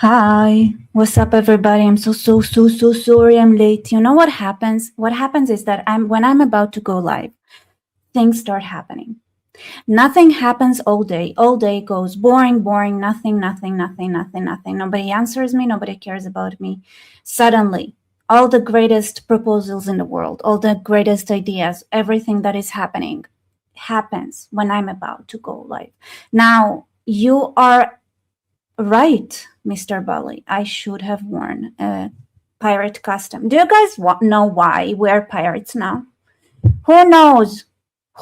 Hi, what's up, everybody? I'm so sorry I'm late. You know what happens? What happens is that when I'm about to go live, things start happening. Nothing happens all day. All day goes boring, nothing. Nobody answers me, nobody cares about me. Suddenly, all the greatest proposals in the world, all the greatest ideas, everything that is happening happens when I'm about to go live. Now, you are right, Mr. Bully. I should have worn a pirate costume. Do you guys know why we're pirates now? Who knows?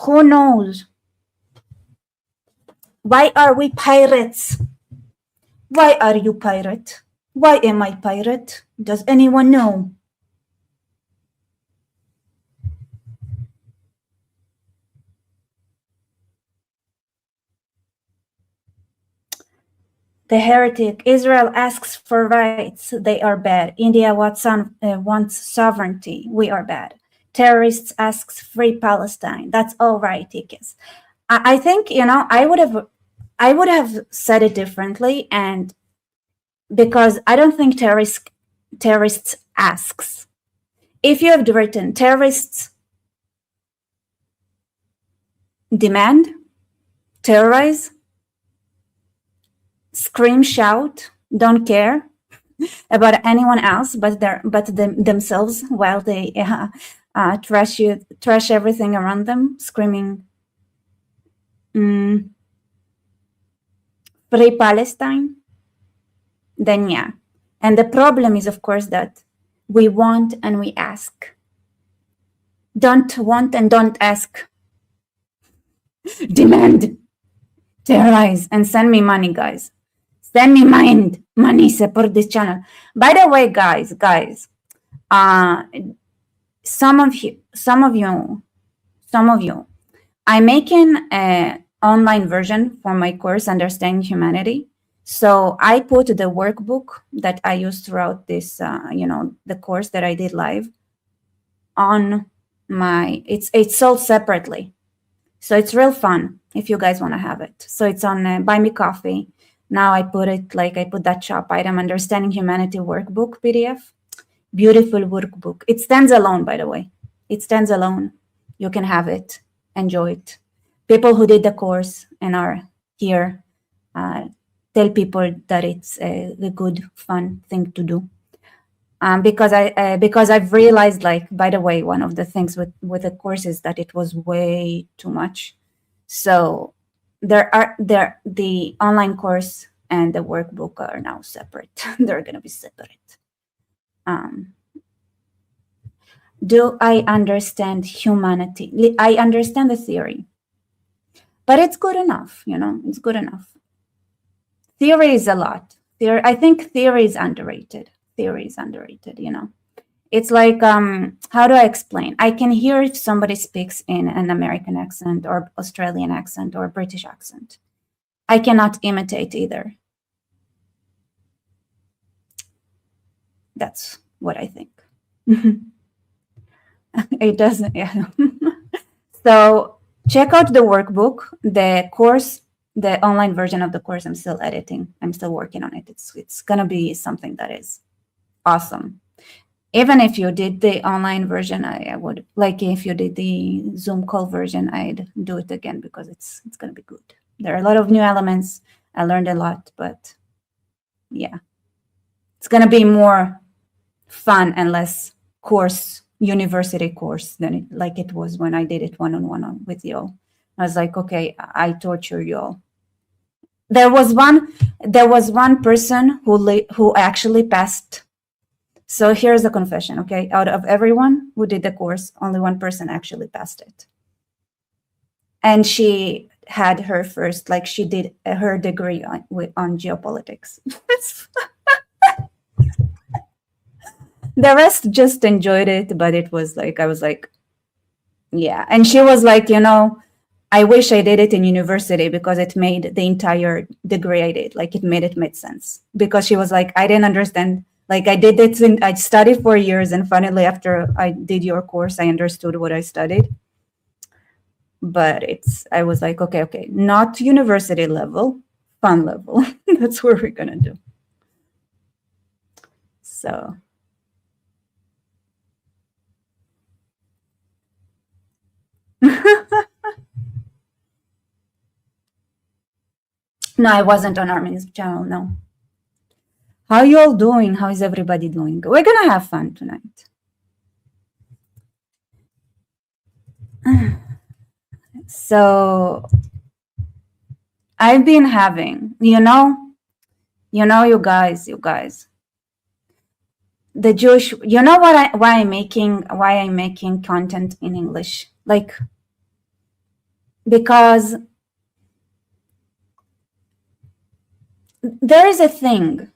Who knows? Why are we pirates? Why are you pirate? Why am I pirate? Does anyone know? The heretic. Israel asks for rights. They are bad. India wants sovereignty. We are bad. Terrorists asks free Palestine. That's all right, Ikis. I think, I would have said it differently, and because I don't think terrorists asks. If you have written terrorists demand, terrorize, scream, shout, don't care about anyone else but themselves while they trash everything around them, screaming free Palestine, then yeah. And the problem is, of course, that we want and we ask. Don't want and don't ask. Demand, terrorize, and send me money, guys. Send me money, support this channel. By the way, guys, some of you, I'm making an online version for my course, Understanding Humanity. So I put the workbook that I used throughout this, the course that I did live on it's sold separately. So it's real fun if you guys want to have it. So it's on Buy Me Coffee. Now I put that shop item, Understanding Humanity workbook PDF. Beautiful workbook. It stands alone, by the way. It stands alone. You can have it. Enjoy it. People who did the course and are here tell people that it's a good, fun thing to do. Because I've realized, like, by the way, one of the things with the course is that it was way too much. So the online course and the workbook are now separate. They're going to be separate. Do I understand humanity? I understand the theory, but it's good enough. It's good enough. Theory is a lot. I think theory is underrated. It's like, how do I explain? I can hear if somebody speaks in an American accent or Australian accent or British accent. I cannot imitate either. That's what I think. It doesn't, yeah. So check out the workbook, the course, the online version of the course. I'm still editing. I'm still working on it. It's going to be something that is awesome. Even if you did the online version, I would, like, if you did the Zoom call version, I'd do it again because it's going to be good. There are a lot of new elements. I learned a lot, but yeah, it's going to be more fun and less university course than it was when I did it one-on-one with y'all. I was like, okay, I torture y'all. There was one person who actually passed. So here's a confession, okay? Out of everyone who did the course, only one person actually passed it. And she had her first, she did her degree on geopolitics. The rest just enjoyed it, but it was like, I was like, yeah. And she was like, I wish I did it in university because it made the entire degree I did, it made sense. Because she was like, I didn't understand. I did it, I studied for years, and finally, after I did your course, I understood what I studied. But I was like, okay, not university level, fun level. That's what we're gonna do. So no, I wasn't on Armin's channel, no. How you all doing? How is everybody doing? We're gonna have fun tonight. So I've been having, you guys, the Jewish, why I'm making content in English, like, because there is a thing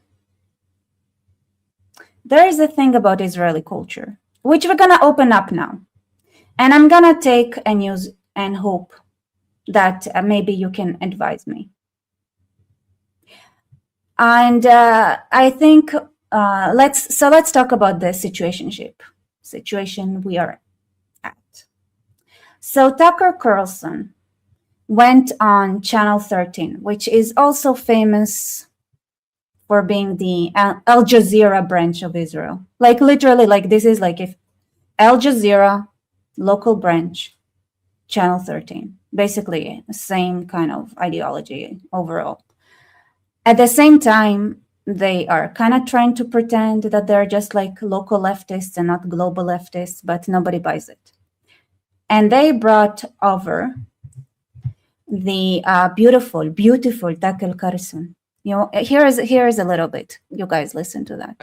about Israeli culture, which we're gonna open up now, and I'm gonna take and use and hope that maybe you can advise me. And I think let's talk about the situation we are at. So Tucker Carlson went on Channel 13, which is also famous for being the Al Jazeera branch of Israel. Like literally, like this is like if Al Jazeera, local branch, Channel 13, basically the same kind of ideology overall. At the same time, they are kind of trying to pretend that they're just like local leftists and not global leftists, but nobody buys it. And they brought over the beautiful Tucker Carlson. Here is a little bit. You guys listen to that.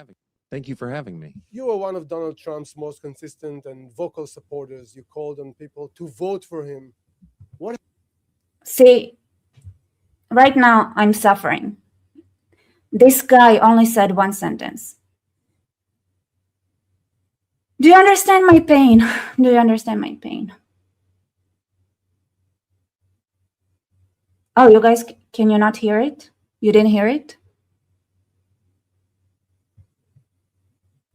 Thank you for having me. You were one of Donald Trump's most consistent and vocal supporters. You called on people to vote for him. What? See, right now I'm suffering. This guy only said one sentence. Do you understand my pain? Do you understand my pain? Oh, you guys, can you not hear it? You didn't hear it?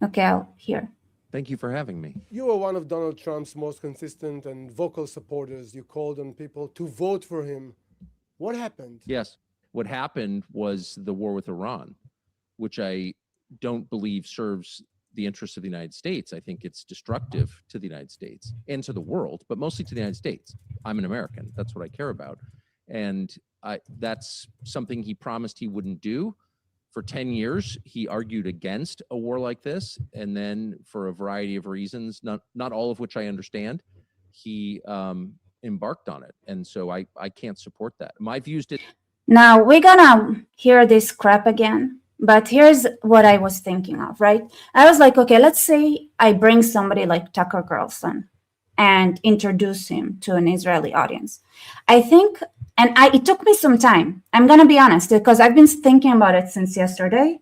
Okay, I'll hear. Thank you for having me. You were one of Donald Trump's most consistent and vocal supporters. You called on people to vote for him. What happened? Yes. What happened was the war with Iran, which I don't believe serves the interests of the United States. I think it's destructive to the United States and to the world, but mostly to the United States. I'm an American. That's what I care about. And that's something he promised he wouldn't do. For 10 years, he argued against a war like this. And then for a variety of reasons, not all of which I understand, he embarked on it. And so I can't support that. My views did. Now we're gonna hear this crap again, but here's what I was thinking of, right? I was like, okay, let's say I bring somebody like Tucker Carlson and introduce him to an Israeli audience. I think, and it took me some time, I'm gonna be honest, because I've been thinking about it since yesterday.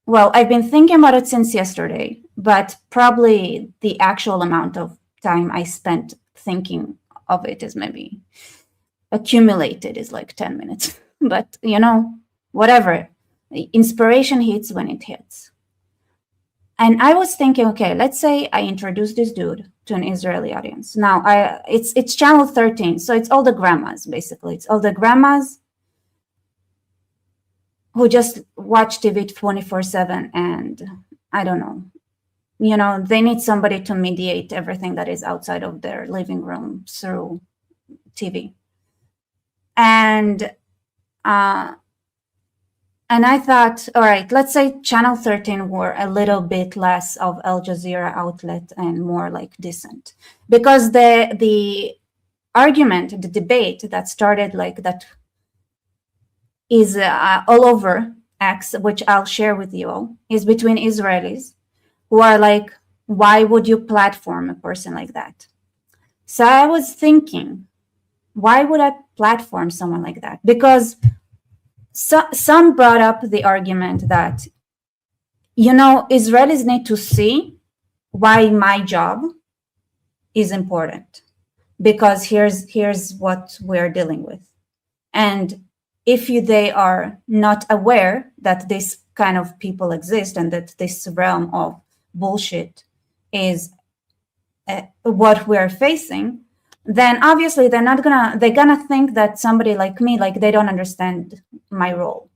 Well, I've been thinking about it since yesterday, but probably the actual amount of time I spent thinking of it is maybe accumulated is like 10 minutes, but whatever, inspiration hits when it hits. And I was thinking, okay, let's say I introduce this dude to an Israeli audience. Now it's Channel 13, so it's all the grandmas, basically. It's all the grandmas who just watch TV 24/7, and I don't know, they need somebody to mediate everything that is outside of their living room through TV. And I thought, all right, let's say Channel 13 were a little bit less of Al Jazeera outlet and more like decent, because the argument, the debate that started like that is all over X, which I'll share with you all, is between Israelis who are like, why would you platform a person like that? So I was thinking, why would I platform someone like that? Because some brought up the argument that, Israelis need to see why my job is important, because here's what we're dealing with. And if they are not aware that this kind of people exist and that this realm of bullshit is what we're facing, then obviously they're gonna think that somebody like me, like they don't understand my role,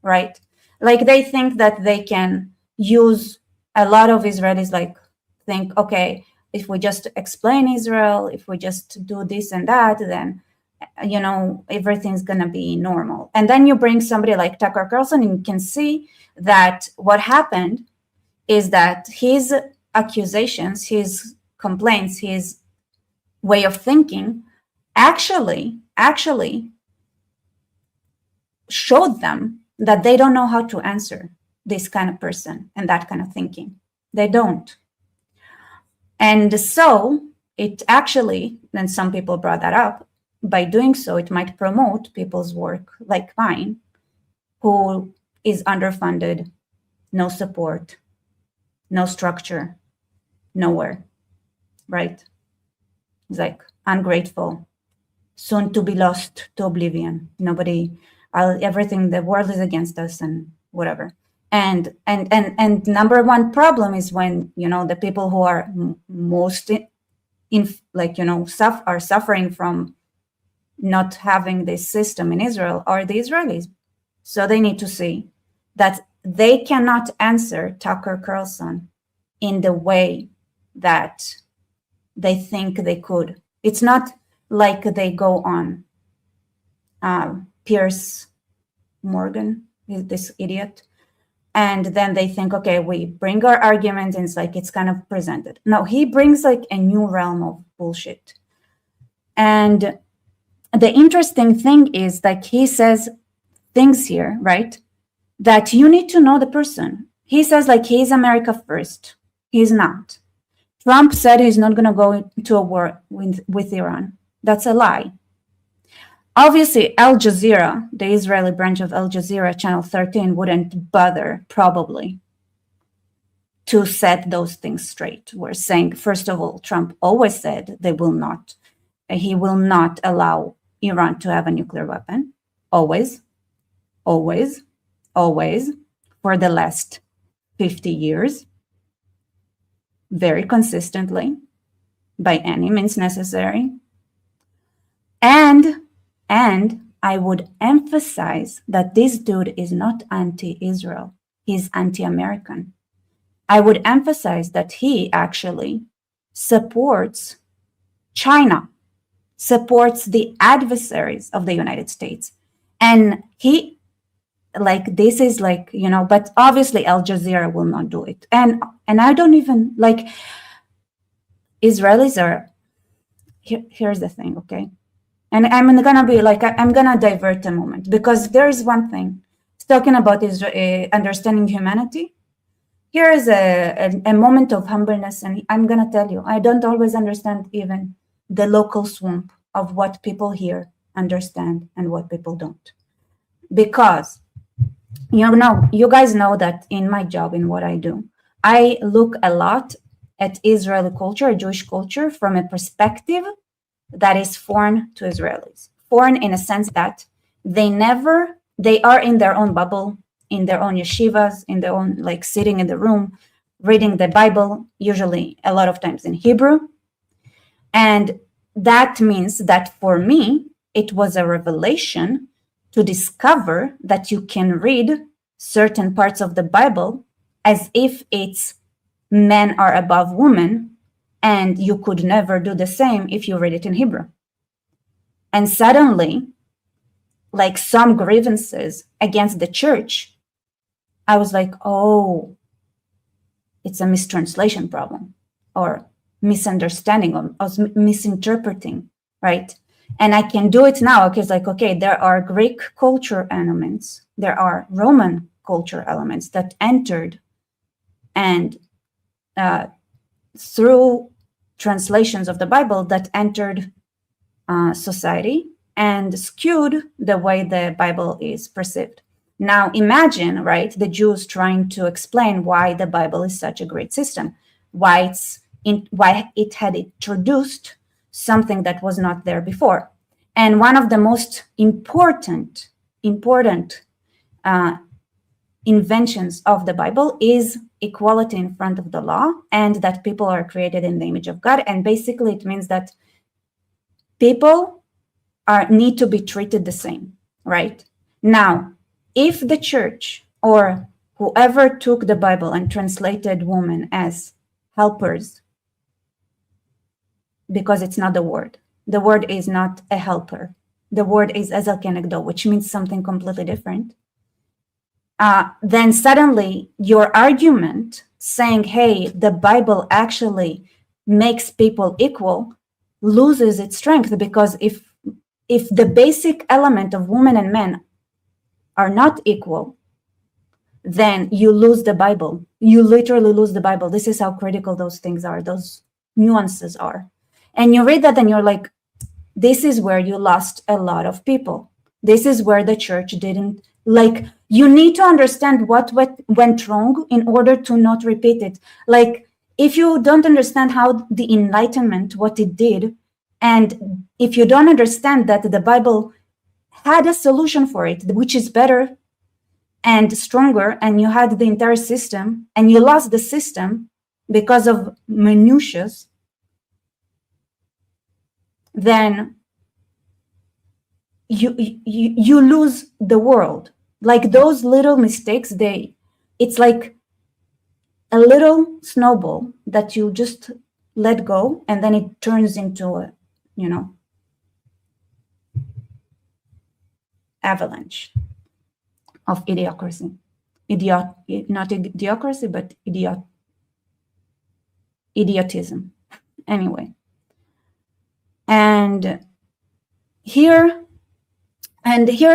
right? Like they think that they can use, a lot of Israelis like think, okay, if we just explain Israel, if we just do this and that, then everything's gonna be normal. And then you bring somebody like Tucker Carlson, and you can see that what happened is that his accusations, his complaints, his way of thinking actually showed them that they don't know how to answer this kind of person and that kind of thinking. They don't. And so it actually, then some people brought that up, by doing so, it might promote people's work like mine, who is underfunded, no support, no structure, nowhere, right? It's like ungrateful, soon to be lost to oblivion. Everything, the world is against us and whatever. And number one problem is when, the people who are most are suffering from not having this system in Israel are the Israelis. So they need to see that they cannot answer Tucker Carlson in the way that they think they could. It's not like they go on Piers Morgan, this idiot, and then they think, okay, we bring our argument, and it's kind of presented. No, he brings like a new realm of bullshit. And the interesting thing is that he says things here, right, that you need to know the person. He says like he's America first. He's not. Trump said he's not going to go into a war with Iran. That's a lie. Obviously, Al Jazeera, the Israeli branch of Al Jazeera, Channel 13, wouldn't bother probably to set those things straight. We're saying, first of all, Trump always said he will not allow Iran to have a nuclear weapon. Always, always, always, for the last 50 years, very consistently, by any means necessary. And I would emphasize that this dude is not anti-Israel. He's anti-American. I would emphasize that he actually supports China, supports the adversaries of the United States. And he, this is but obviously Al Jazeera will not do it. And I don't even, Israelis are, here's the thing, okay? And I'm gonna be I'm gonna divert a moment, because there is one thing, talking about understanding humanity. Here is a moment of humbleness, and I'm gonna tell you, I don't always understand even the local swamp of what people here understand and what people don't. Because, you guys know that in my job, in what I do, I look a lot at Israeli culture, Jewish culture, from a perspective that is foreign to Israelis. Foreign in a sense that they are in their own bubble, in their own yeshivas, in their own, sitting in the room, reading the Bible, usually a lot of times in Hebrew. And that means that for me, it was a revelation to discover that you can read certain parts of the Bible as if it's men are above women, and you could never do the same if you read it in Hebrew. And suddenly, some grievances against the church, I was like, oh, it's a mistranslation problem, or misunderstanding, or misinterpreting, right? And I can do it now because, okay, there are Greek culture elements, there are Roman culture elements that entered, and through translations of the Bible that entered society and skewed the way the Bible is perceived. Now imagine, right, the Jews trying to explain why the Bible is such a great system, why it had introduced something that was not there before. And one of the most important inventions of the Bible is equality in front of the law, and that people are created in the image of God. And basically it means that people need to be treated the same, right? Now, if the church or whoever took the Bible and translated women as helpers, because it's not the word. The word is not a helper. The word is ezel kenegdo, which means something completely different. Then suddenly your argument saying, hey, the Bible actually makes people equal, loses its strength, because if the basic element of women and men are not equal, then you lose the Bible. You literally lose the Bible. This is how critical those things are, those nuances are. And you read that and you're like, this is where you lost a lot of people. This is where the church didn't, like, you need to understand what went wrong in order to not repeat it. Like, if you don't understand how the Enlightenment, what it did, and if you don't understand that the Bible had a solution for it, which is better and stronger, and you had the entire system, and you lost the system because of minutiae, then you lose the world. Like those little mistakes, it's like a little snowball that you just let go, and then it turns into a, avalanche of idiocracy. Not idiocracy, but idiotism. Anyway. And here's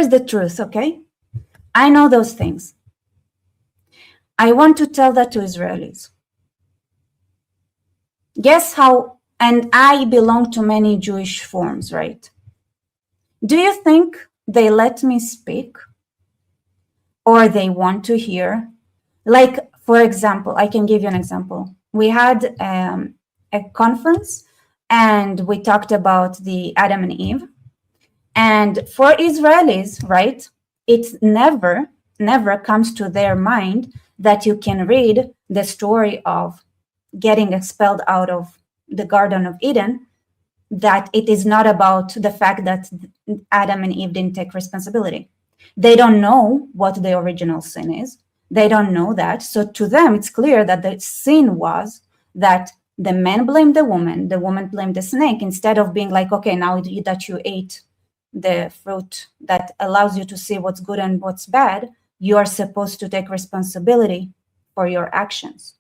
the truth, okay? I know those things. I want to tell that to Israelis. Guess how, and I belong to many Jewish forums, right? Do you think they let me speak? Or they want to hear? Like, for example, I can give you an example. We had a conference and we talked about the Adam and Eve. And for Israelis, right, it never comes to their mind that you can read the story of getting expelled out of the Garden of Eden, that it is not about the fact that Adam and Eve didn't take responsibility. They don't know what the original sin is. They don't know that. So to them, it's clear that the sin was that the man blamed the woman blamed the snake, instead of being like, okay, now that you ate the fruit that allows you to see what's good and what's bad, you are supposed to take responsibility for your actions.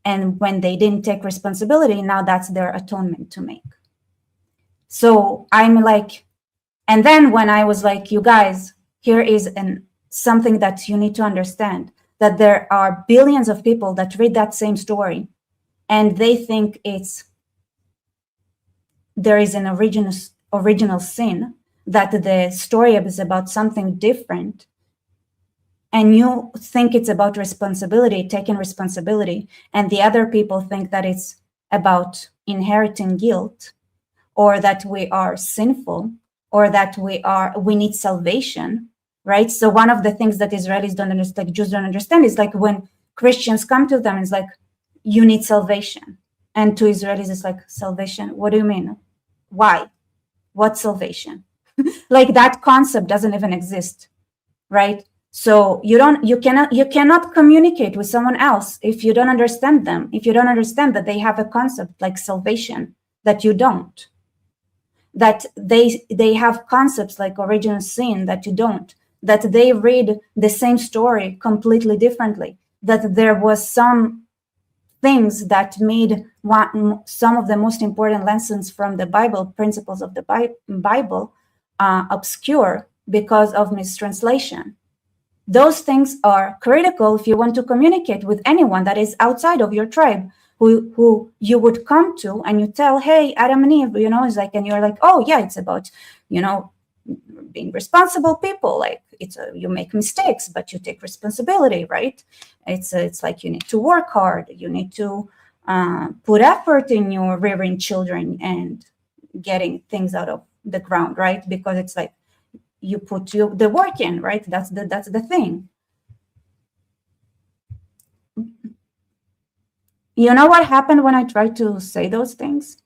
And when they didn't take responsibility, now that's their atonement to make. So I'm like, and then when I was like, you guys, here is something that you need to understand, that there are billions of people that read that same story and they think there is an original sin, that the story is about something different, and you think it's about responsibility, taking responsibility, and the other people think that it's about inheriting guilt, or that we are sinful, or that we need salvation, right? So one of the things that Israelis don't understand, like Jews don't understand, is like when Christians come to them, it's like, you need salvation. And to Israelis, it's like, salvation? What do you mean? Why? What salvation? Like that concept doesn't even exist, right? So you cannot communicate with someone else if you don't understand them, if you don't understand that they have a concept like salvation that you don't, that they have concepts like original sin that you don't, that they read the same story completely differently, that there was some things that made some of the most important lessons from the Bible, principles of the Bible, obscure because of mistranslation. Those things are critical if you want to communicate with anyone that is outside of your tribe, who you would come to and you tell, hey, Adam and Eve, it's like, and you're like, oh yeah, it's about, being responsible people. Like you make mistakes, but you take responsibility, right? It's like you need to work hard. You need to put effort in your rearing children and getting things out of the ground, right? Because it's like you put the work in, right? That's the thing. You know what happened when I tried to say those things?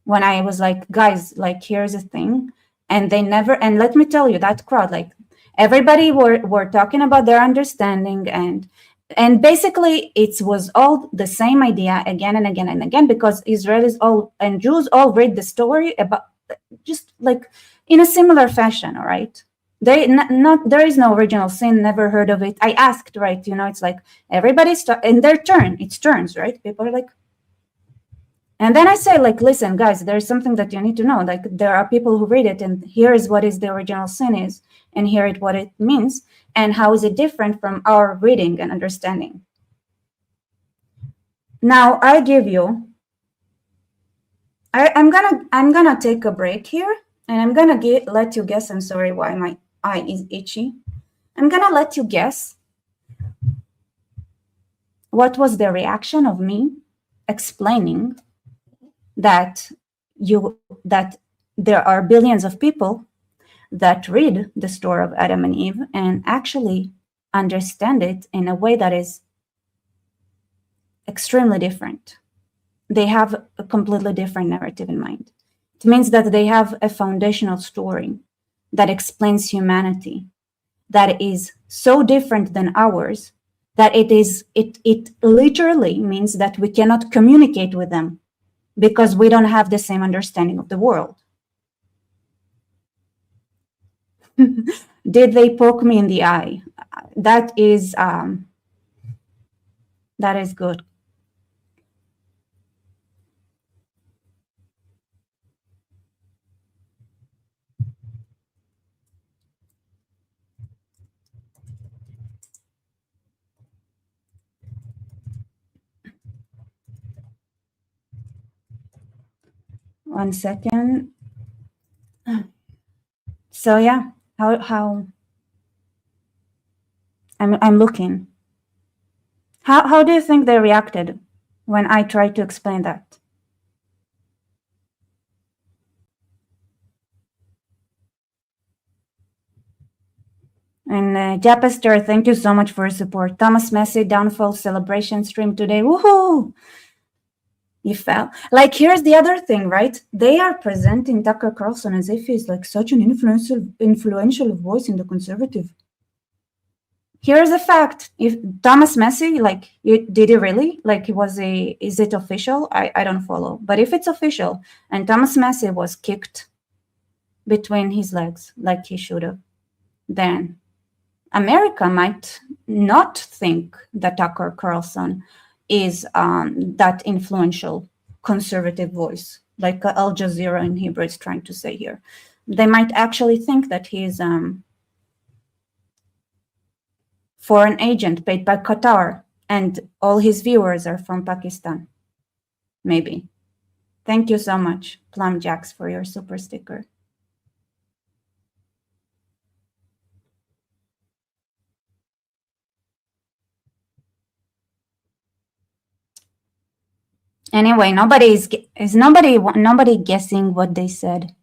When I was like, guys, like, here's a thing. And they never, and let me tell you, that crowd, like, Everybody were talking about their understanding, and basically it was all the same idea again and again and again, because Israelis all and Jews all read the story about just like in a similar fashion, all right? Not there is no original sin, never heard of it. I asked, right? It's like everybody's in their turn, it's turns, right? People are like, and then I say, like, listen, guys, there's something that you need to know. Like, there are people who read it, and here is what is the original sin is, and here is what it means, and how is it different from our reading and understanding. Now, I give you. I'm gonna take a break here, and I'm gonna let you guess. I'm sorry, why my eye is itchy. I'm gonna let you guess what was the reaction of me explaining that there are billions of people that read the story of Adam and Eve and actually understand it in a way that is extremely different. They have a completely different narrative in mind. It means that they have a foundational story that explains humanity that is so different than ours that it literally means that we cannot communicate with them, because we don't have the same understanding of the world. Did they poke me in the eye? That is good. One second. So yeah, how I'm looking. How do you think they reacted when I tried to explain that? And Japester, thank you so much for your support. Thomas Messi, downfall celebration stream today. Woohoo! You fell. Like, here's the other thing, right? They are presenting Tucker Carlson as if he's like such an influential voice in the conservative. Here's a fact. If Thomas Messi, like, did he really? Like, is it official? I don't follow. But if it's official and Thomas Messi was kicked between his legs like he should have, then America might not think that Tucker Carlson is that influential conservative voice, like Al Jazeera in Hebrew is trying to say here. They might actually think that he is foreign agent paid by Qatar, and all his viewers are from Pakistan. Maybe. Thank you so much, Plum Jacks, for your super sticker. Anyway, nobody guessing what they said.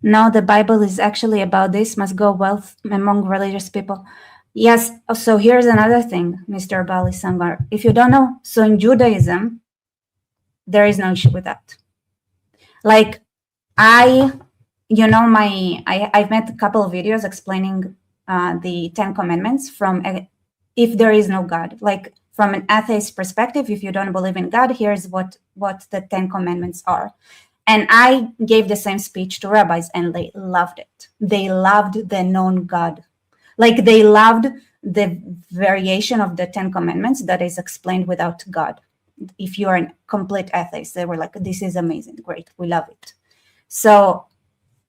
No, the Bible is actually about this, must go well among religious people. Yes, so here's another thing, Mr. Bali Sangar. If you don't know, so in Judaism, there is no issue with that. Like, I've made a couple of videos explaining the 10 Commandments from if there is no God. Like, from an atheist perspective, if you don't believe in God, here's what the 10 Commandments are. And I gave the same speech to rabbis, and they loved it. They loved the known God. Like, they loved the variation of the 10 Commandments that is explained without God. If you are a complete atheist, they were like, this is amazing, great, we love it. So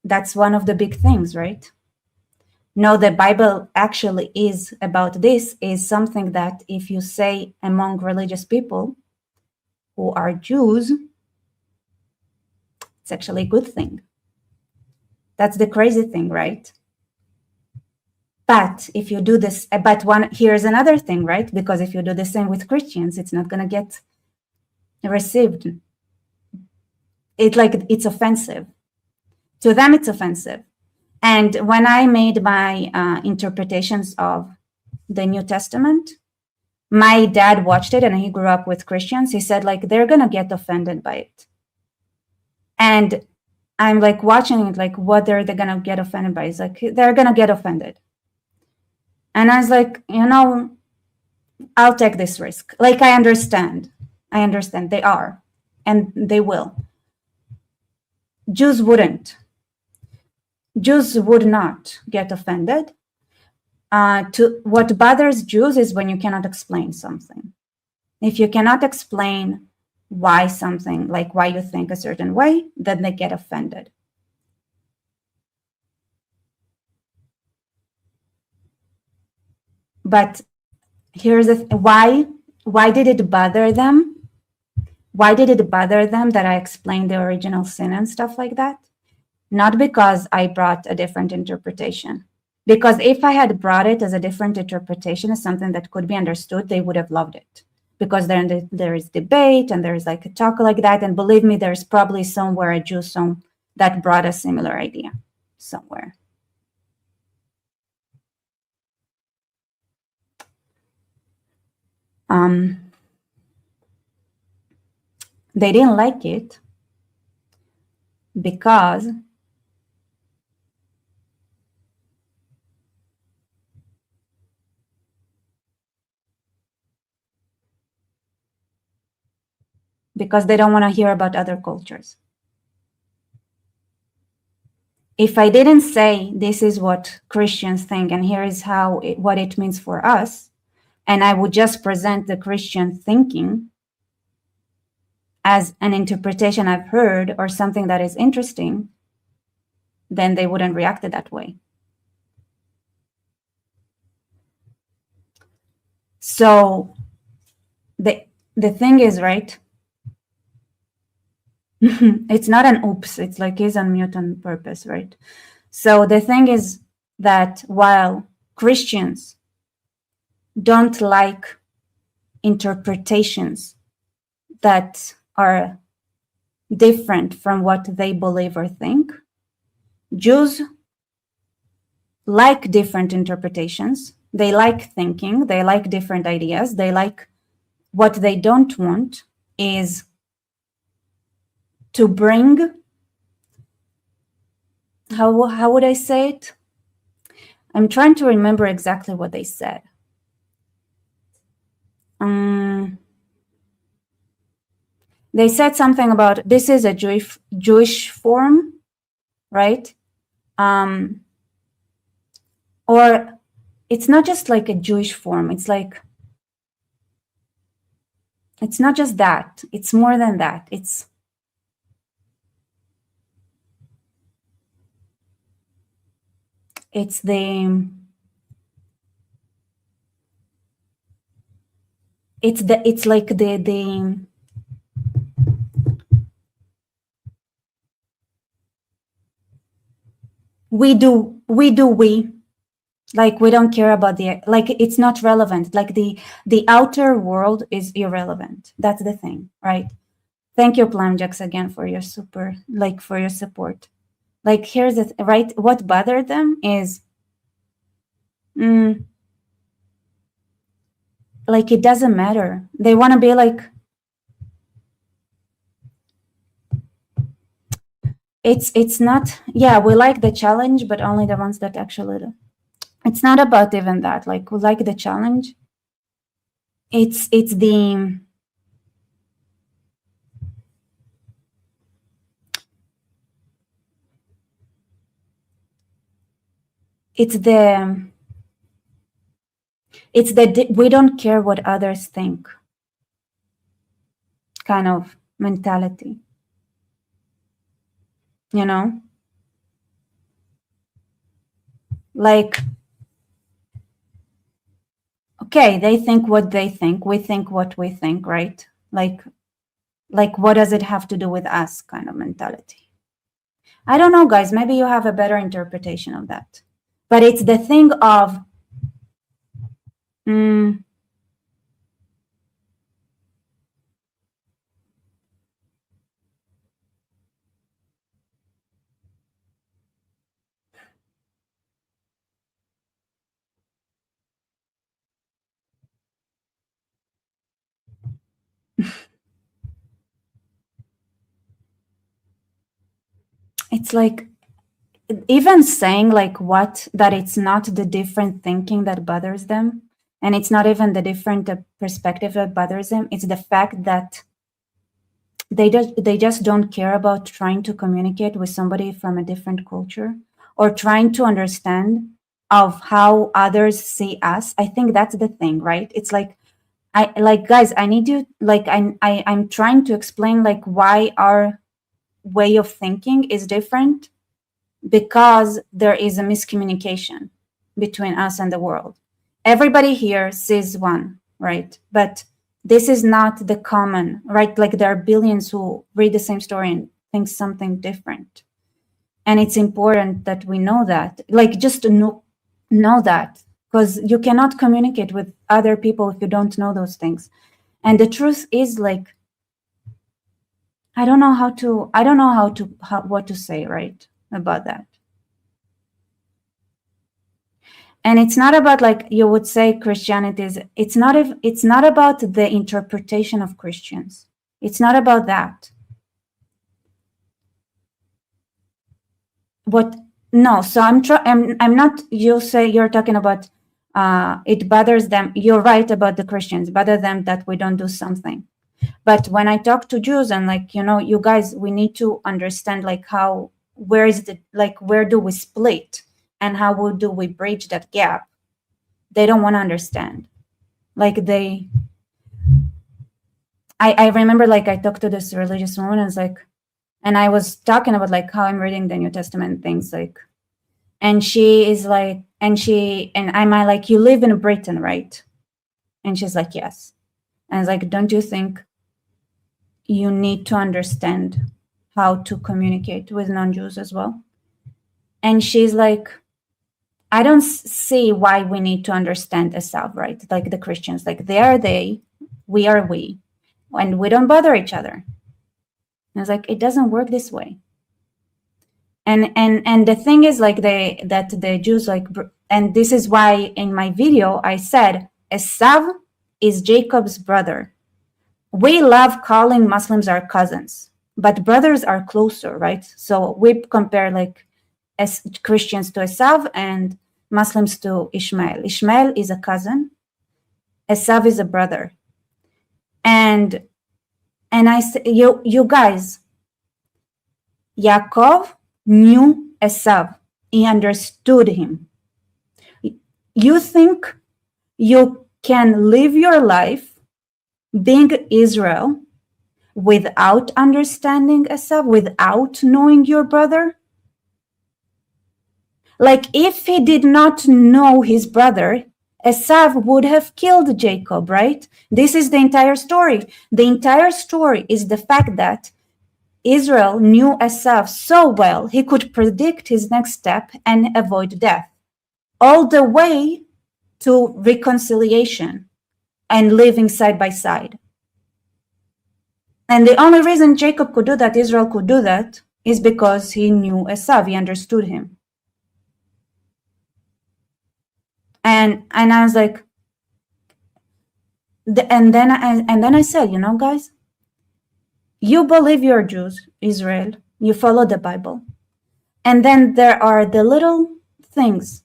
that's one of the big things, right? No, the Bible actually is about this, is something that if you say among religious people who are Jews, it's actually a good thing. That's the crazy thing, right? But if you do this, here's another thing, right? Because if you do the same with Christians, it's not going to get received. It's offensive. To them, it's offensive. And when I made my interpretations of the New Testament, my dad watched it and he grew up with Christians. He said, like, they're going to get offended by it. And I'm like watching it, like, what are they gonna get offended by? It's like, they're gonna get offended. And I was like, I'll take this risk. Like, I understand they are, and they will. Jews would not get offended. What bothers Jews is when you cannot explain something. If you cannot explain why something, like why you think a certain way, then they get offended. But here's the why did it bother them? Why did it bother them that I explained the original sin and stuff like that? Not because I brought a different interpretation. Because if I had brought it as a different interpretation, as something that could be understood, they would have loved it. Because then there is debate and there's like a talk like that. And believe me, there's probably somewhere a Jew song that brought a similar idea somewhere. They didn't like it because they don't want to hear about other cultures. If I didn't say this is what Christians think and here is what it means for us, and I would just present the Christian thinking as an interpretation I've heard or something that is interesting, then they wouldn't react it that way. So the thing is, right? It's not an oops, it's like he's on mute on purpose, right? So the thing is that while Christians don't like interpretations that are different from what they believe or think, Jews like different interpretations. They like thinking, they like different ideas. They like, what they don't want is to bring, how would I say it? I'm trying to remember exactly what they said. They said something about this is a Jewish form, right? Or it's not just like a Jewish form. It's like, it's not just that. It's more than that. It's like the we like, we don't care about like, it's not relevant. Like the outer world is irrelevant. That's the thing, right? Thank you, Planjax, again for your support. Like, here's the right, what bothered them is like, it doesn't matter. They want to be like, it's not, yeah, we like the challenge, but only the ones that actually do. It's not about even that. Like, we like the challenge. It's the we don't care what others think kind of mentality, like, okay, they think what they think, we think what we think, right? Like what does it have to do with us kind of mentality? I don't know, guys, maybe you have a better interpretation of that, but it's the thing of it's like even saying like what, that it's not the different thinking that bothers them, and it's not even the different perspective that bothers them, it's the fact that they just don't care about trying to communicate with somebody from a different culture or trying to understand of how others see us. I think that's the thing, right? It's like, I like, guys, I need you, like, I'm trying to explain like why our way of thinking is different, because there is a miscommunication between us and the world. Everybody here sees one, right? But this is not the common, right? Like there are billions who read the same story and think something different. And it's important that we know that, like just to know that, because you cannot communicate with other people if you don't know those things. And the truth is, like, I don't know what to say, right, about that. And it's not about, like you would say, Christianity is, it's not about the interpretation of Christians. It's not about that. What? No. So I'm not. You say you're talking about. It bothers them. You're right about the Christians. Bother them that we don't do something. But when I talk to Jews and like, you guys, we need to understand like where do we split and how do we bridge that gap? They don't want to understand. Like I remember like I talked to this religious woman and I was talking about like how I'm reading the New Testament things like, and she is like, and I'm like, you live in Britain, right? And she's like, yes. And I was like, don't you think you need to understand how to communicate with non-Jews as well? And she's like, I don't see why we need to understand Esav, right? Like the Christians, like they are they, we are we, and we don't bother each other. And I was like, it doesn't work this way. And the thing is like that the Jews like, and this is why in my video I said Esav is Jacob's brother. We love calling Muslims our cousins, but brothers are closer, right? So we compare like as Christians to Esav and Muslims to Ishmael. Ishmael is a cousin. Esav is a brother. And I say, you guys, Yaakov knew Esav. He understood him. You think you can live your life being Israel without understanding Esav, without knowing your brother? Like if he did not know his brother, Esav would have killed Jacob, right? This is the entire story. The entire story is the fact that Israel knew Esav so well, he could predict his next step and avoid death, all the way to reconciliation and living side by side. And the only reason Jacob could do that, Israel could do that, is because he knew Esav, he understood him. And I was like, and then I said, guys, you believe you're Jews, Israel, you follow the Bible. And then there are the little things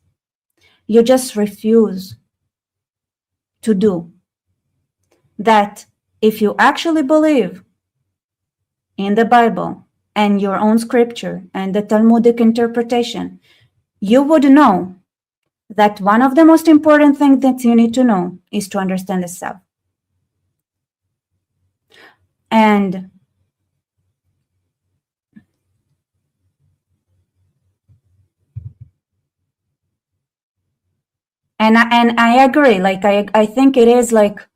you just refuse to do. That if you actually believe in the Bible and your own scripture and the Talmudic interpretation, you would know that one of the most important things that you need to know is to understand the self. And I agree. Like I think it is like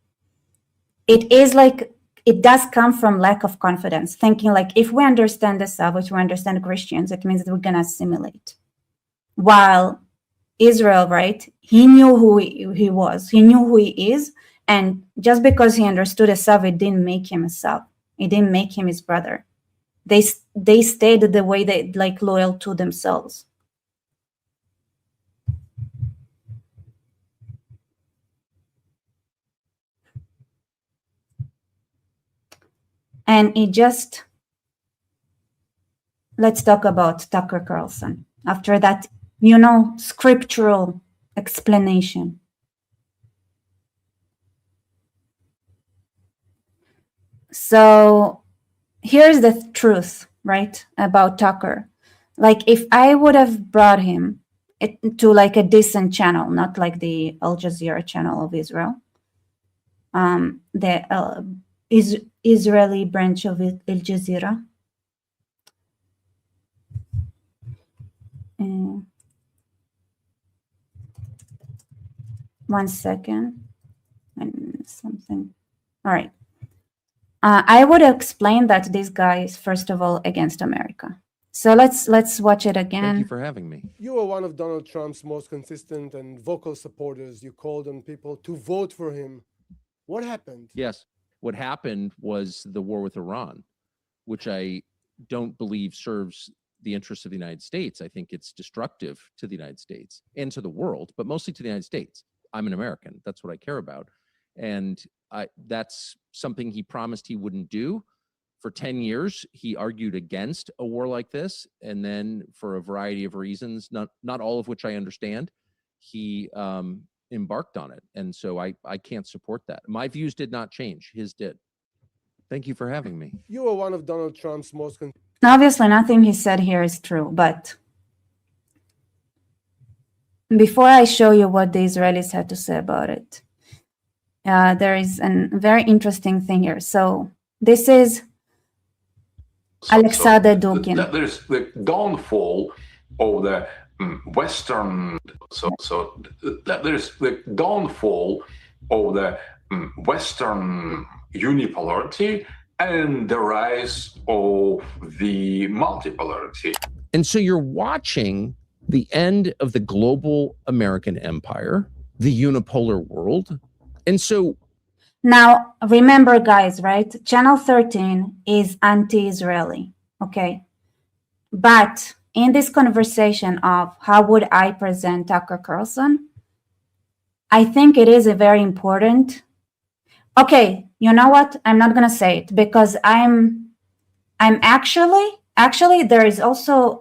it does come from lack of confidence, thinking like if we understand the self, if we understand Christians, it means that we're gonna assimilate. While Israel, right? He knew who he was. He knew who he is, and just because he understood Esav, it didn't make him Esav. It didn't make him his brother. They stayed the way they like loyal to themselves. And it just, let's talk about Tucker Carlson. After that, scriptural explanation. So here's the truth, right, about Tucker. Like, if I would have brought him to like a decent channel, not like the Al Jazeera channel of Israel, the Israeli branch of Al Jazeera. One second, and something. All right. I would explain that this guy is, first of all, against America. So let's watch it again. Thank you for having me. You were one of Donald Trump's most consistent and vocal supporters. You called on people to vote for him. What happened? Yes. What happened was the war with Iran, which I don't believe serves the interests of the United States. I think it's destructive to the United States and to the world, but mostly to the United States. I'm an American. That's what I care about. And that's something he promised he wouldn't do. For 10 years, he argued against a war like this. And then for a variety of reasons, not all of which I understand, he embarked on it. And so I can't support that. My views did not change. His did. Thank you for having me. You were one of Donald Trump's most... Obviously, nothing he said here is true. But before I show you what the Israelis had to say about it, there is a very interesting thing here. So this is Alexander Dukin. There's the downfall of the Western. So there's the downfall of the Western unipolarity and the rise of the multipolarity. And so you're watching the end of the global American empire, the unipolar world. And so now, remember, guys, right? Channel 13 is anti-Israeli, okay? But in this conversation of how would I present Tucker Carlson, I think it is a very important. Okay, you know what? I'm not gonna say it because I'm actually there is also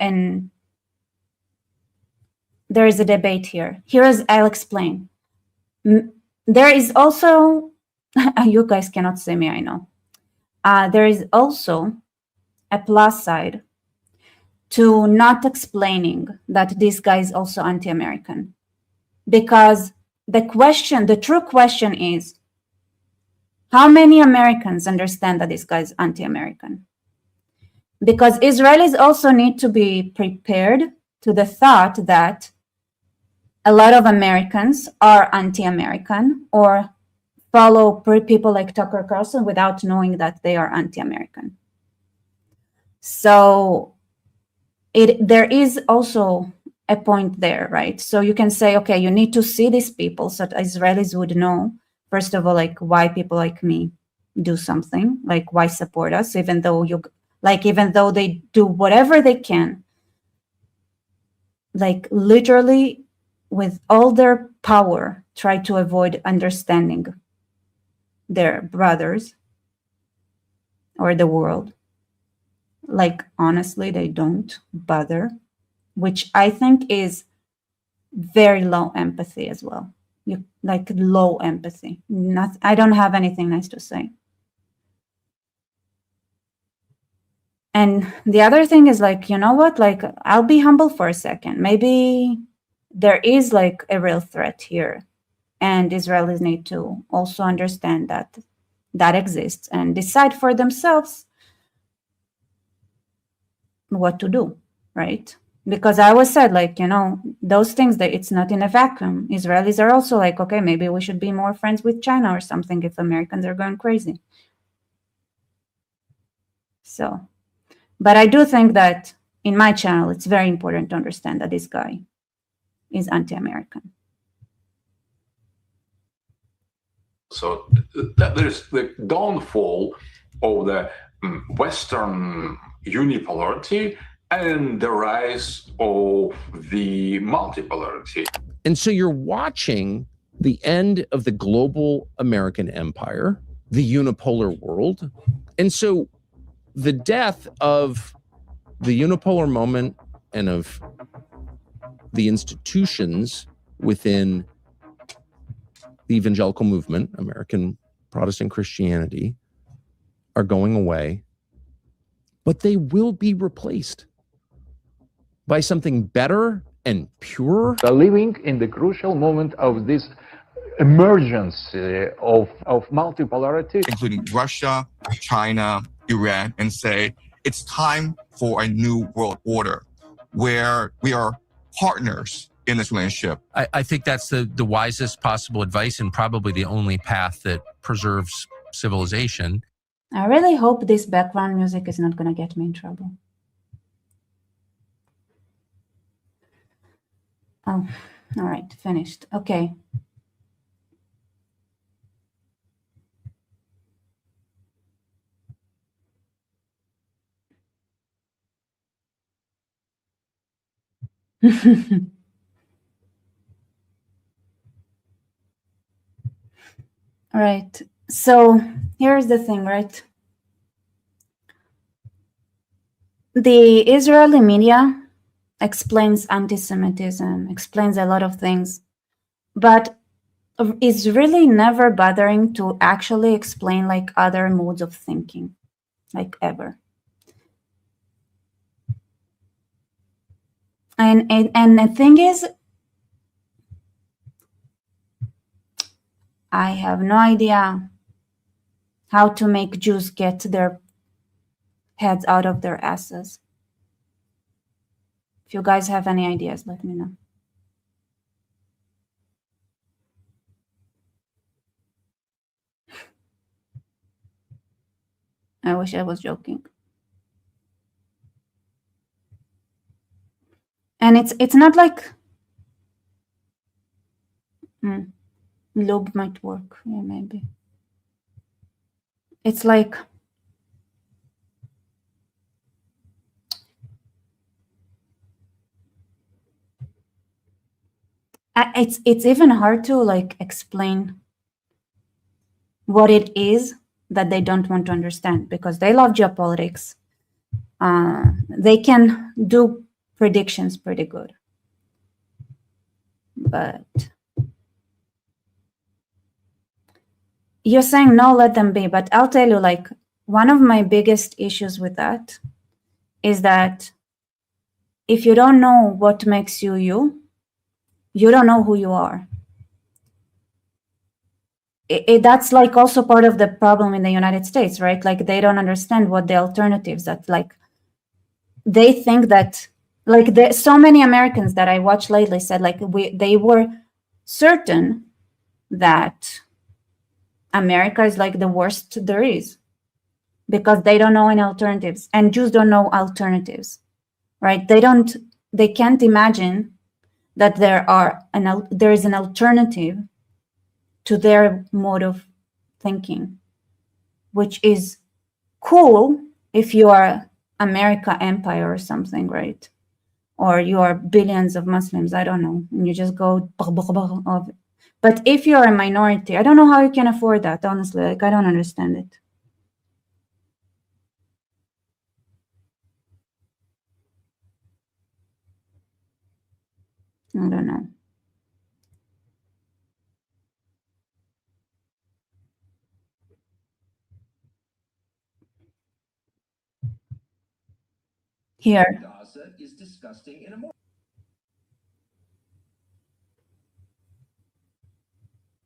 there is a debate here. I'll explain. There is also, you guys cannot see me, I know. There is also a plus side to not explaining that this guy is also anti-American. Because the true question is, how many Americans understand that this guy is anti-American? Because Israelis also need to be prepared to the thought that a lot of Americans are anti-American or follow people like Tucker Carlson without knowing that they are anti-American. So there is also a point there, right? So you can say, okay, you need to see these people so that Israelis would know, first of all, like why people like me do something, like why support us, even though they do whatever they can, like literally with all their power, try to avoid understanding their brothers or the world. Like, honestly, they don't bother, which I think is very low empathy as well. Low empathy. I don't have anything nice to say. And the other thing is like, you know what? Like, I'll be humble for a second. Maybe there is like a real threat here. And Israelis need to also understand that exists and decide for themselves what to do, right? Because I always said, like, those things that it's not in a vacuum. Israelis are also like, okay, maybe we should be more friends with China or something if Americans are going crazy. So, but I do think that in my channel, it's very important to understand that this guy is anti-American. So there's the downfall of the Western unipolarity and the rise of the multipolarity. And so you're watching the end of the global American empire, the unipolar world. And so the death of the unipolar moment and of the institutions within the evangelical movement, American Protestant Christianity, are going away, but they will be replaced by something better and purer. We are living in the crucial moment of this emergence of multipolarity, including Russia, China, Iran, and say it's time for a new world order where we are partners in this relationship. I think that's the wisest possible advice and probably the only path that preserves civilization. I really hope this background music is not going to get me in trouble. Oh, all right, finished. Okay. All right. So here's the thing, right? The Israeli media explains anti-Semitism, explains a lot of things, but is really never bothering to actually explain like other modes of thinking, like ever. And the thing is, I have no idea how to make Jews get their heads out of their asses. If you guys have any ideas, let me know. I wish I was joking. And it's not like lube might work. Yeah, maybe. It's like it's even hard to like explain what it is that they don't want to understand, because they love geopolitics. They can do predictions pretty good, but you're saying no, let them be. But I'll tell you, like, one of my biggest issues with that is that if you don't know what makes you you, you don't know who you are. That's like also part of the problem in the United States, right? Like they don't understand what the alternatives that like they think that like so many Americans that I watched lately said like they were certain that America is like the worst there is because they don't know any alternatives, and Jews don't know alternatives, right? They can't imagine that there is an alternative to their mode of thinking, which is cool if you are America empire or something, right? Or you are billions of Muslims, I don't know, and you just go of it. But if you're a minority, I don't know how you can afford that, honestly. Like, I don't understand it. I don't know. Here. Gaza is disgusting and immoral.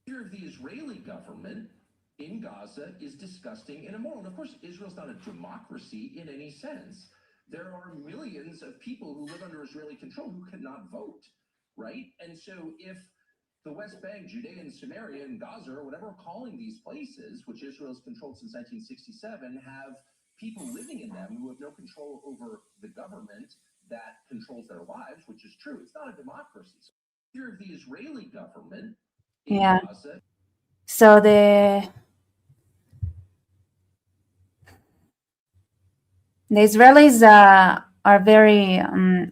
Fear of the Israeli government in Gaza is disgusting and immoral. And of course, Israel's not a democracy in any sense. There are millions of people who live under Israeli control who cannot vote, right? And so if the West Bank, Judea and Samaria and Gaza, or whatever we're calling these places, which Israel's controlled since 1967, have people living in them who have no control over the government that controls their lives, which is true. It's not a democracy. So fear of the Israeli government in Gaza. So the Israelis are very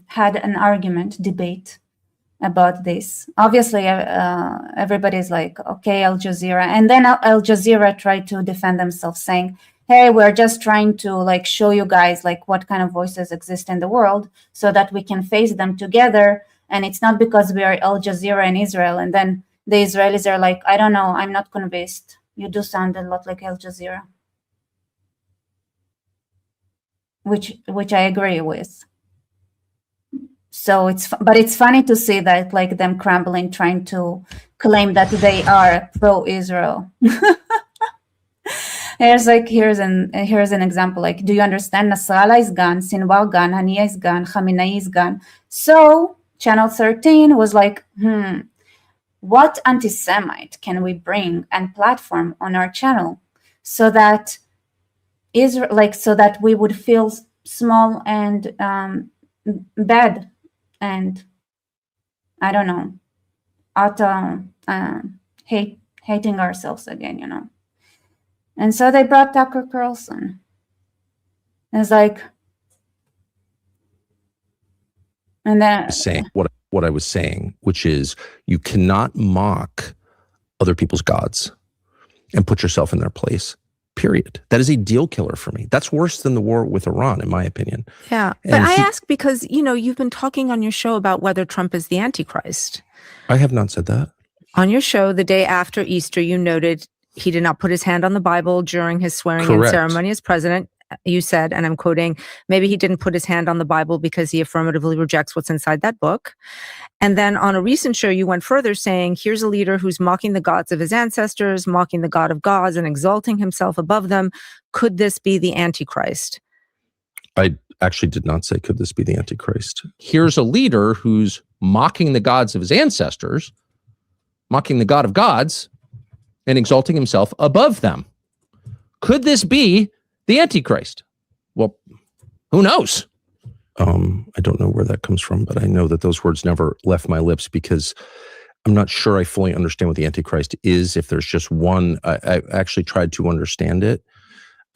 had an debate about this. Obviously, everybody's like, okay, Al Jazeera, and then Al Jazeera tried to defend themselves, saying, hey, we're just trying to like show you guys like what kind of voices exist in the world so that we can face them together. And it's not because we are Al Jazeera in Israel. And then the Israelis are like, I don't know, I'm not convinced. You do sound a lot like Al Jazeera. Which I agree with. So but it's funny to see that like them crumbling, trying to claim that they are pro-Israel. Here's an example. Like, do you understand? Nasrallah is gone, Sinwar gone, Haniya is gone, Khamenei is gone. So Channel 13 was like, what anti-Semite can we bring and platform on our channel so that Israel, like, so that we would feel small and bad, and I don't know, hating ourselves again, you know. And so they brought Tucker Carlson. It's like, and then saying what I was saying, which is you cannot mock other people's gods and put yourself in their place. Period. That is a deal killer for me. That's worse than the war with Iran, in my opinion. Yeah. But I ask because, you know, you've been talking on your show about whether Trump is the Antichrist. I have not said that. On your show, the day after Easter, you noted he did not put his hand on the Bible during his swearing-in ceremony as president. You said, and I'm quoting, maybe he didn't put his hand on the Bible because he affirmatively rejects what's inside that book. And then on a recent show, you went further saying, here's a leader who's mocking the gods of his ancestors, mocking the God of gods and exalting himself above them. Could this be the Antichrist? I actually did not say, could this be the Antichrist? Here's a leader who's mocking the gods of his ancestors, mocking the God of gods, and exalting himself above them. Could this be the Antichrist? Well, who knows? I don't know where that comes from, but I know that those words never left my lips because I'm not sure I fully understand what the Antichrist is. If there's just one, I actually tried to understand it.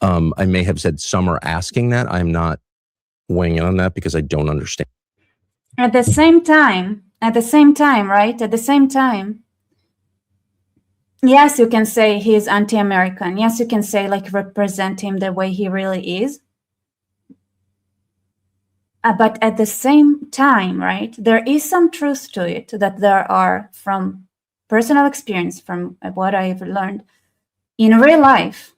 I may have said some are asking that. I'm not weighing in on that because I don't understand. At the same time, right? At the same time, yes, you can say he's anti-American. Yes, you can say like represent him the way he really is. But at the same time, right, there is some truth to it that there are, from personal experience, from what I've learned, in real life,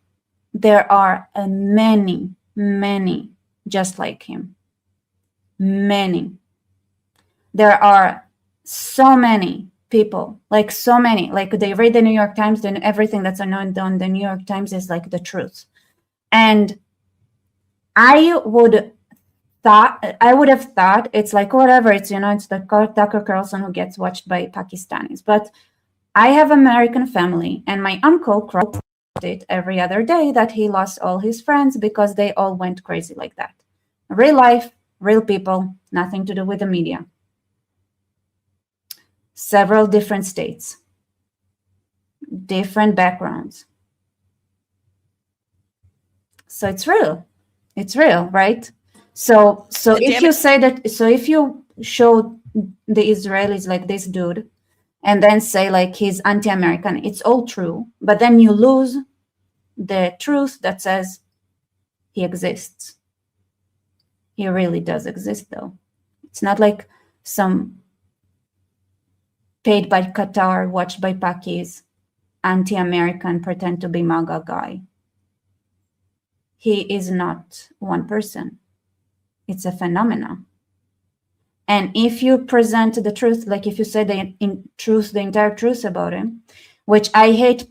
there are many, many just like him. Many. There are so many people, like so many, like they read the New York Times, then everything that's on the New York Times is like the truth. And I would have thought it's like whatever, it's, you know, it's the Tucker Carlson who gets watched by Pakistanis. But I have American family, and my uncle crossed it every other day that he lost all his friends because they all went crazy like that. Real life, real people, nothing to do with the media. Several different states, different backgrounds. So it's real. It's real, right? So if you say that, so if you show the Israelis like this dude and then say like he's anti-American, it's all true, but then you lose the truth that says he exists. He really does exist, though. It's not like some paid by Qatar, watched by Pakis, anti-American, pretend to be MAGA guy. He is not one person. It's a phenomenon. And if you present the truth, like if you say the entire truth about him, which I hate,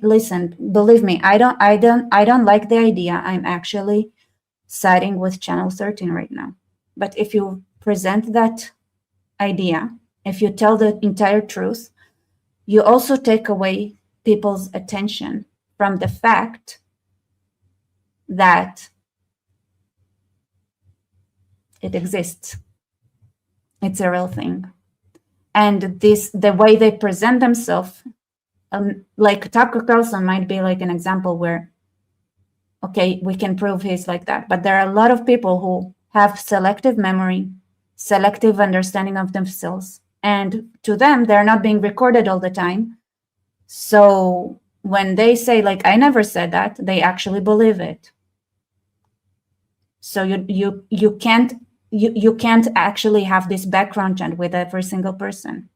listen, believe me, I don't like the idea. I'm actually siding with Channel 13 right now. But if you present that idea, if you tell the entire truth, you also take away people's attention from the fact that it exists. It's a real thing. And the way they present themselves, like Tucker Carlson might be like an example where, okay, we can prove he's like that. But there are a lot of people who have selective memory, selective understanding of themselves. And to them, they're not being recorded all the time. So when they say like, I never said that, they actually believe it. So you can't actually have this background check with every single person.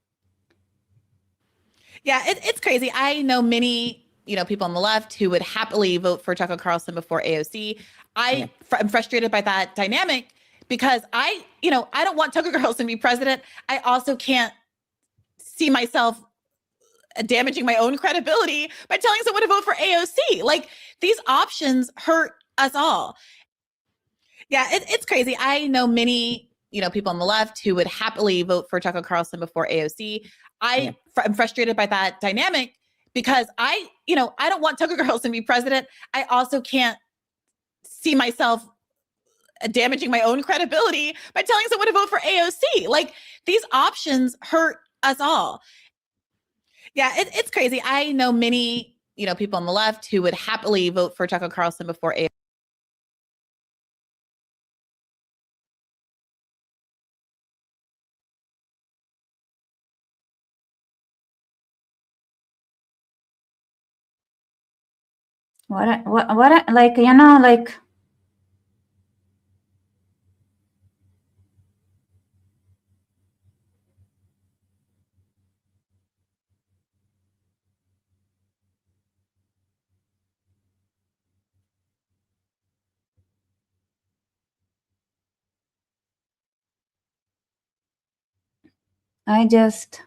Yeah, it's crazy. I know many, people on the left who would happily vote for Tucker Carlson before AOC. I'm frustrated by that dynamic because I don't want Tucker Carlson to be president. I also can't see myself damaging my own credibility by telling someone to vote for AOC. Like, these options hurt us all. Yeah, it's crazy. I know many, people on the left who would happily vote for Tucker Carlson before AOC. I'm frustrated by that dynamic because I don't want Tucker Carlson to be president. I also can't see myself damaging my own credibility by telling someone to vote for AOC. Like, these options hurt us all. Yeah, it's crazy. I know many, people on the left who would happily vote for Tucker Carlson before AOC. Like, like, I just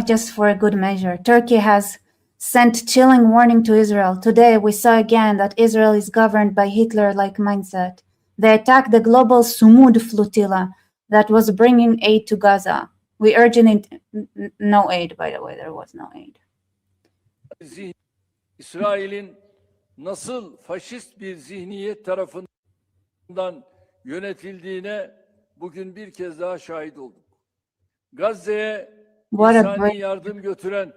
just for a good measure, Turkey has sent chilling warning to Israel. Today we saw again that Israel is governed by Hitler-like mindset. They attacked the global Sumud flotilla that was bringing aid to Gaza. We urge no aid, by the way, there was no aid. İsrail'in nasıl faşist bir zihniyet tarafından yönetildiğine bugün bir kez daha şahit olduk. Gazze'ye insani yardım götüren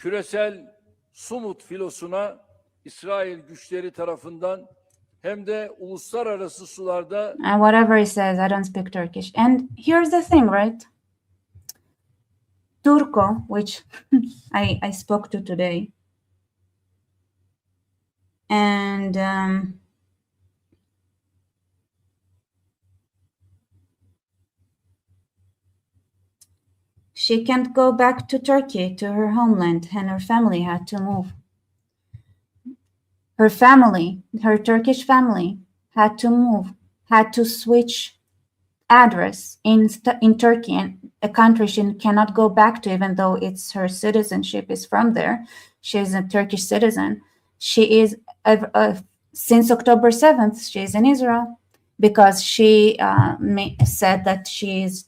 küresel Sumut filosuna İsrail güçleri tarafından hem de uluslararası sularda whatever he says, I don't speak Turkish. And here's the thing, right? Turco, which I spoke to today, and she can't go back to Turkey, to her homeland, and her family had to move. Her family, her Turkish family, had to move, had to switch address in Turkey, and a country she cannot go back to, even though it's her citizenship is from there. She is a Turkish citizen. She is, since October 7th, she is in Israel because she said that she is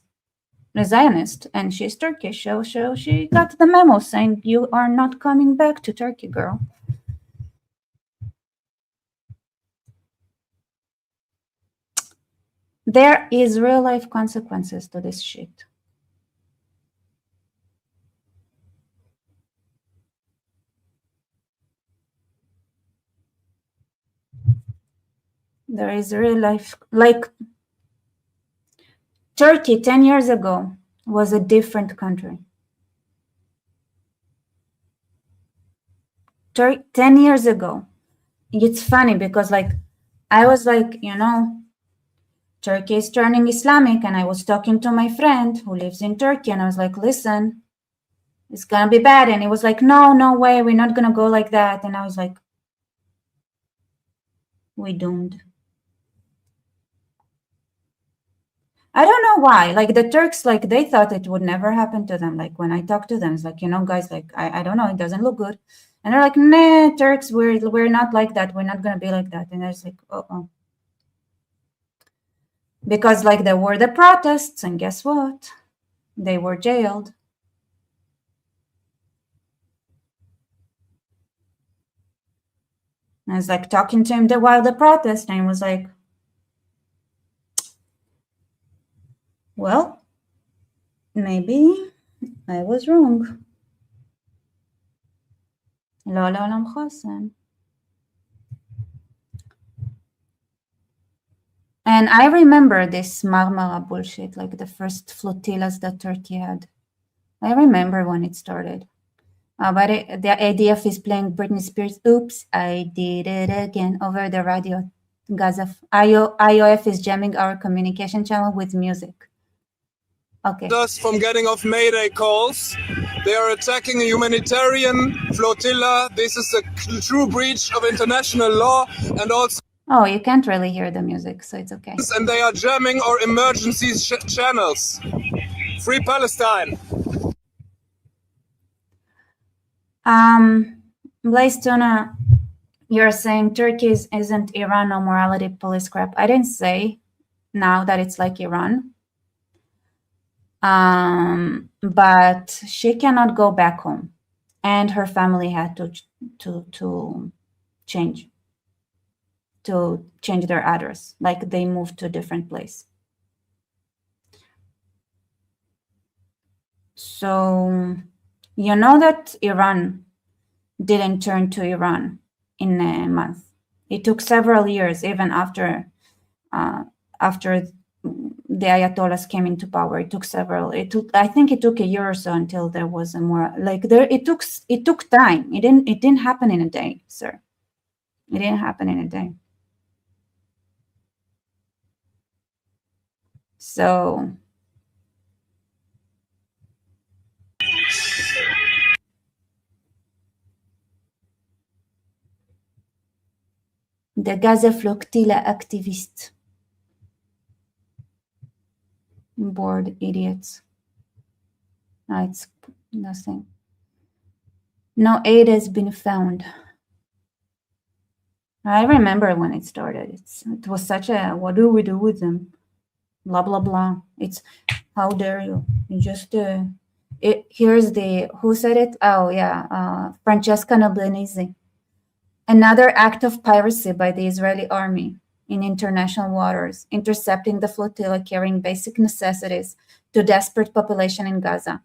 a Zionist and she's Turkish. So she got the memo saying, you are not coming back to Turkey, girl. There is real life consequences to this shit. There is real life, like Turkey 10 years ago was a different country. 10 years ago. It's funny because like, I was like, Turkey is turning Islamic, and I was talking to my friend who lives in Turkey, and I was like, listen, it's gonna be bad. And he was like, no way, we're not gonna go like that. And I was like, we doomed. I don't know why. Like the Turks, like they thought it would never happen to them. Like when I talk to them, it's like, guys, like I don't know, it doesn't look good. And they're like, nah, Turks, we're not like that. We're not gonna be like that. And I was like, oh. Because like there were the protests, and guess what? They were jailed. I was like talking to him while the protest, and he was like, well, maybe I was wrong. לא לעולם חוסן. And I remember this Marmara bullshit, like the first flotillas that Turkey had. I remember when it started. But the ADF is playing Britney Spears. Oops, I did it again over the radio. Gaza. IOF is jamming our communication channel with music. Okay. Us from getting off Mayday calls. They are attacking a humanitarian flotilla. This is a true breach of international law and also. Oh, you can't really hear the music, so it's okay. And they are jamming our emergency channels. Free Palestine. Blaze Tuna, you're saying Turkey isn't Iran or morality police crap. I didn't say now that it's like Iran. But she cannot go back home, and her family had to change their address, like they moved to a different place. So you know that Iran didn't turn to Iran in a month. It took several years, even after the Ayatollahs came into power. It took I think it took a year or so until there was a more it took time. It didn't happen in a day, sir. It didn't happen in a day. So the Gaza Flotilla activist. Bored idiots. No, it's nothing. No aid has been found. I remember when it started. It was such a, what do we do with them? Blah, blah, blah. It's, how dare you? You just, here's the, who said it? Oh, yeah, Francesca Noblenese. Another act of piracy by the Israeli army in international waters, intercepting the flotilla carrying basic necessities to desperate population in Gaza.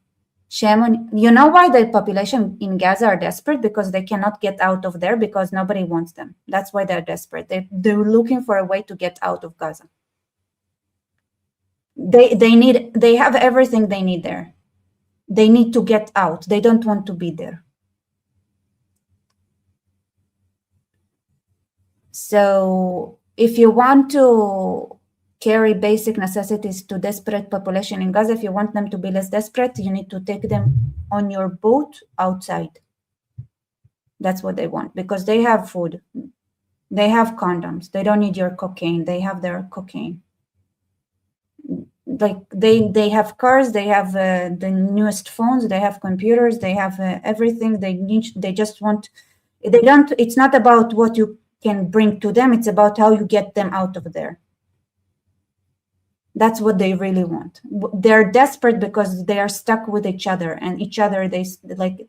Shame on, you know why the population in Gaza are desperate? Because they cannot get out of there because nobody wants them. That's why they're desperate. They're looking for a way to get out of Gaza. They have everything they need there. They need to get out. They don't want to be there. So if you want to carry basic necessities to desperate population in Gaza, if you want them to be less desperate, you need to take them on your boat outside. That's what they want, because they have food. They have condoms. They don't need your cocaine. They have their cocaine. Like they have cars. They have the newest phones. They have computers. They have everything they need. They just want, they don't, it's not about what you can bring to them. It's about how you get them out of there. That's what they really want. They're desperate because they are stuck with each other, and each other, they like,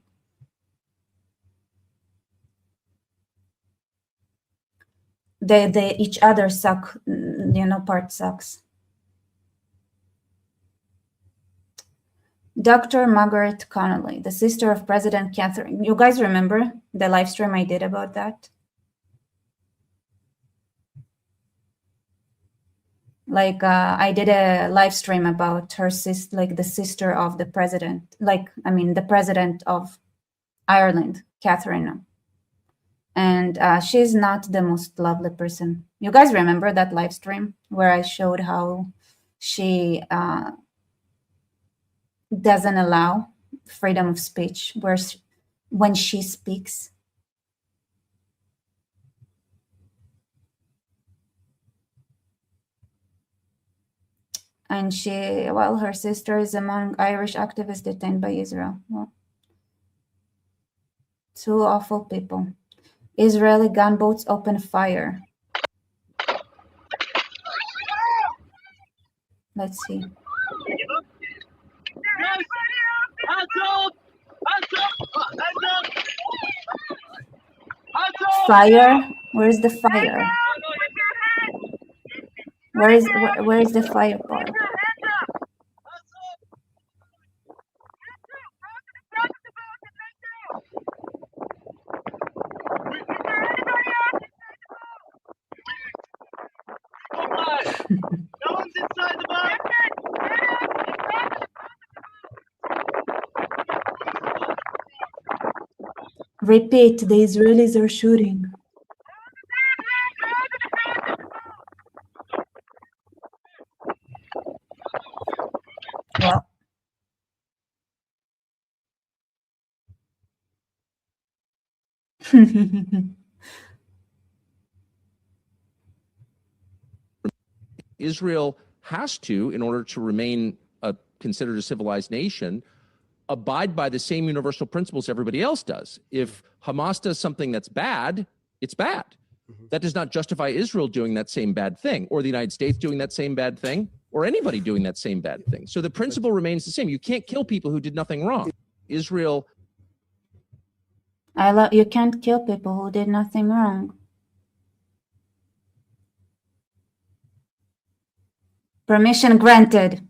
they each other suck, you know, part sucks. Dr. Margaret Connolly, the sister of President Catherine. You guys remember the live stream I did about that? Like I did a live stream about her sister, like the sister of the president, like, I mean, the president of Ireland, Catherine. And she's not the most lovely person. You guys remember that live stream where I showed how she doesn't allow freedom of speech when she speaks? And she, well, her sister is among Irish activists detained by Israel. Well, two awful people. Israeli gunboats open fire. Let's see. Fire? Where's the fire? Where is the fire part? Repeat, the Israelis are shooting. Well, Israel has to, in order to remain considered a civilized nation, abide by the same universal principles everybody else does. If Hamas does something that's bad, it's bad. That does not justify Israel doing that same bad thing, or the United States doing that same bad thing, or anybody doing that same bad thing. So the principle remains the same. You can't kill people who did nothing wrong. Israel. you can't kill people who did nothing wrong. Permission granted.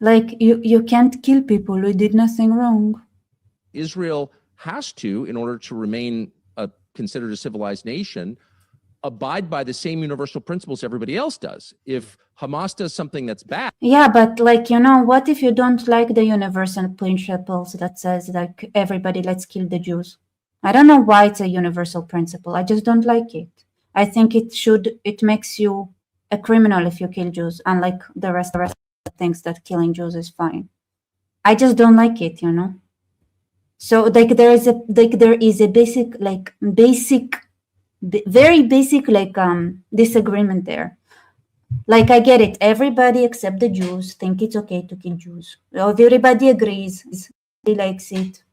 Like you can't kill people who did nothing wrong. Israel has to, in order to remain considered a civilized nation, abide by the same universal principles everybody else does. If Hamas does something that's bad. Yeah, but like, what if you don't like the universal principles that says like everybody, let's kill the Jews? I don't know why it's a universal principle. I just don't like it. I think it makes you a criminal if you kill Jews, unlike the rest thinks that killing Jews is fine. I just don't like it, So like there is a very basic disagreement there. Like I get it. Everybody except the Jews think it's okay to kill Jews. Everybody agrees. He likes it.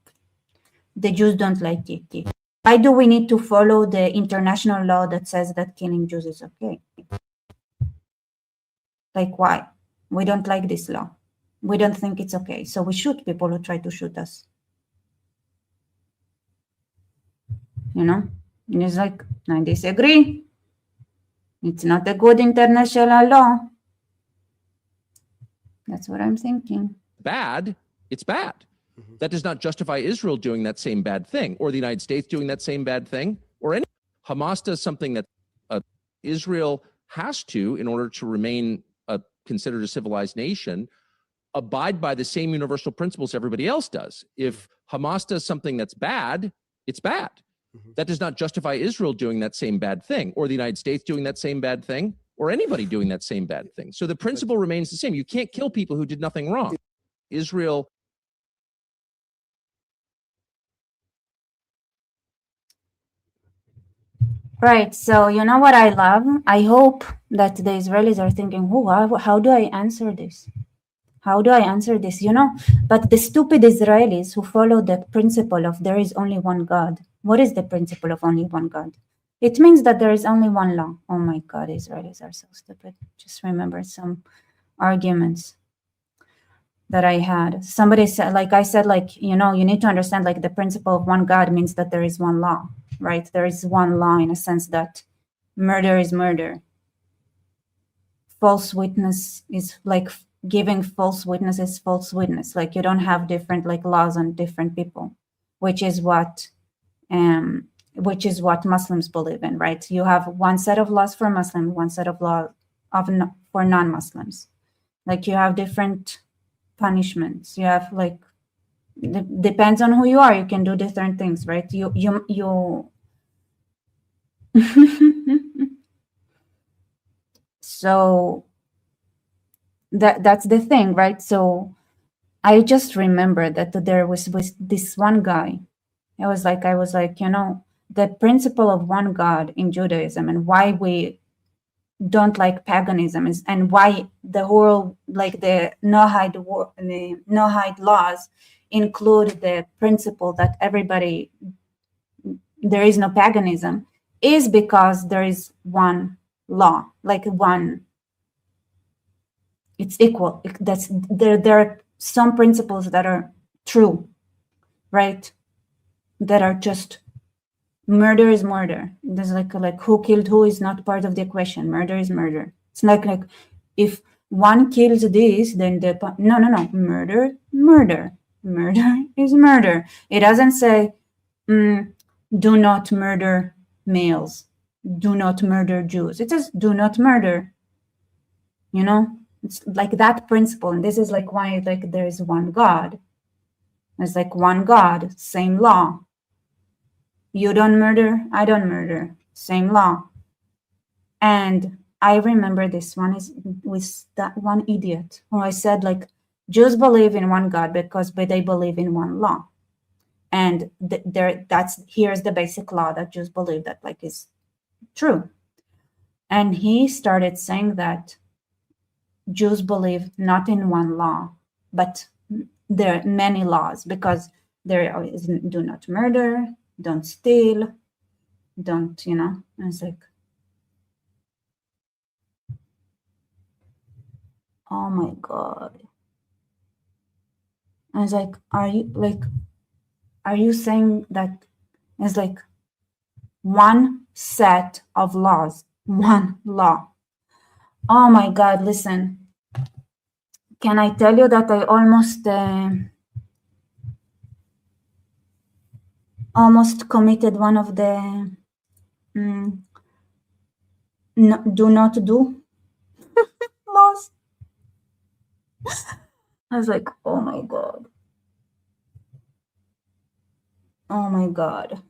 The Jews don't like it. Why do we need to follow the international law that says that killing Jews is okay? Like why? We don't like this law. We don't think it's okay. So we shoot people who try to shoot us. And it's like, I disagree. It's not a good international law. That's what I'm thinking. Bad, it's bad. That does not justify Israel doing that same bad thing, or the United States doing that same bad thing, or any. Hamas does something that Israel has to, in order to remain considered a civilized nation, abide by the same universal principles everybody else does. If Hamas does something that's bad, it's bad. That does not justify Israel doing that same bad thing, or the United States doing that same bad thing, or anybody doing that same bad thing. So the principle remains the same. You can't kill people who did nothing wrong. Israel. Right. So you know what I love? I hope that the Israelis are thinking, how do I answer this? How do I answer this? But the stupid Israelis who follow the principle of there is only one God. What is the principle of only one God? It means that there is only one law. Oh my God, Israelis are so stupid. Just remember some arguments that I had. Somebody said, you need to understand, like the principle of one God means that there is one law, right? There is one law in a sense that murder is murder. False witness is like giving false witness is false witness. Like you don't have different laws on different people, which is what Muslims believe in, right? You have one set of laws for Muslims, one set of laws for non-Muslims. Like you have different punishments. You have depends on who you are. You can do different things, right? You So that's the thing, right? So I just remember that there was this one guy. I was like, the principle of one God in Judaism and why we don't like paganism is, and why the whole the Noahide laws include the principle that there is no paganism, is because there is one law, it's equal. There are some principles that are true, right? That are just murder is murder. There's like who killed who is not part of the equation. Murder is murder. It's like if one kills this, then no. Murder is murder. It doesn't say do not murder males, do not murder Jews. It says do not murder. It's like that principle, and this is why there is one God. It's like one God, same law. You don't murder, I don't murder, same law. And I remember this one is with that one idiot who I said, like, Jews believe in one God because they believe in one law. And here's the basic law that Jews believe that like is true. And he started saying that Jews believe not in one law, but there are many laws, because there is do not murder, don't steal, don't, and it's like, oh my God. I was like, are you saying that it's like one set of laws, one law? Oh my God, listen. Can I tell you that I almost committed one of the do not do laws? I was like, oh my God. Oh my God.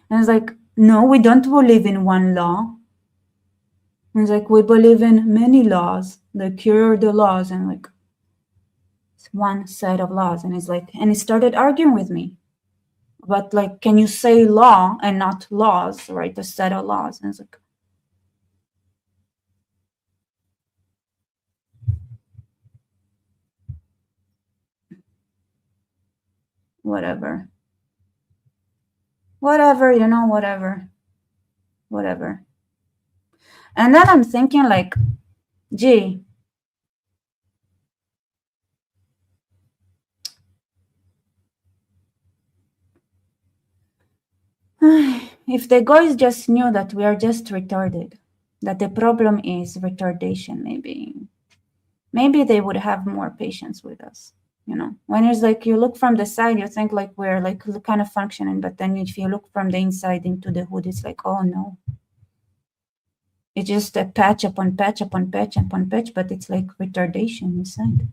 And I was like, no, we don't believe in one law. And it's like, we believe in many laws, like here are the laws, and like it's one set of laws. And it's like, and he started arguing with me. But like, can you say law and not laws, right? A set of laws. And it's like, whatever. Whatever. And then I'm thinking like, gee, if the guys just knew that we are just retarded, that the problem is retardation, maybe they would have more patience with us. When it's like you look from the side, you think like we're like kind of functioning, but then if you look from the inside into the hood, it's like, oh no. It's just a patch upon patch upon patch upon patch, but it's like retardation inside.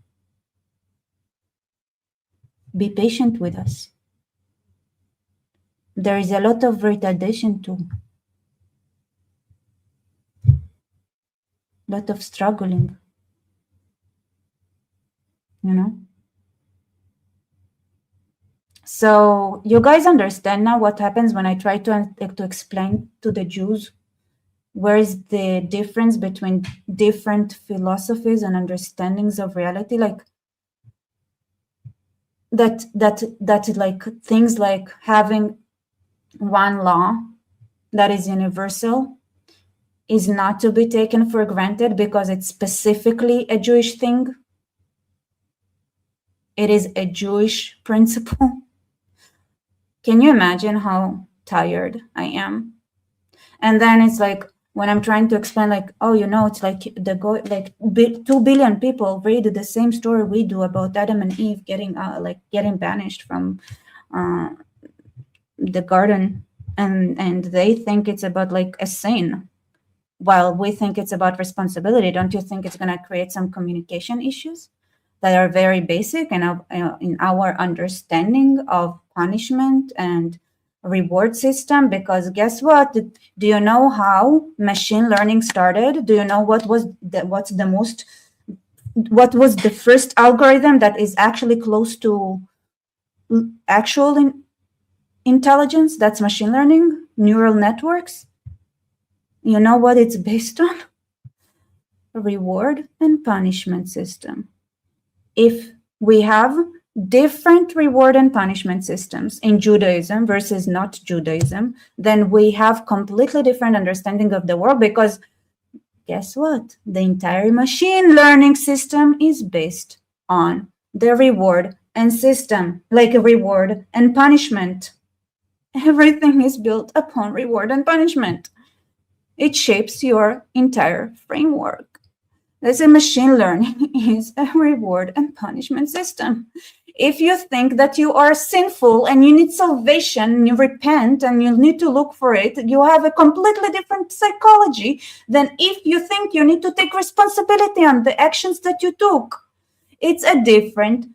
Be patient with us. There is a lot of retardation too. A lot of struggling. So you guys understand now what happens when I try to explain to the Jews where is the difference between different philosophies and understandings of reality, like that like things like having one law that is universal is not to be taken for granted because it's specifically a Jewish thing. It is a Jewish principle. Can you imagine how tired I am? And then it's like, when I'm trying to explain, like, oh, it's like 2 billion people read the same story we do about Adam and Eve getting banished from the garden, and they think it's about like a sin, while we think it's about responsibility. Don't you think it's going to create some communication issues that are very basic in our understanding of punishment and reward system? Because guess what? Do you know how machine learning started? Do you know what was the first algorithm that is actually close to actual intelligence? That's machine learning, neural networks. You know what it's based on? A reward and punishment system. If we have different reward and punishment systems in Judaism versus not Judaism, then we have completely different understanding of the world, because guess what? The entire machine learning system is based on the reward and system, like a reward and punishment. Everything is built upon reward and punishment. It shapes your entire framework. This machine learning is a reward and punishment system. if you think that you are sinful and you need salvation, and you repent and you need to look for it, you have a completely different psychology than if you think you need to take responsibility on the actions that you took. It's a different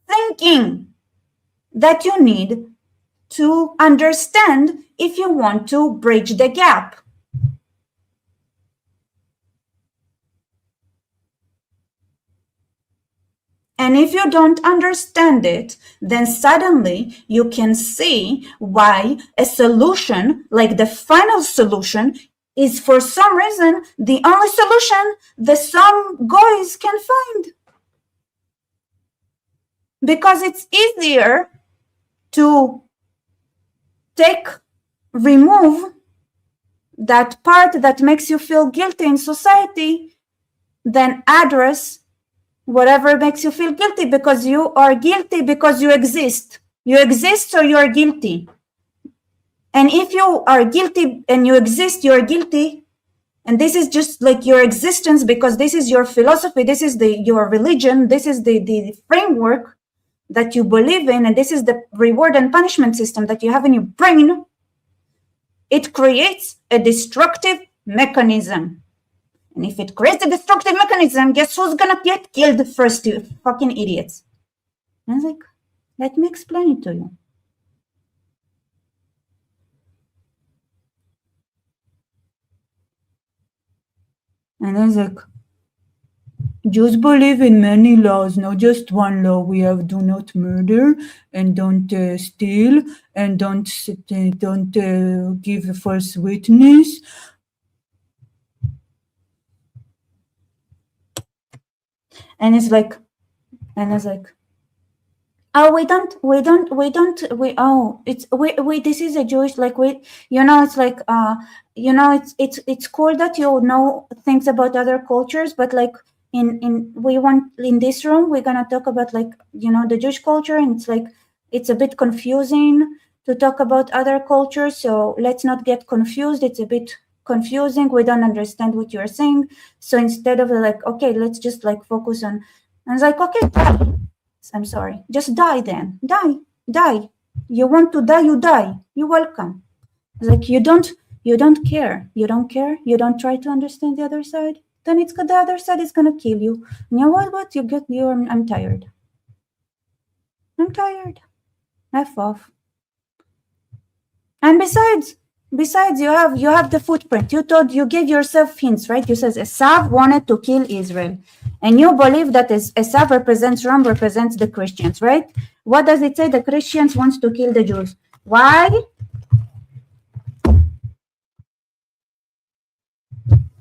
thinking that you need to understand if you want to bridge the gap. And if you don't understand it, then suddenly you can see why a solution, like the final solution, is for some reason the only solution that some guys can find. Because it's easier to remove that part that makes you feel guilty in society than address whatever makes you feel guilty, because you are guilty because you exist. You exist, so you are guilty. And if you are guilty and you exist, you are guilty. And this is just like your existence, because this is your philosophy, this is your religion, this is the framework that you believe in, and this is the reward and punishment system that you have in your brain. It creates a destructive mechanism. And if it creates a destructive mechanism, guess who's gonna get killed first, you fucking idiots? And I was like, let me explain it to you. And I was like, Jews believe in many laws, not just one law. We have do not murder, and don't steal, and don't give a false witness. And it's like, and I was like, oh, this is a Jewish, like, it's like, it's cool that you know things about other cultures, but like, in this room, we're gonna talk about, like, the Jewish culture, and it's like, it's a bit confusing to talk about other cultures, so let's not get confused. It's a bit confusing. We don't understand what you're saying. So instead of like, okay, let's just like focus on, I was like, okay, die. I'm sorry, just die then. Die. You want to die, you die. You're welcome. Like, you don't care. You don't care. You don't try to understand the other side. Then the other side is gonna kill you. And you know what? I'm tired. I'm tired. F off. And besides, you have the footprint. You gave yourself hints, right? You says Esav wanted to kill Israel, and you believe that Esav represents Rome, represents the Christians, right? What does it say? The Christians wants to kill the Jews. Why?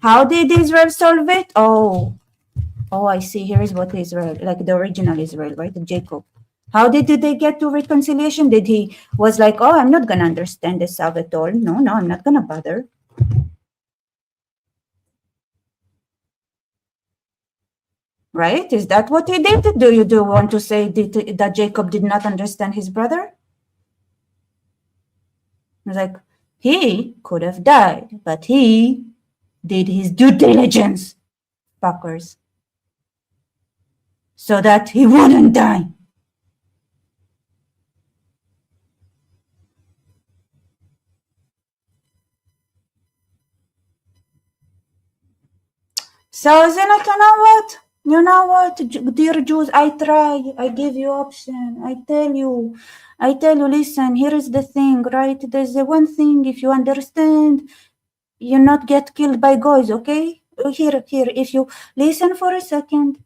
How did Israel solve it? Oh, I see. Here is what Israel, like the original Israel, right? Jacob. How did they get to reconciliation? Did he was like, oh, I'm not going to understand Esav at all. No, I'm not going to bother. Right? Is that what he did? Do you want to say that Jacob did not understand his brother? It's like, he could have died, but he did his due diligence, fuckers, so that he wouldn't die. So Zenat, you know what, dear Jews, I try, I give you option, I tell you, listen, here is the thing, right? There's the one thing, if you understand, you not get killed by guys, okay? Here, if you listen for a second,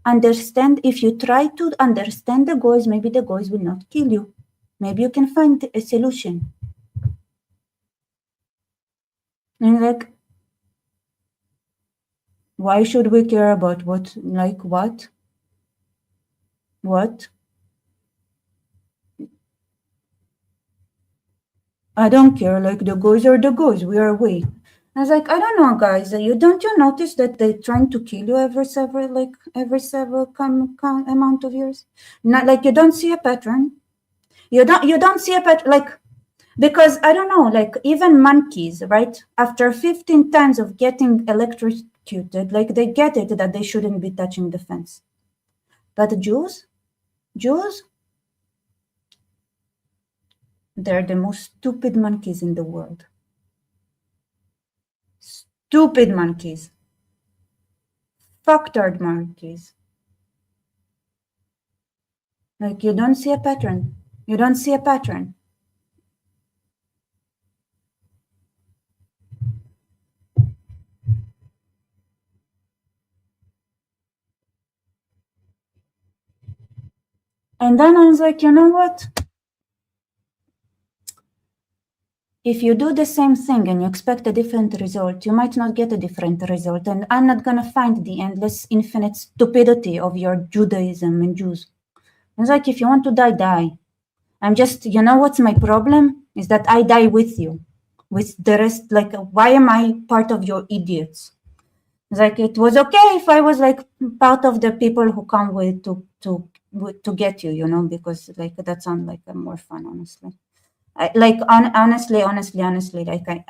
understand, if you try to understand the guys, maybe the guys will not kill you. Maybe you can find a solution. And like, why should we care about what? What? I don't care, like, the guys are the guys, we are we. I was like, I don't know, guys, don't you notice that they're trying to kill you every several amount of years? Not like, you don't see a pattern. You don't see a pattern, like, because I don't know, like, even monkeys, right? After 15 times of getting electrocuted, like, they get it that they shouldn't be touching the fence. But the Jews, Jews, they're the most stupid monkeys in the world. Stupid monkeys. Fucktard monkeys. Like, you don't see a pattern. You don't see a pattern. And then I was like, you know what? If you do the same thing and you expect a different result, you might not get a different result. And I'm not going to find the endless, infinite stupidity of your Judaism and Jews. It's like, if you want to die, die. I'm just, you know what's my problem? Is that I die with you. With the rest, like, why am I part of your idiots? It's like, it was okay if I was like part of the people who come with to get you, you know, because like that sounds like more fun, honestly. Honestly, like I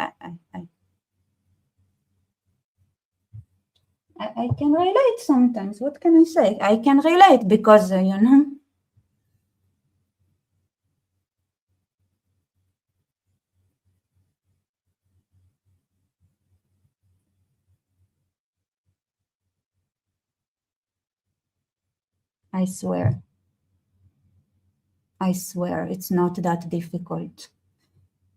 can relate sometimes. What can I say? I can relate because, you know. I swear it's not that difficult.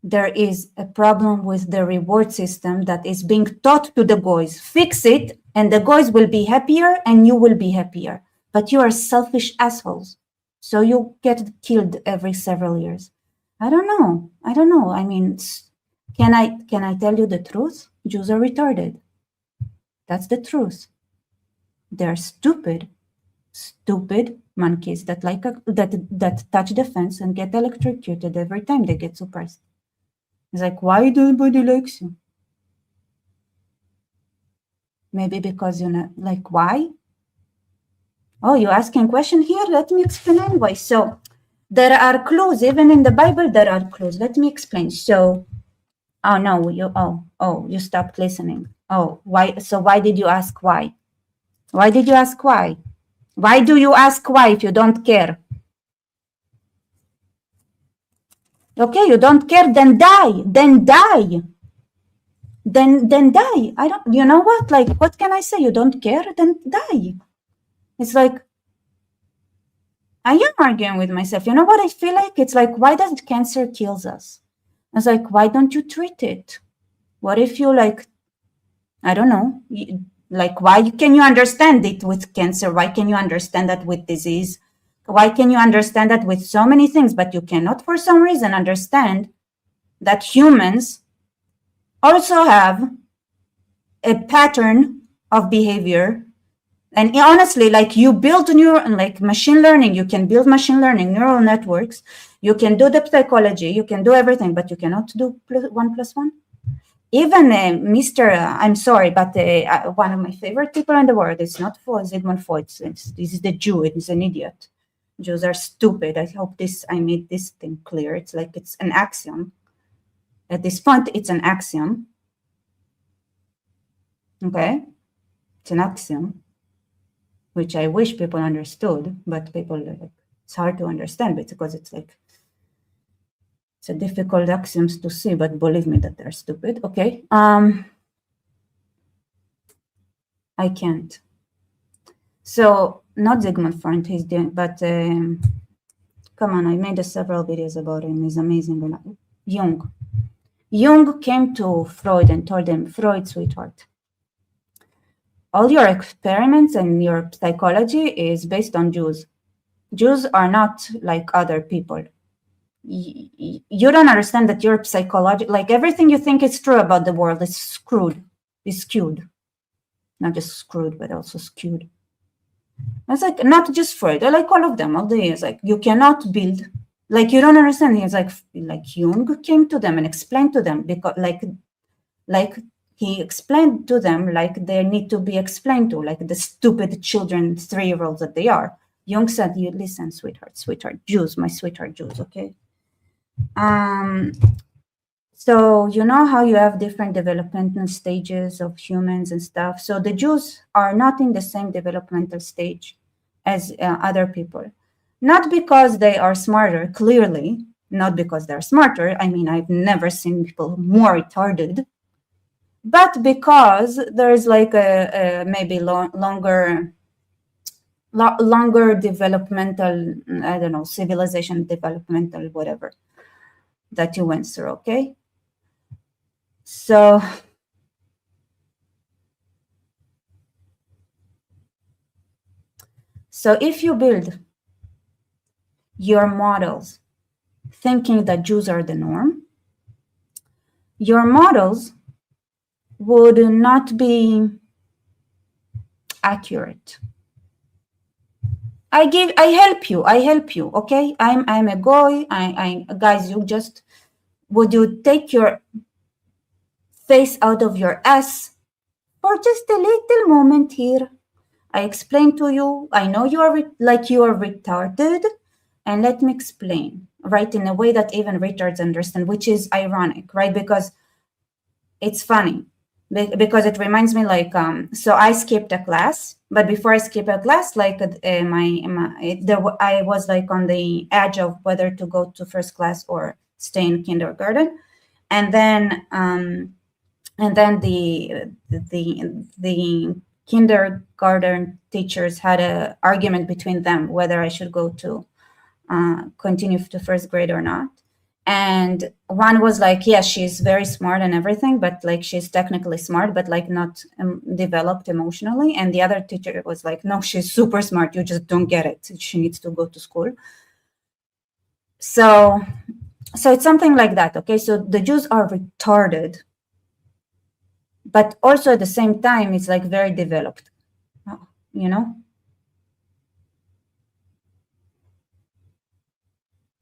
There is a problem with the reward system that is being taught to the goys. Fix it, and the goys will be happier, and you will be happier. But you are selfish assholes, so you get killed every several years. I don't know. I mean, can I tell you the truth? Jews are retarded. That's the truth. They're stupid monkeys that that touch the fence and get electrocuted every time they get suppressed. It's like, why nobody likes you? Maybe because, you know, like, why? Oh, you're asking a question here? Let me explain anyway. So there are clues, even in the Bible, there are clues. Let me explain. So, oh no, you stopped listening. Oh, why? So why did you ask why? Why did you ask why? Why do you ask why if you don't care? Okay, you don't care, then die. Then die. Then die. I don't, you know what? Like, what can I say? You don't care, then die. It's like, I am arguing with myself. You know what I feel like? It's like, why does cancer kills us? It's like, why don't you treat it? What if you like, I don't know, like, why can you understand it with cancer? Why can you understand that with disease? Why can you understand that with so many things, but you cannot for some reason understand that humans also have a pattern of behavior? And honestly, like, you build like machine learning, you can build machine learning, neural networks, you can do the psychology, you can do everything, but you cannot do 1+1. Even I'm sorry, but one of my favorite people in the world, it's not for Sigmund Freud, this is the Jew, it's an idiot. Jews are stupid. I hope I made this thing clear. It's like, it's an axiom. At this point, it's an axiom. Okay? It's an axiom, which I wish people understood, but people, like, it's hard to understand because it's like, it's a difficult axioms to see, but believe me that they're stupid. Okay. I can't. So not Sigmund Freud, he's doing, but come on, I made several videos about him. He's amazing. Jung came to Freud and told him, Freud, sweetheart, all your experiments and your psychology is based on Jews. Jews are not like other people. You don't understand that your psychology, like everything you think is true about the world, is skewed. Not just screwed, but also skewed. It's like, not just Freud, I like all of them, all the years. Like, you cannot build, like, you don't understand. It's like Jung came to them and explained to them, because like he explained to them like they need to be explained to, like the stupid children, 3-year-olds that they are. Jung said, you listen, sweetheart, Jews, my sweetheart Jews, okay? So you know how you have different developmental stages of humans and stuff. So the Jews are not in the same developmental stage as other people. not because they are smarter, clearly, not because they're smarter. I mean, I've never seen people more retarded, but because there's like a maybe longer developmental, I don't know, civilization developmental, whatever, that you went through, okay? So if you build your models thinking that Jews are the norm, your models would not be accurate. I help you, okay? I'm a guy, guys, would you take your face out of your ass for just a little moment here? I explain to you, I know you are retarded, and let me explain, right, in a way that even retards understand, which is ironic, right? Because it's funny, because it reminds me like, so I skipped a class, but before I skip a class, like I was like on the edge of whether to go to first class or stay in kindergarten, and then the kindergarten teachers had an argument between them whether I should go to continue to first grade or not. And one was like, yeah, she's very smart and everything, but like she's technically smart, but like not developed emotionally. And the other teacher was like, no, she's super smart. You just don't get it. She needs to go to school. So it's something like that. Okay, so the Jews are retarded, but also at the same time, it's like very developed, you know?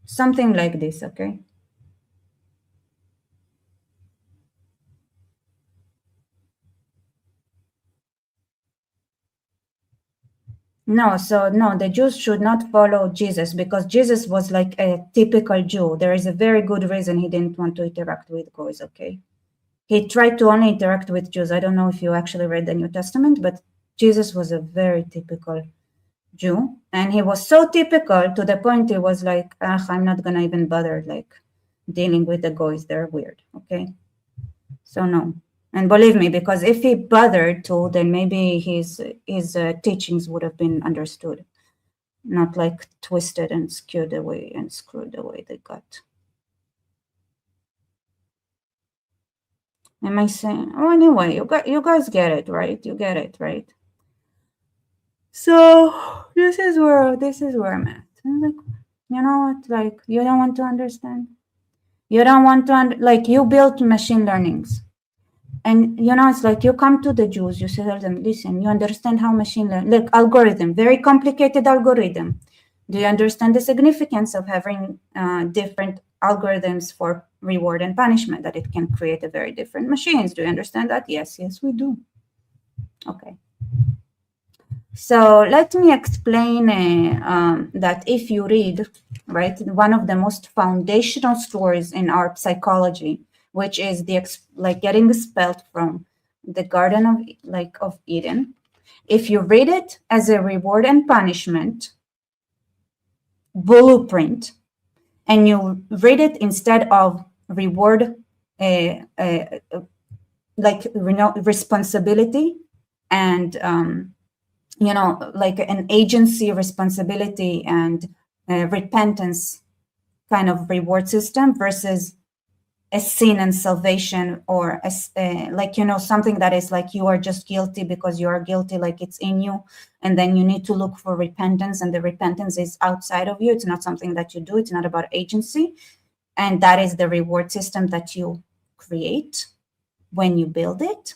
Something like this, okay? No, the Jews should not follow Jesus because Jesus was like a typical Jew. There is a very good reason he didn't want to interact with goys, okay? He tried to only interact with Jews. I don't know if you actually read the New Testament, but Jesus was a very typical Jew. And he was so typical to the point he was like, I'm not going to even bother like dealing with the goys. They're weird, okay? So no. And believe me, because if he bothered to, then maybe his teachings would have been understood, not like twisted and skewed away and screwed the way they got. Am I saying? Oh, anyway, you guys get it, right? You get it, right? So this is where I'm at. I'm like, you know what? Like, you don't want to understand. You don't want to like you built machine learnings. And, you know, it's like you come to the Jews, you tell them, listen, you understand how machine learning, like algorithm, very complicated algorithm. Do you understand the significance of having different algorithms for reward and punishment, that it can create a very different machines? Do you understand that? Yes, we do. Okay. So let me explain that if you read, right, one of the most foundational stories in our psychology, which is like getting expelled from the Garden of Eden. If you read it as a reward and punishment blueprint, and you read it instead of reward, responsibility and like an agency responsibility and repentance kind of reward system versus a sin and salvation, or something that is like you are just guilty because you are guilty, like it's in you, and then you need to look for repentance, and the repentance is outside of you. It's not something that you do. It's not about agency, and that is the reward system that you create when you build it.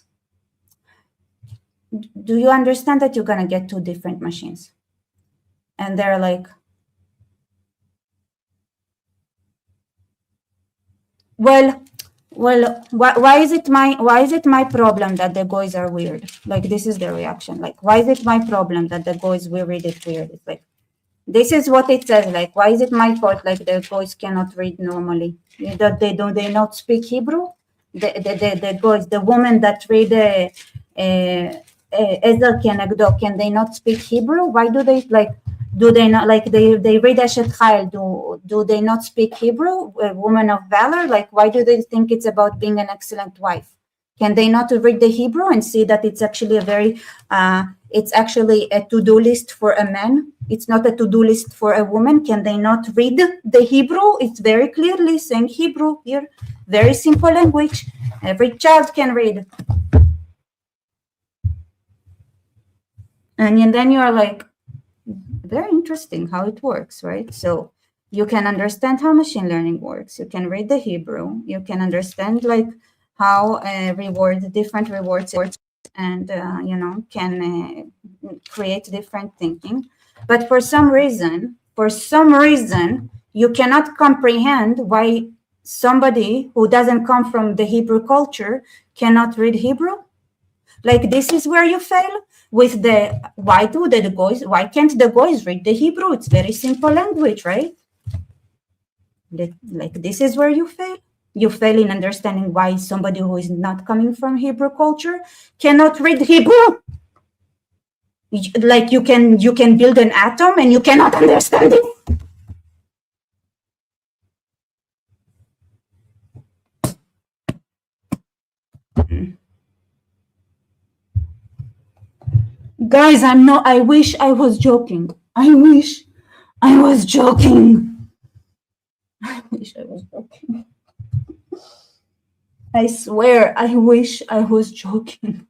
Do you understand that you're going to get two different machines? And they're like, well, why is it my problem that the goys are weird? Like, this is the reaction. Like, why is it my problem that the goys will read it weird? It's like, this is what it says. Like, why is it my fault? Like, the goys cannot read normally. That they not speak Hebrew. The goys, the woman that read Ezel Kenegdo, can they not speak Hebrew? Why do they like? Do they not, like, they read Eshet Chayil, do they not speak Hebrew? A woman of valor? Like, why do they think it's about being an excellent wife? Can they not read the Hebrew and see that it's actually it's actually a to-do list for a man? It's not a to-do list for a woman. Can they not read the Hebrew? It's very clearly saying Hebrew here. Very simple language. Every child can read. And then you are like, very interesting how it works, right? So you can understand how machine learning works. You can read the Hebrew. You can understand like how different rewards and can create different thinking. But for some reason, you cannot comprehend why somebody who doesn't come from the Hebrew culture cannot read Hebrew. Like, this is where you fail with the why can't the goys read the Hebrew? It's very simple language, right? Like, this is where you fail. You fail in understanding why somebody who is not coming from Hebrew culture cannot read Hebrew. Like, you can build an atom and you cannot understand it. Guys, I wish I was joking. I wish I was joking. I wish I was joking. I swear, I wish I was joking.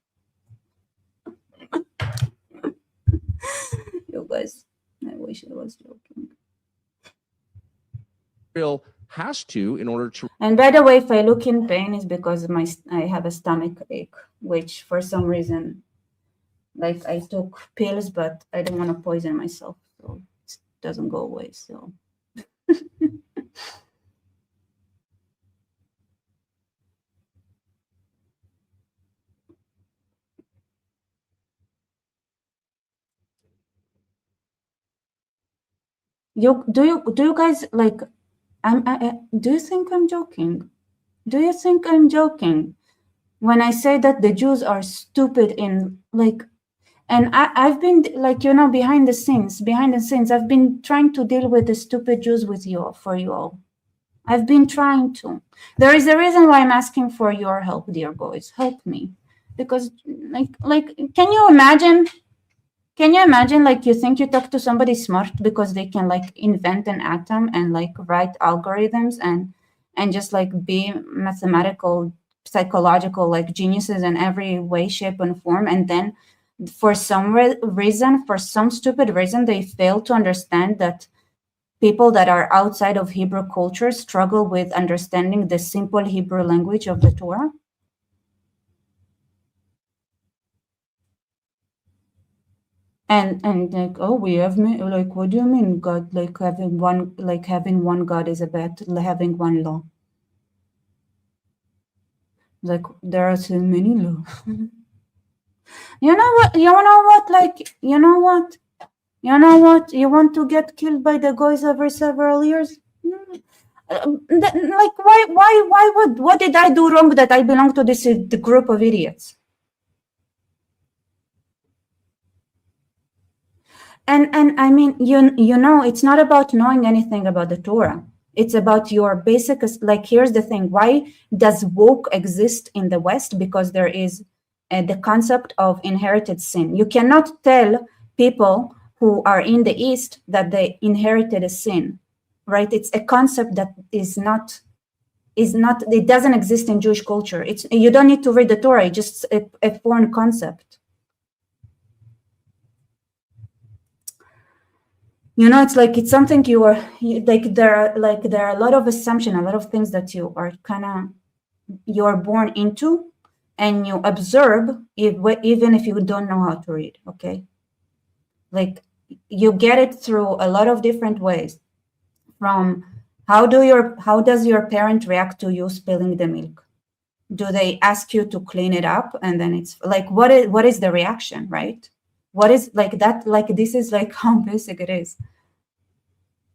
You guys, I wish I was joking. Israel has to, in order to. And by the way, if I look in pain, it's because I have a stomach ache, which for some reason, like, I took pills, but I don't want to poison myself, so it doesn't go away. So. Do you guys like? Do you think I'm joking? Do you think I'm joking when I say that the Jews are stupid in like? And I've been like, behind the scenes, I've been trying to deal with the stupid Jews for you all. I've been trying to. There is a reason why I'm asking for your help, dear boys. Help me, because like, can you imagine? Like, you think you talk to somebody smart because they can like invent an atom and like write algorithms and just like be mathematical, psychological, like geniuses in every way, shape, and form, and then for some reason, for some stupid reason, they fail to understand that people that are outside of Hebrew culture struggle with understanding the simple Hebrew language of the Torah? And like, oh, we have like, what do you mean, God? Like having one God is about having one law. Like, there are so many laws. You know what? Like, you know what? You want to get killed by the guys every several years? Like, what did I do wrong that I belong to this the group of idiots? And I mean, it's not about knowing anything about the Torah. It's about your basic, like, here's the thing. Why does woke exist in the West? Because there is the concept of inherited sin. You cannot tell people who are in the East that they inherited a sin, right? It's a concept that it doesn't exist in Jewish culture. You don't need to read the Torah, it's just a foreign concept. It's like, it's something there are a lot of assumptions, a lot of things that you're born into and you observe, even if you don't know how to read, okay? Like, you get it through a lot of different ways. From how does your parent react to you spilling the milk? Do they ask you to clean it up? And then it's like, what is the reaction, right? What is like that? Like, this is like how basic it is.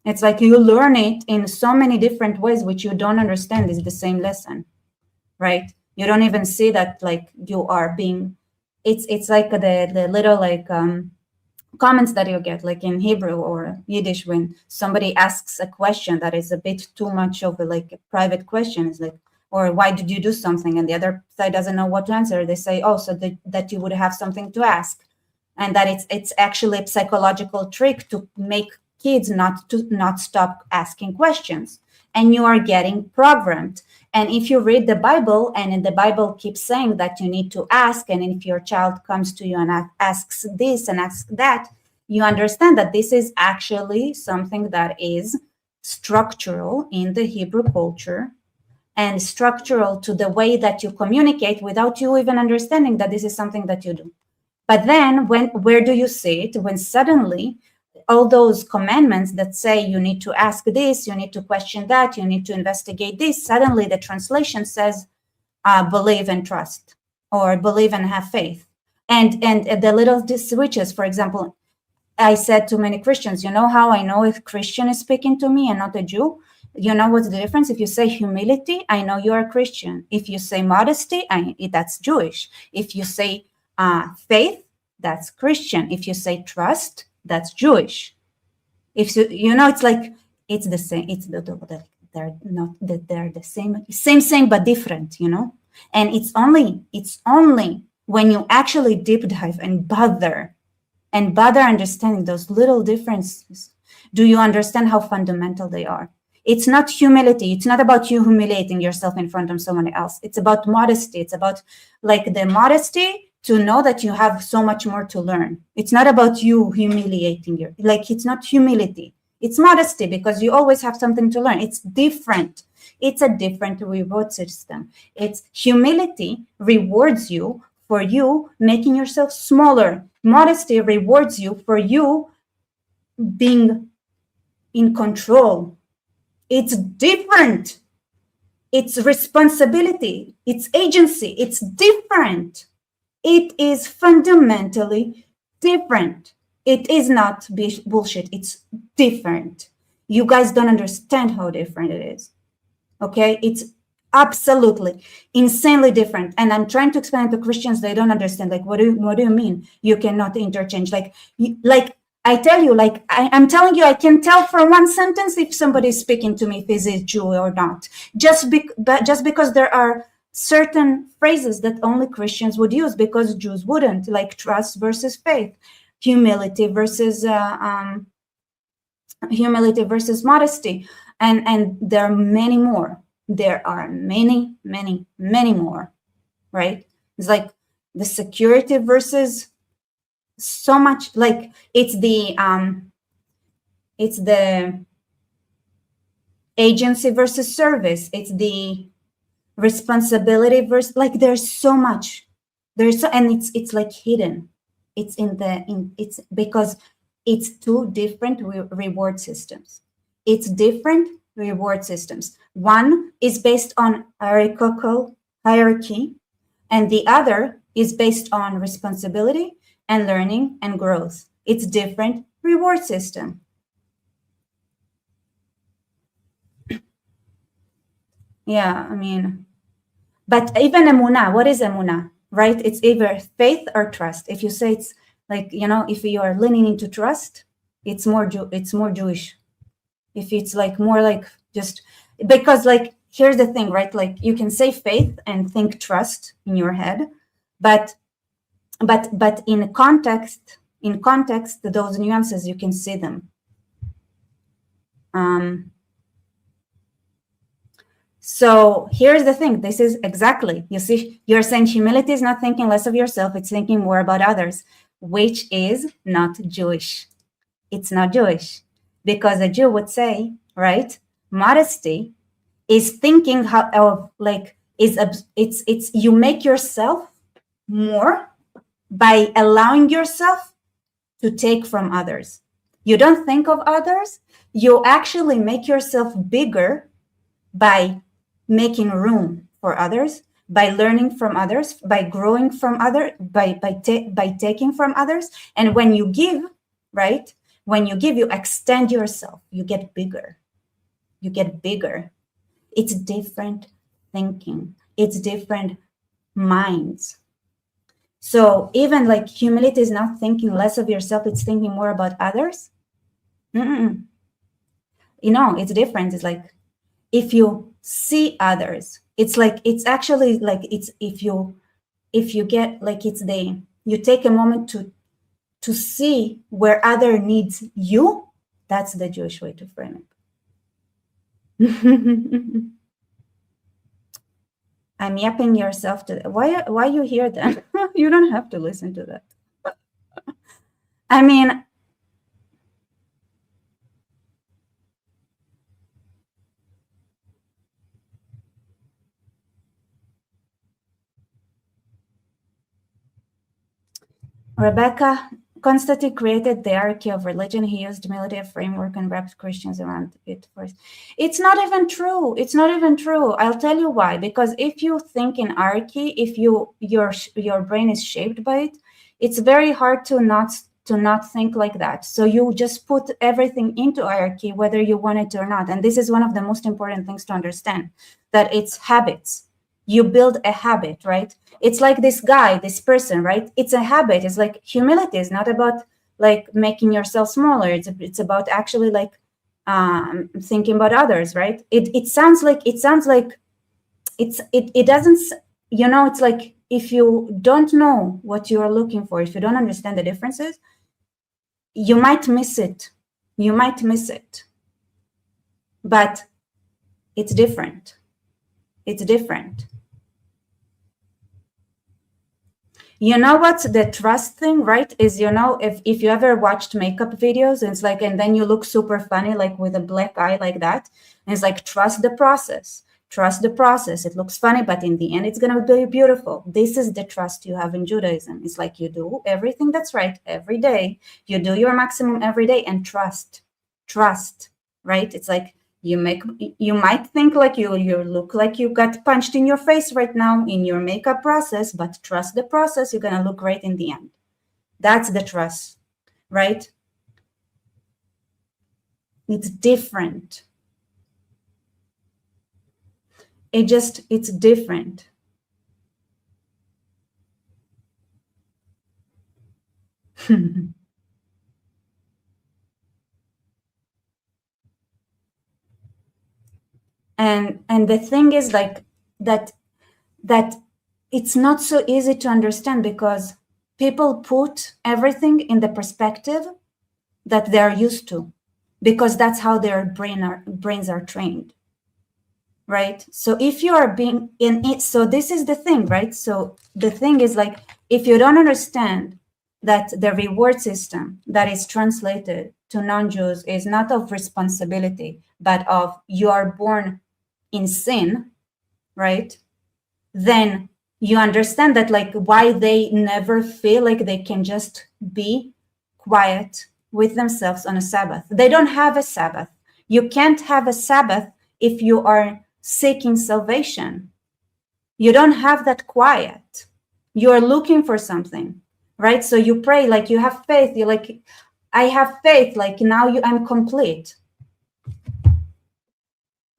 It's like you learn it in so many different ways, which you don't understand is the same lesson, right? You don't even see that, like, you are being, it's like the little, like, comments that you get, like in Hebrew or Yiddish, when somebody asks a question that is a bit too much of a private question, is like, or why did you do something? And the other side doesn't know what to answer. They say, oh, so that you would have something to ask. And that it's actually a psychological trick to make kids not stop asking questions. And you are getting programmed. And if you read the Bible, and in the Bible keeps saying that you need to ask, and if your child comes to you and asks this and asks that, you understand that this is actually something that is structural in the Hebrew culture and structural to the way that you communicate without you even understanding that this is something that you do. But then where do you see it? When suddenly all those commandments that say you need to ask this, you need to question that, you need to investigate this, suddenly the translation says believe and trust, or believe and have faith. And the little switches, for example, I said to many Christians, you know how I know if Christian is speaking to me and not a Jew? You know what's the difference? If you say humility, I know you're a Christian. If you say modesty, that's Jewish. If you say faith, that's Christian. If you say trust, that's Jewish. If it's like it's the same. They're not that they're the same, but different. And it's only when you actually deep dive and bother understanding those little differences, do you understand how fundamental they are. It's not humility. It's not about you humiliating yourself in front of someone else. It's about modesty. It's about the modesty to know that you have so much more to learn. It's not about you humiliating it's not humility. It's modesty, because you always have something to learn. It's different. It's a different reward system. It's humility rewards you for you making yourself smaller. Modesty rewards you for you being in control. It's different. It's responsibility. It's agency. It's different. It is fundamentally different. It is not bullshit. It's different. You guys don't understand how different it is. Okay? It's absolutely insanely different. And I'm trying to explain to Christians, they don't understand. What do you mean you cannot interchange? I tell you, I'm telling you, I can tell from one sentence if somebody is speaking to me if he's a Jew or not. Just because there are certain phrases that only Christians would use because Jews wouldn't, like trust versus faith, humility versus modesty, and there are many more. There are many, many, many more, right? It's like the security versus so much, it's the agency versus service. It's the responsibility versus, there's so much. And it's hidden. It's because it's two different reward systems. It's different reward systems. One is based on hierarchy, and the other is based on responsibility and learning and growth. It's different reward system. Yeah, but even emunah, what is emunah, right? It's either faith or trust. If you say it's if you are leaning into trust, it's more Jewish. If it's more just because here's the thing, right? You can say faith and think trust in your head, but in context, those nuances, you can see them. So here's the thing. This is exactly, you see, you're saying humility is not thinking less of yourself. It's thinking more about others, which is not Jewish. It's not Jewish, because a Jew would say, right? Modesty is thinking it's you make yourself more by allowing yourself to take from others. You don't think of others. You actually make yourself bigger by making room for others, by learning from others, by growing from others, by taking from others. And when you give, right? When you give, you extend yourself. You get bigger. You get bigger. It's different thinking. It's different minds. So even like humility is not thinking less of yourself, it's thinking more about others. Mm-mm. You know, it's different. It's like if you see others, it's like, it's actually like, it's if you get like, it's you take a moment to see where other needs you. That's the Jewish way to frame it. I'm yapping yourself to why you hear that? You don't have to listen to that. I mean, Rebecca, Constantine created the hierarchy of religion. He used military framework and wrapped Christians around it first. It's not even true. It's not even true. I'll tell you why. Because if you think in hierarchy, if your brain is shaped by it, it's very hard to not think like that. So you just put everything into hierarchy, whether you want it or not. And this is one of the most important things to understand, that it's habits. You build a habit, right? It's like this guy, this person, right? It's a habit. It's like humility is not about like making yourself smaller. It's about actually like thinking about others, right? It sounds like it doesn't, you know, it's like if you don't know what you are looking for, if you don't understand the differences, you might miss it. You might miss it. But it's different. It's different. You know what's the trust thing, right? Is, you know, if you ever watched makeup videos, it's like, and then you look super funny, like with a black eye like that. And it's like, trust the process. Trust the process. It looks funny, but in the end, it's going to be beautiful. This is the trust you have in Judaism. It's like you do everything that's right every day. You do your maximum every day and trust, right? It's like, you might think like you look like you got punched in your face right now in your makeup process, but trust the process. You're going to look great in the end. That's the trust, right? It's different. It's different. And the thing is like that it's not so easy to understand, because people put everything in the perspective that they're used to, because that's how their brains are trained, right? So if you are being in it, so this is the thing, right? So the thing is like, if you don't understand that the reward system that is translated to non-Jews is not of responsibility, but of you are born in sin, right? Then you understand that like why they never feel like they can just be quiet with themselves on a Sabbath. They don't have a Sabbath. You can't have a Sabbath if you are seeking salvation. You don't have that quiet. You are looking for something, right? So you pray, like you have faith. You're like, I have faith, like now I'm complete.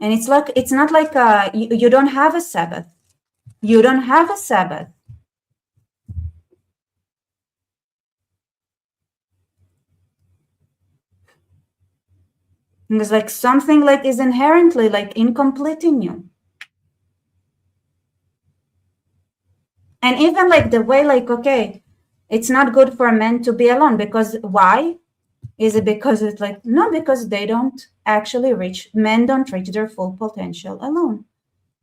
And it's like, it's not like you don't have a Sabbath. You don't have a Sabbath. And it's like something like is inherently like incomplete in you. And even like the way like, okay, it's not good for men to be alone, because why? Is it because it's like, no, because they don't actually men don't reach their full potential alone.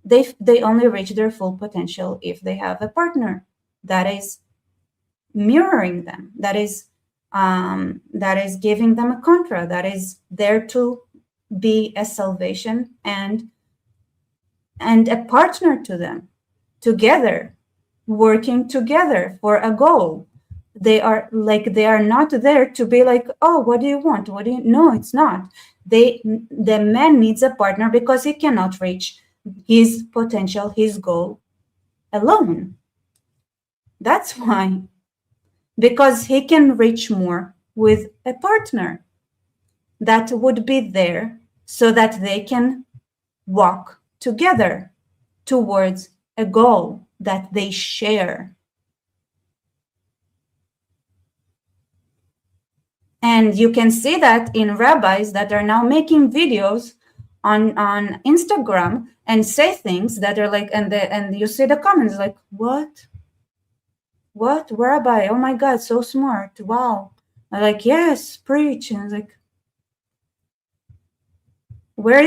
They only reach their full potential if they have a partner that is mirroring them, that is giving them a contra, that is there to be a salvation and a partner to them, together, working together for a goal. They are not there to be like, oh, what do you want? No, it's not. The man needs a partner because he cannot reach his potential, his goal alone. That's why. Because he can reach more with a partner that would be there so that they can walk together towards a goal that they share. And you can see that in rabbis that are now making videos on Instagram and say things that are like, and you see the comments like, what rabbi? Oh my God, so smart! Wow! I'm like, yes, preach. And like, where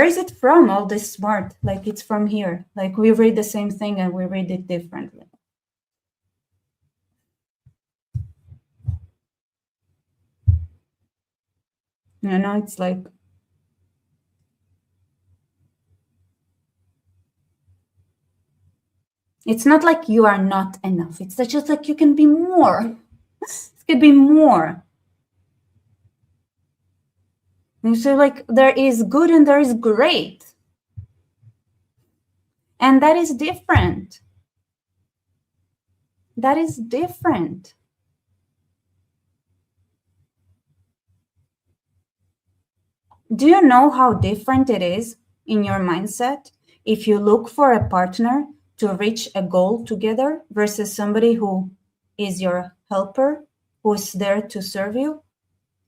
is it from? All this smart? Like, it's from here. Like, we read the same thing and we read it differently. You know, it's like, it's not like you are not enough. It's just like you can be more. It could be more. And so like there is good and there is great. And that is different. That is different. Do you know how different it is in your mindset if you look for a partner to reach a goal together versus somebody who is your helper, who's there to serve you?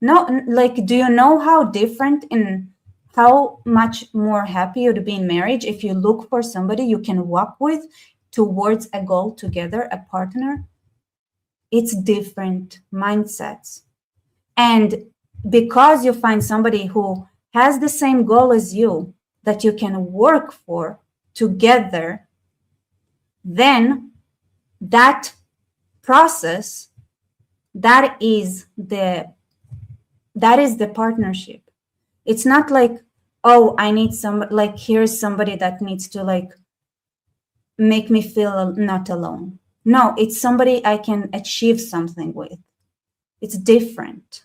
No, like, do you know how different and how much more happy you'd be in marriage if you look for somebody you can walk with towards a goal together, a partner? It's different mindsets. And because you find somebody who has the same goal as you that you can work for together, then that process, that is the partnership. It's not like, oh, I need somebody, like, here's somebody that needs to like make me feel not alone. No, it's somebody I can achieve something with. It's different.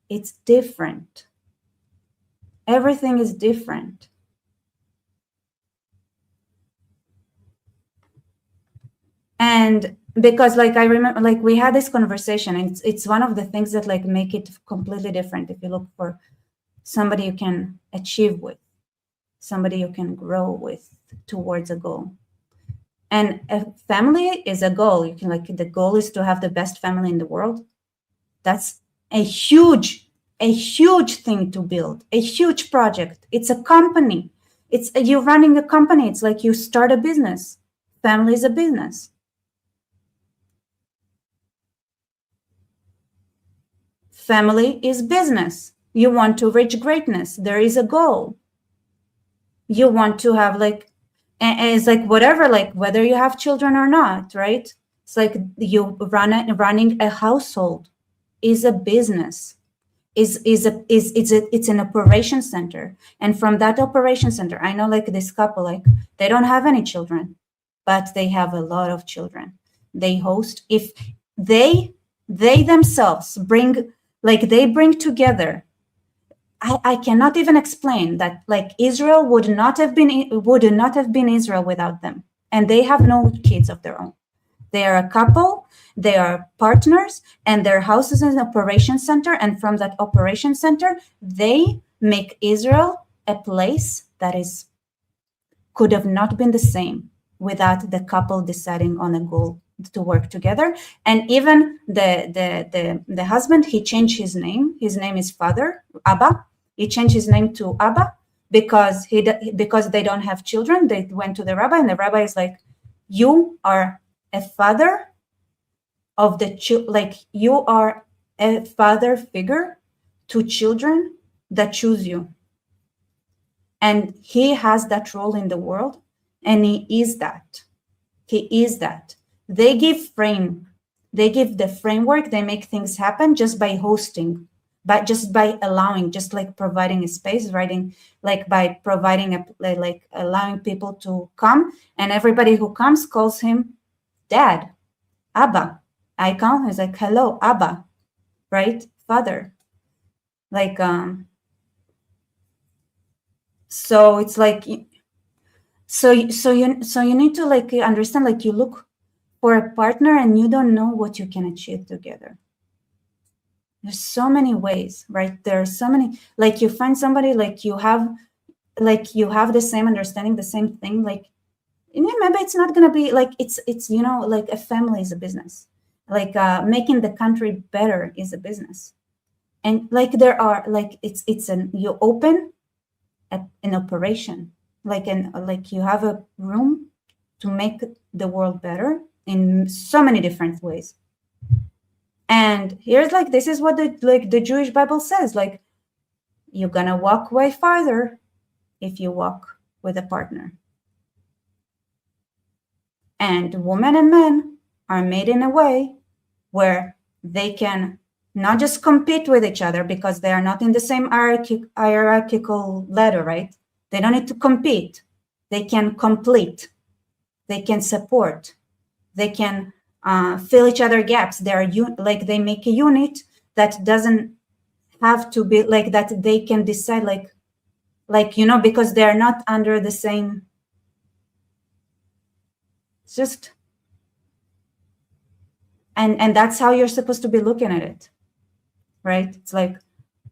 It's different. Everything is different. And because like I remember, like we had this conversation, and it's one of the things that like make it completely different if you look for somebody you can achieve with, somebody you can grow with towards a goal. And a family is a goal. You can like, the goal is to have the best family in the world. That's a huge thing to build, a huge project. It's a company. It's you're running a company. It's like you start a business. Family is a business. Family is business. You want to reach greatness. There is a goal. You want to have like, and it's like whatever, like whether you have children or not, right? It's like you running a household is a business. It's an operation center. And from that operation center, I know like this couple, like they don't have any children, but they have a lot of children. They host, if they themselves bring, like they bring together, I cannot even explain that like Israel would not have been Israel without them. And they have no kids of their own. They are a couple, they are partners, and their house is an operation center. And from that operation center, they make Israel a place that could have not been the same without the couple deciding on a goal to work together. And even the husband, he changed his name. His name is Father, Abba. He changed his name to Abba because they don't have children. They went to the rabbi, and the rabbi is like, you are a father of like you are a father figure to children that choose you. And he has that role in the world, and he is that. He is that. They give the framework, they make things happen just by hosting, but just by allowing, just like providing a space, like by providing like allowing people to come, and everybody who comes calls him Dad, Abba. I call him, he's like, hello, Abba, right? Father. Like, so it's like, so you need to like understand, like you look for a partner and you don't know what you can achieve together. There's so many ways, right? There are so many, like you find somebody like you have the same understanding, the same thing, like, maybe it's not going to be like, it's, like a family is a business. like making the country better is a business. And like there are like it's an you open an operation, like you have a room to make the world better in so many different ways. And here's like this is what the Jewish Bible says, like you're gonna walk way farther if you walk with a partner. And women and men are made in a way where they can not just compete with each other because they are not in the same hierarchical ladder, right? They don't need to compete. They can complete. They can support. They can fill each other gaps. They are like they make a unit that doesn't have to be like that. They can decide like you know, because they are not under the same. It's just and that's how you're supposed to be looking at it, right? It's like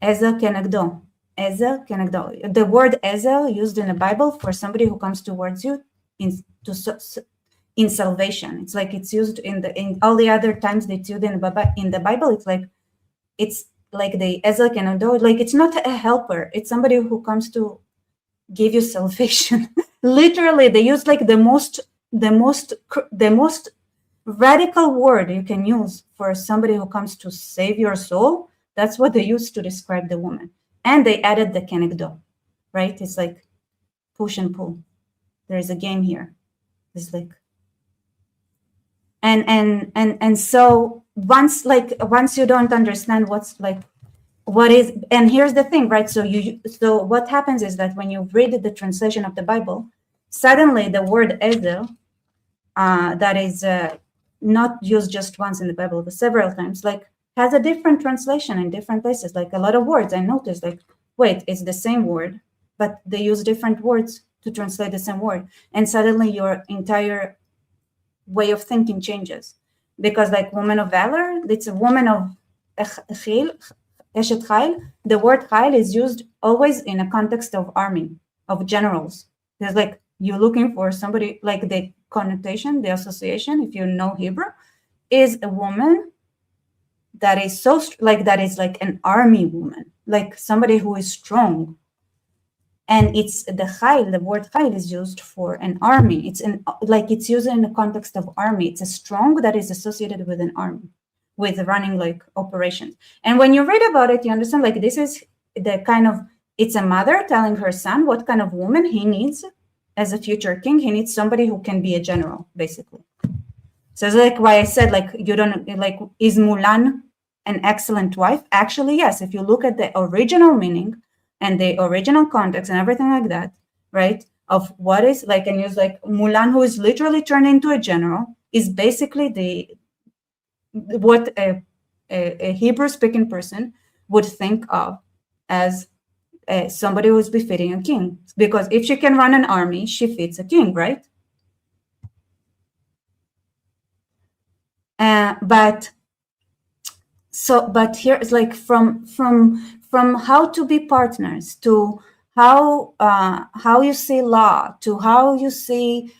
ezel kenegdo. Ezel kenegdo. The word ezel used in the Bible for somebody who comes towards you in salvation. It's like it's used in all the other times that it's used in the Bible. It's like the ezel kenegdo. Like it's not a helper. It's somebody who comes to give you salvation. Literally, they use like the most radical word you can use for somebody who comes to save your soul. That's what they used to describe the woman. And they added the kenegdo, right? It's like push and pull. There is a game here. It's like, and so once you don't understand what is, and here's the thing, right? So what happens is that when you read the translation of the Bible, suddenly the word ezel, that is not used just once in the Bible, but several times, like has a different translation in different places. Like a lot of words I noticed, like, wait, it's the same word, but they use different words to translate the same word. And suddenly your entire way of thinking changes. Because like woman of valor, it's a woman of chil, eshet chayil. The word chayil is used always in a context of army, of generals. There's like, you're looking for somebody, like the connotation, the association, if you know Hebrew, is a woman that is that is like an army woman, like somebody who is strong. And it's the chayil, the word chayil is used for an army. It's used in the context of army. It's a strong that is associated with an army, with running like operations. And when you read about it, you understand like this is the kind of, it's a mother telling her son what kind of woman he needs as a future king. He needs somebody who can be a general, basically. So it's like why I said, like, you don't, like, is Mulan an excellent wife? Actually, yes. If you look at the original meaning and the original context and everything like that, right, of what is, like, and use like Mulan, who is literally turned into a general, is basically what a Hebrew-speaking person would think of as somebody who's befitting a king, because if she can run an army, she fits a king, right? But here it's like from how to be partners to how you see law to how you see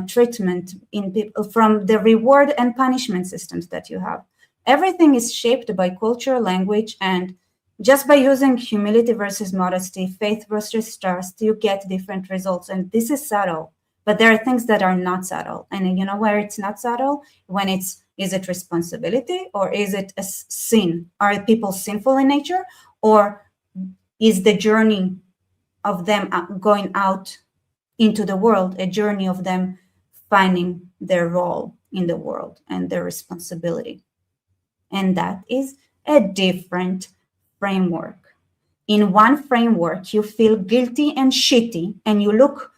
treatment in people, from the reward and punishment systems that you have. Everything is shaped by culture, language, and just by using humility versus modesty, faith versus trust, you get different results. And this is subtle, but there are things that are not subtle. And you know where it's not subtle? When is it responsibility or is it a sin? Are people sinful in nature, or is the journey of them going out into the world a journey of them finding their role in the world and their responsibility? And that is a different framework. In one framework, you feel guilty and shitty, and you look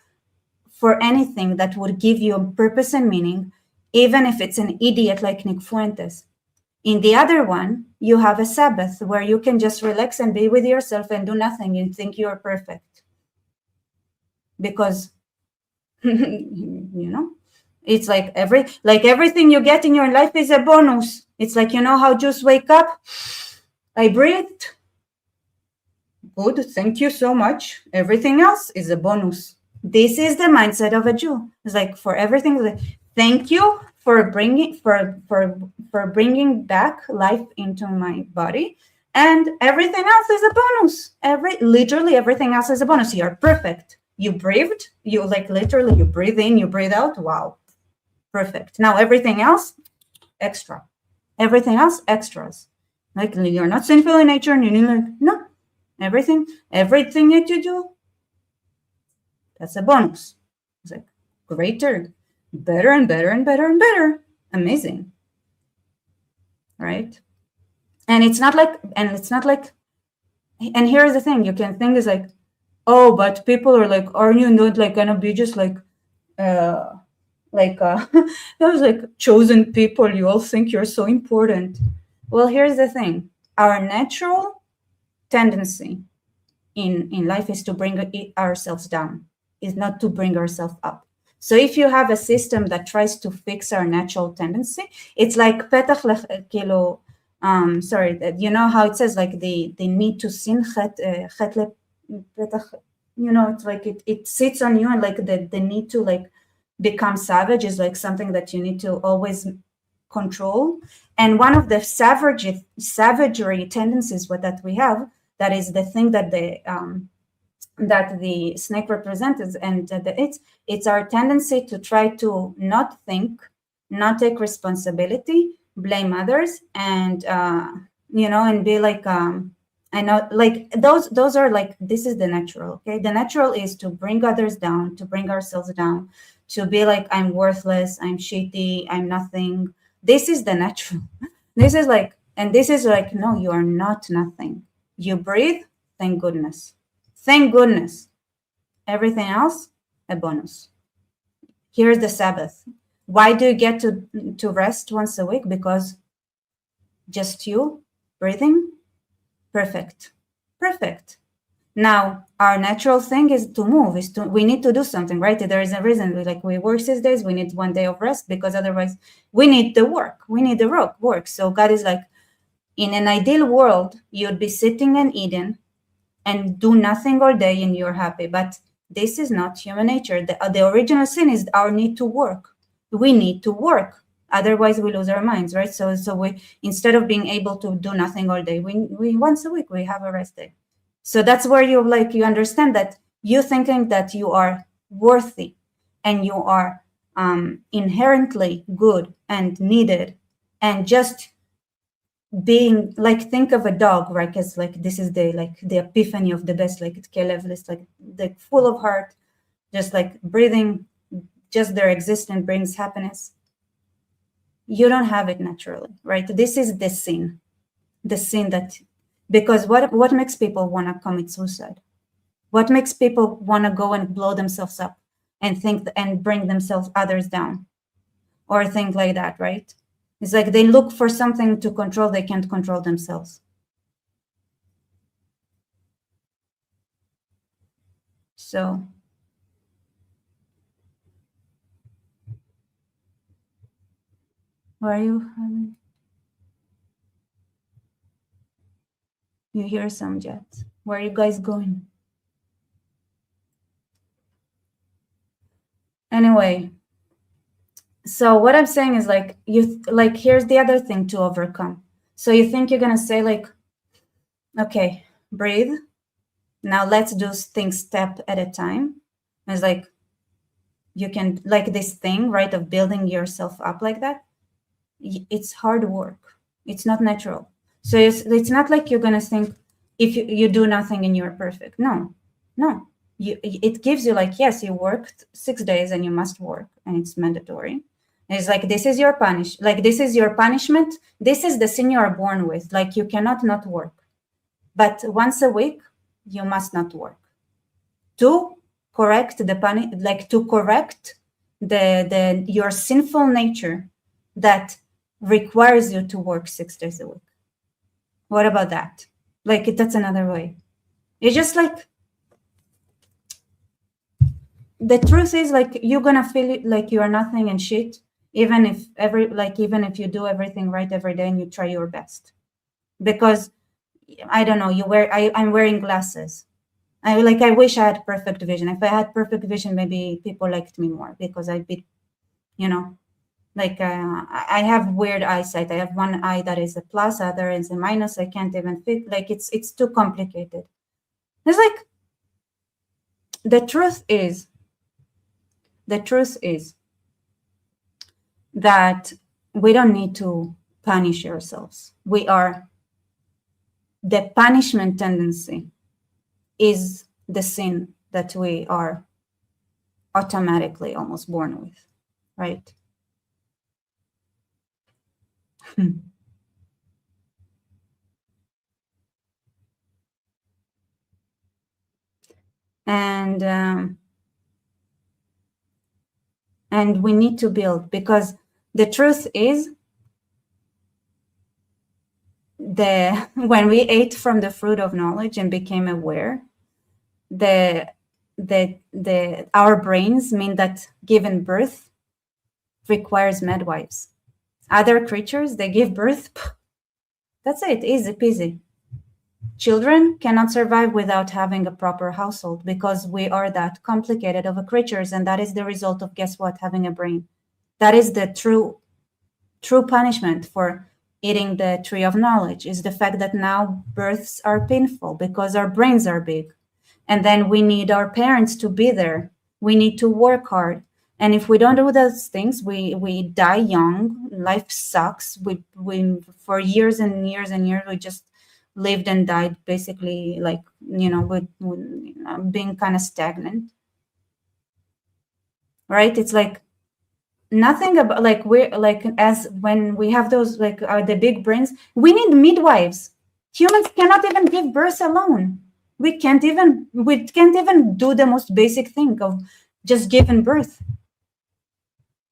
for anything that would give you a purpose and meaning, even if it's an idiot like Nick Fuentes. In the other one, you have a Sabbath where you can just relax and be with yourself and do nothing and think you're perfect. Because, you know, it's like everything you get in your life is a bonus. It's like, you know how Jews wake up? I breathed. Good, thank you so much. Everything else is a bonus. This is the mindset of a Jew. It's like for everything, like, thank you for bringing back life into my body, and everything else is a bonus. Literally everything else is a bonus. You're perfect. You breathed. You literally you breathe in, you breathe out. Wow, perfect. Now everything else extra. Everything else extras. Like you're not sinful in nature, and you need no. Everything that you do, that's a bonus. It's like greater, better and better and better and better. Amazing. Right? And it's not like, and here's the thing, you can think is like, oh, but people are like, are you not like gonna be just like those like chosen people, you all think you're so important. Well, here's the thing, our natural tendency in life is to bring ourselves down, is not to bring ourselves up. So if you have a system that tries to fix our natural tendency, it's like petach kilo, you know how it says like the need to sin, you know, it's like it sits on you, and like the need to like become savage is like something that you need to always control. And one of the savagery tendencies that we have, that is the thing that the snake represents, and it's our tendency to try to not think, not take responsibility, blame others, and you know, and be like I know, like those are like, this is the natural. Okay, the natural is to bring others down, to bring ourselves down, to be like, I'm worthless, I'm shitty, I'm nothing. This is the natural. This is like, and this is like, no, you are not nothing. You breathe, thank goodness. Thank goodness. Everything else, a bonus. Here's the Sabbath. Why do you get to rest once a week? Because just you breathing, perfect. Perfect. Now, our natural thing is to move, we need to do something, right? There is a reason, like we work 6 days, we need 1 day of rest, because otherwise we need the work. We need the work. So God is like, in an ideal world, you'd be sitting and eating and do nothing all day and you're happy. But this is not human nature. The original sin is our need to work. We need to work. Otherwise, we lose our minds, right? So we, instead of being able to do nothing all day, we once a week, we have a rest day. So that's where you understand that you thinking that you are worthy and you are inherently good and needed, and just being like, think of a dog, right? As like, this is the epiphany of the best, like it's Kelev, it's like the full of heart, just like breathing, just their existence brings happiness. You don't have it naturally, right? This is the sin that, because what makes people want to commit suicide? What makes people want to go and blow themselves up and think and bring themselves others down, or think like that, right? It's like they look for something to control. They can't control themselves. So where are you? You hear some jets. Where are you guys going? Anyway, so what I'm saying is like, here's the other thing to overcome. So you think you're gonna say like, okay, breathe. Now let's do things step at a time. It's like, you can, like this thing, right, of building yourself up like that. It's hard work. It's not natural. So it's not like you're gonna think if you do nothing and you're perfect. No. It gives you like, yes, you worked 6 days and you must work, and it's mandatory. And it's like, this is your this is your punishment. This is the sin you are born with. Like, you cannot not work. But once a week, you must not work. To correct your sinful nature that requires you to work 6 days a week. What about that? Like, that's another way. It's just like, the truth is, like, you're gonna feel it like you are nothing and shit, even if you do everything right every day and you try your best. Because I don't know, I'm wearing glasses. I wish I had perfect vision. If I had perfect vision, maybe people liked me more, because I'd be, Like I have weird eyesight. I have one eye that is a plus, other is a minus. I can't even fit. Like it's too complicated. It's like the truth is that we don't need to punish ourselves. The punishment tendency is the sin that we are automatically almost born with, right? And we need to build, because the truth is when we ate from the fruit of knowledge and became aware, our brains mean that giving birth requires midwives. Other creatures, they give birth, that's it, easy peasy. Children cannot survive without having a proper household, because we are that complicated of a creatures, and that is the result of, guess what, having a brain. That is the true punishment for eating the tree of knowledge, is the fact that now births are painful because our brains are big. And then we need our parents to be there. We need to work hard. And if we don't do those things, we die young. Life sucks. We for years and years and years, we just lived and died, basically, like, with being kind of stagnant. Right? It's like nothing about, like, we're like, as when we have those, like, the big brains, we need midwives. Humans cannot even give birth alone. We can't even do the most basic thing of just giving birth.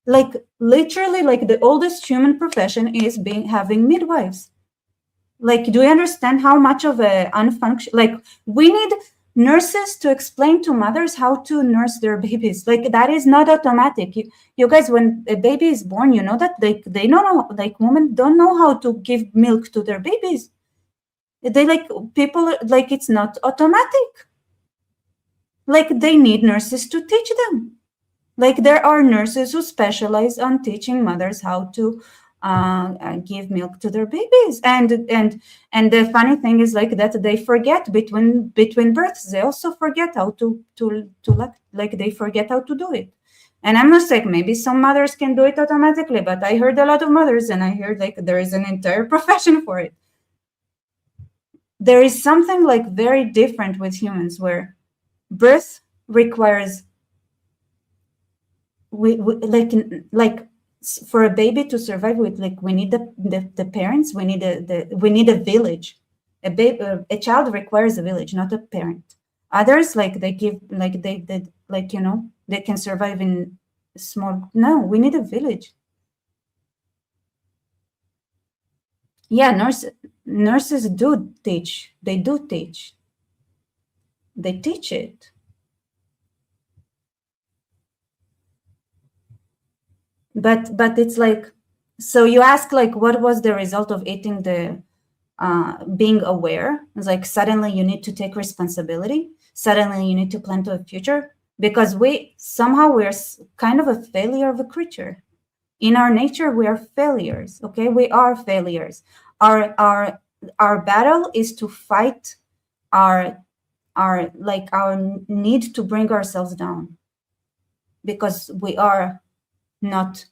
Like, literally, like, the oldest human profession is having midwives. Like, do you understand how much of a unfunction? Like, we need nurses to explain to mothers how to nurse their babies. Like, that is not automatic. You guys, when a baby is born, you know that they don't know, like, women don't know how to give milk to their babies. They, like, people, like, it's not automatic. Like, they need nurses to teach them. Like, there are nurses who specialize on teaching mothers how to give milk to their babies. And the funny thing is, like, that they forget between births. They also forget how to like they forget how to do it. And I'm not saying maybe some mothers can do it automatically, but I heard a lot of mothers, and I heard, like, there is an entire profession for it. There is something, like, very different with humans, where birth requires like for a baby to survive, we need the parents, we need a village. A child requires a village, not a parent. Others, like, they give, like, they like, they can survive in small. No, we need a village. Yeah, nurses do teach. They teach it. But it's like, so you ask, like, what was the result of eating the being aware? It's like, suddenly you need to take responsibility. Suddenly you need to plan to a future, because we're kind of a failure of a creature. In our nature, we are failures. Okay, we are failures. Our battle is to fight our need to bring ourselves down, because we are not,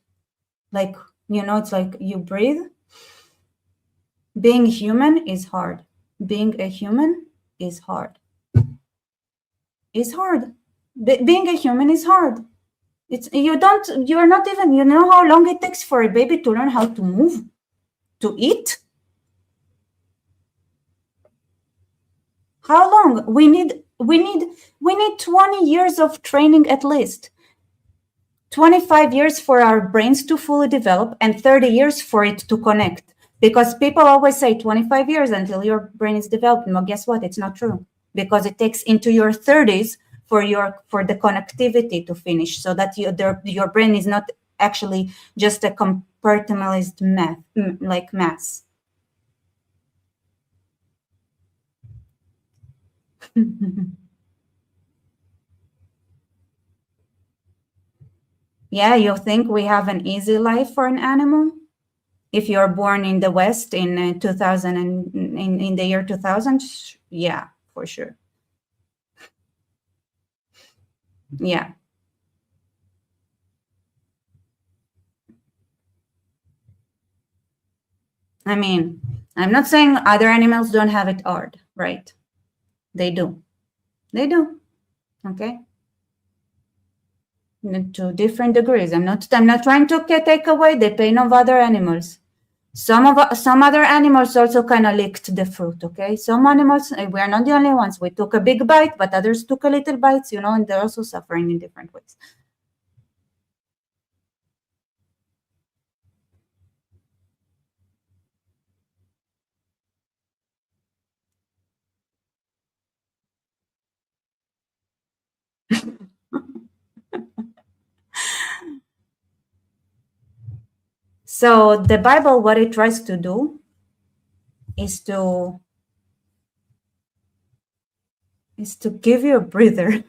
like, it's like you breathe. Being human is hard. Being a human is hard. It's hard. Being a human is hard. You're not even, how long it takes for a baby to learn how to move, to eat? How long? We need 20 years of training at least. 25 years for our brains to fully develop, and 30 years for it to connect. Because people always say 25 years until your brain is developed. No, guess what? It's not true. Because it takes into your 30s for the connectivity to finish, so that your brain is not actually just a compartmentalized mass. Yeah, you think we have an easy life for an animal? If you're born in the West in 2000 and in the year 2000, yeah, for sure. Yeah. I mean, I'm not saying other animals don't have it hard, right? They do. They do. Okay. To different degrees. I'm not trying to take away the pain of other animals. Some other animals also kind of licked the fruit. Okay. Some animals, we are not the only ones. We took a big bite, but others took a little bites, and they're also suffering in different ways. So the Bible, what it tries to do is to give you a breather.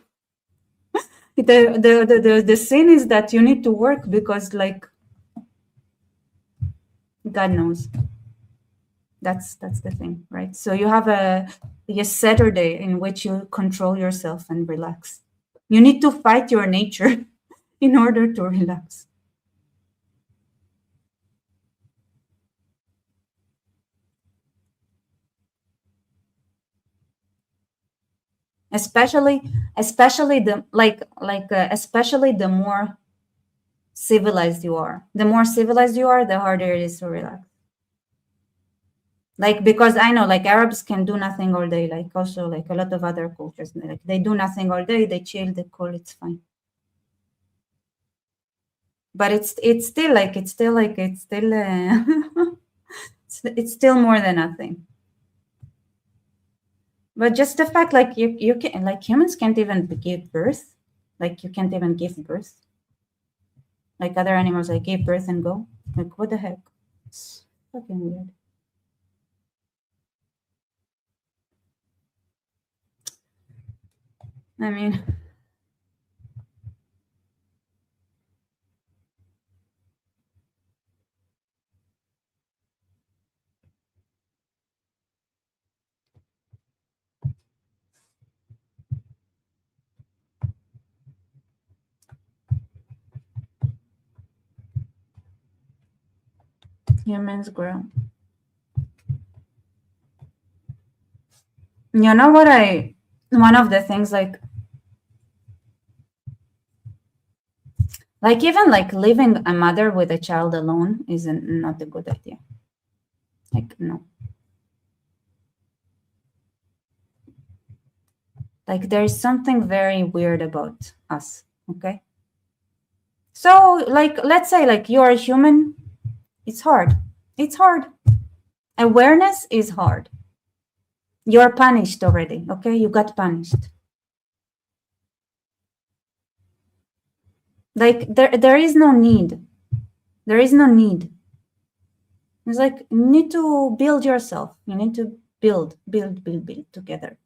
The sin is that you need to work because, like, God knows. That's the thing, right? So you have a Saturday in which you control yourself and relax. You need to fight your nature in order to relax. Especially the especially the more civilized you are. The more civilized you are, the harder it is to relax. Like, because I know, like, Arabs can do nothing all day. Like, also, like, a lot of other cultures, like, they do nothing all day. They chill, they cool, it's fine. But it's still it's still more than nothing. But just the fact, like, you can, like, humans can't even give birth. Like, you can't even give birth. Like other animals, like, give birth and go. Like, what the heck? It's fucking weird. I mean, humans grow. You know what one of the things, like even like leaving a mother with a child alone is not a good idea. Like, no. Like, there's something very weird about us, okay? So, like, let's say, like, you're a human. It's hard. It's hard. Awareness is hard. You're punished already, okay? You got punished. Like, there is no need. There is no need. It's like, you need to build yourself. You need to build together.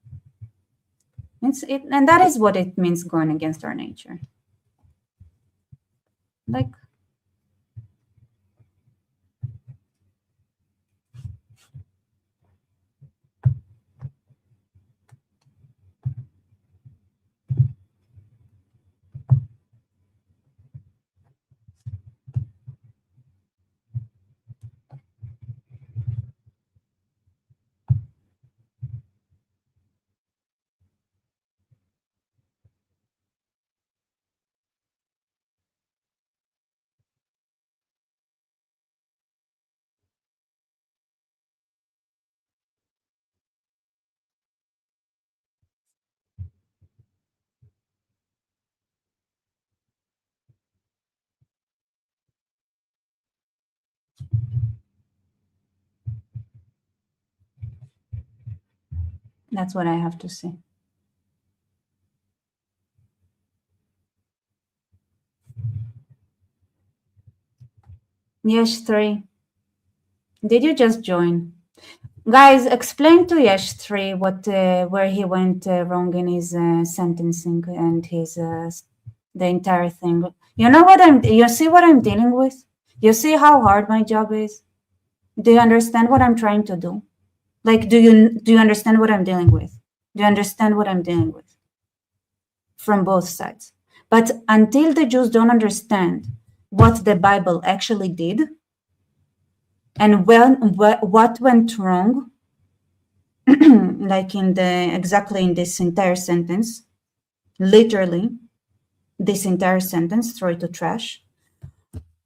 And that is what it means, going against our nature. Like, that's what I have to say. Yesh 3. Did you just join? Guys, explain to Yesh 3 where he went wrong in his sentencing and his the entire thing. You know you see what I'm dealing with? You see how hard my job is? Do you understand what I'm trying to do? Like, do you understand what I'm dealing with? Do you understand what I'm dealing with? From both sides. But until the Jews don't understand what the Bible actually did and what went wrong, like exactly in this entire sentence, literally, this entire sentence, throw it to trash.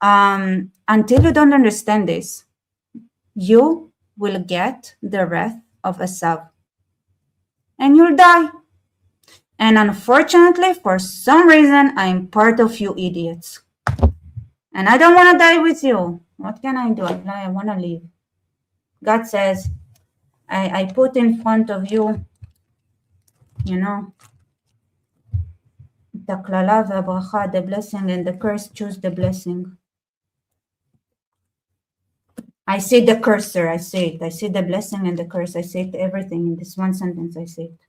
Until you don't understand this, you will get the wrath of Esav, and you'll die. And unfortunately, for some reason, I'm part of you idiots. And I don't want to die with you. What can I do? I want to leave. God says, I put in front of you, you know, the klala v'bracha, the blessing and the curse. Choose the blessing. I see the cursor. I see it. I see the blessing and the curse. I see it, everything in this one sentence. I see it.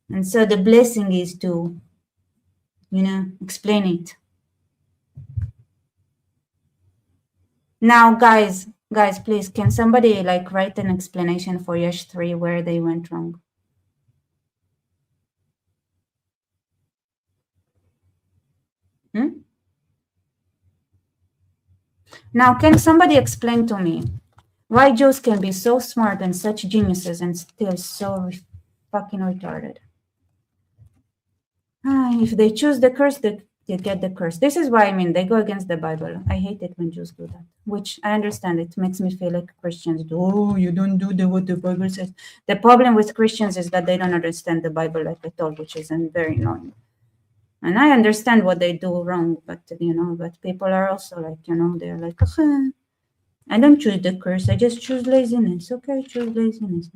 And so the blessing is to, you know, explain it. Now, guys, please, can somebody like write an explanation for Yesh 3 where they went wrong? Now, can somebody explain to me why Jews can be so smart and such geniuses and still so fucking retarded? If they choose the curse, they get the curse. This is why, I mean, they go against the Bible. I hate it when Jews do that, which I understand. It makes me feel like Christians do. Oh, you don't do what the Bible says. The problem with Christians is that they don't understand the Bible like at all, which is very annoying. And I understand what they do wrong, but, you know, but people are also like, you know, they're like, I don't choose the curse. I just choose laziness. Okay, choose laziness.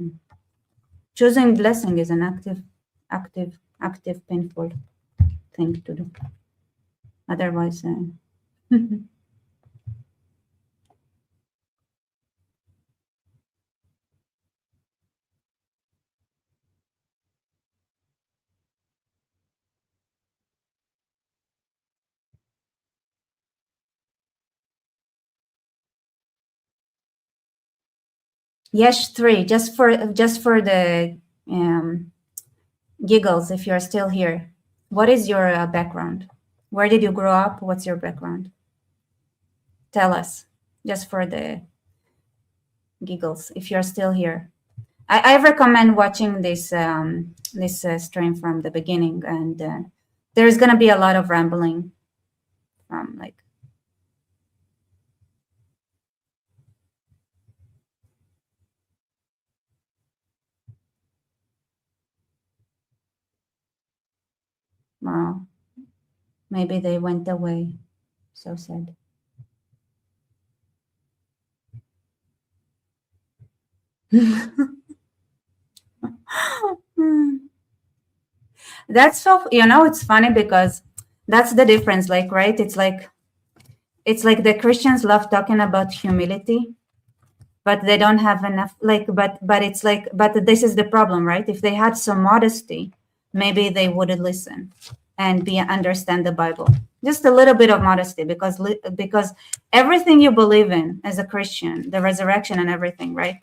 Choosing blessing is an active, painful thing to do. Otherwise, Yesh 3, just for the giggles, if you're still here. What is your background? Where did you grow up? What's your background? Tell us, just for the giggles, if you're still here. I recommend watching this stream from the beginning, and there's gonna be a lot of rambling from like. Wow, maybe they went away. So sad. That's so, you know, it's funny because that's the difference, like, right? It's like the Christians love talking about humility, but they don't have enough, like, but it's like, but this is the problem, right? If they had some modesty, maybe they would listen and understand the Bible. Just a little bit of modesty, because everything you believe in as a Christian, the resurrection and everything, right,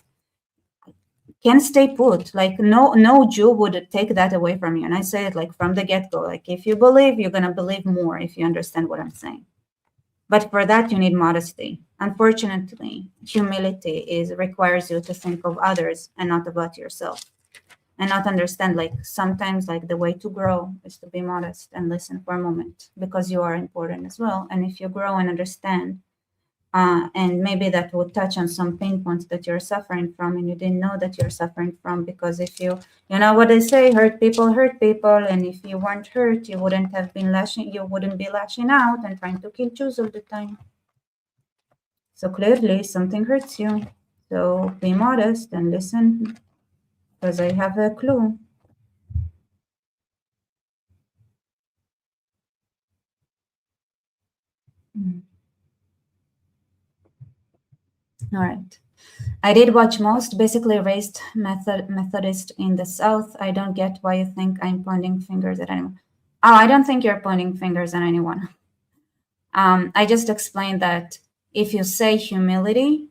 can stay put. Like no Jew would take that away from you. And I say it like from the get-go, like if you believe, you're gonna believe more if you understand what I'm saying. But for that, you need modesty. Unfortunately, humility requires you to think of others and not about yourself, and not understand, like, sometimes, like, the way to grow is to be modest and listen for a moment, because you are important as well. And if you grow and understand, and maybe that will touch on some pain points that you're suffering from and you didn't know that you're suffering from, because if you know what they say, hurt people, and if you weren't hurt, you wouldn't be lashing out and trying to kill Jews all the time. So clearly something hurts you. So be modest and listen, because I have a clue. All right. I did watch most, basically raised Methodist in the South. I don't get why you think I'm pointing fingers at anyone. Oh, I don't think you're pointing fingers at anyone. I just explained that if you say humility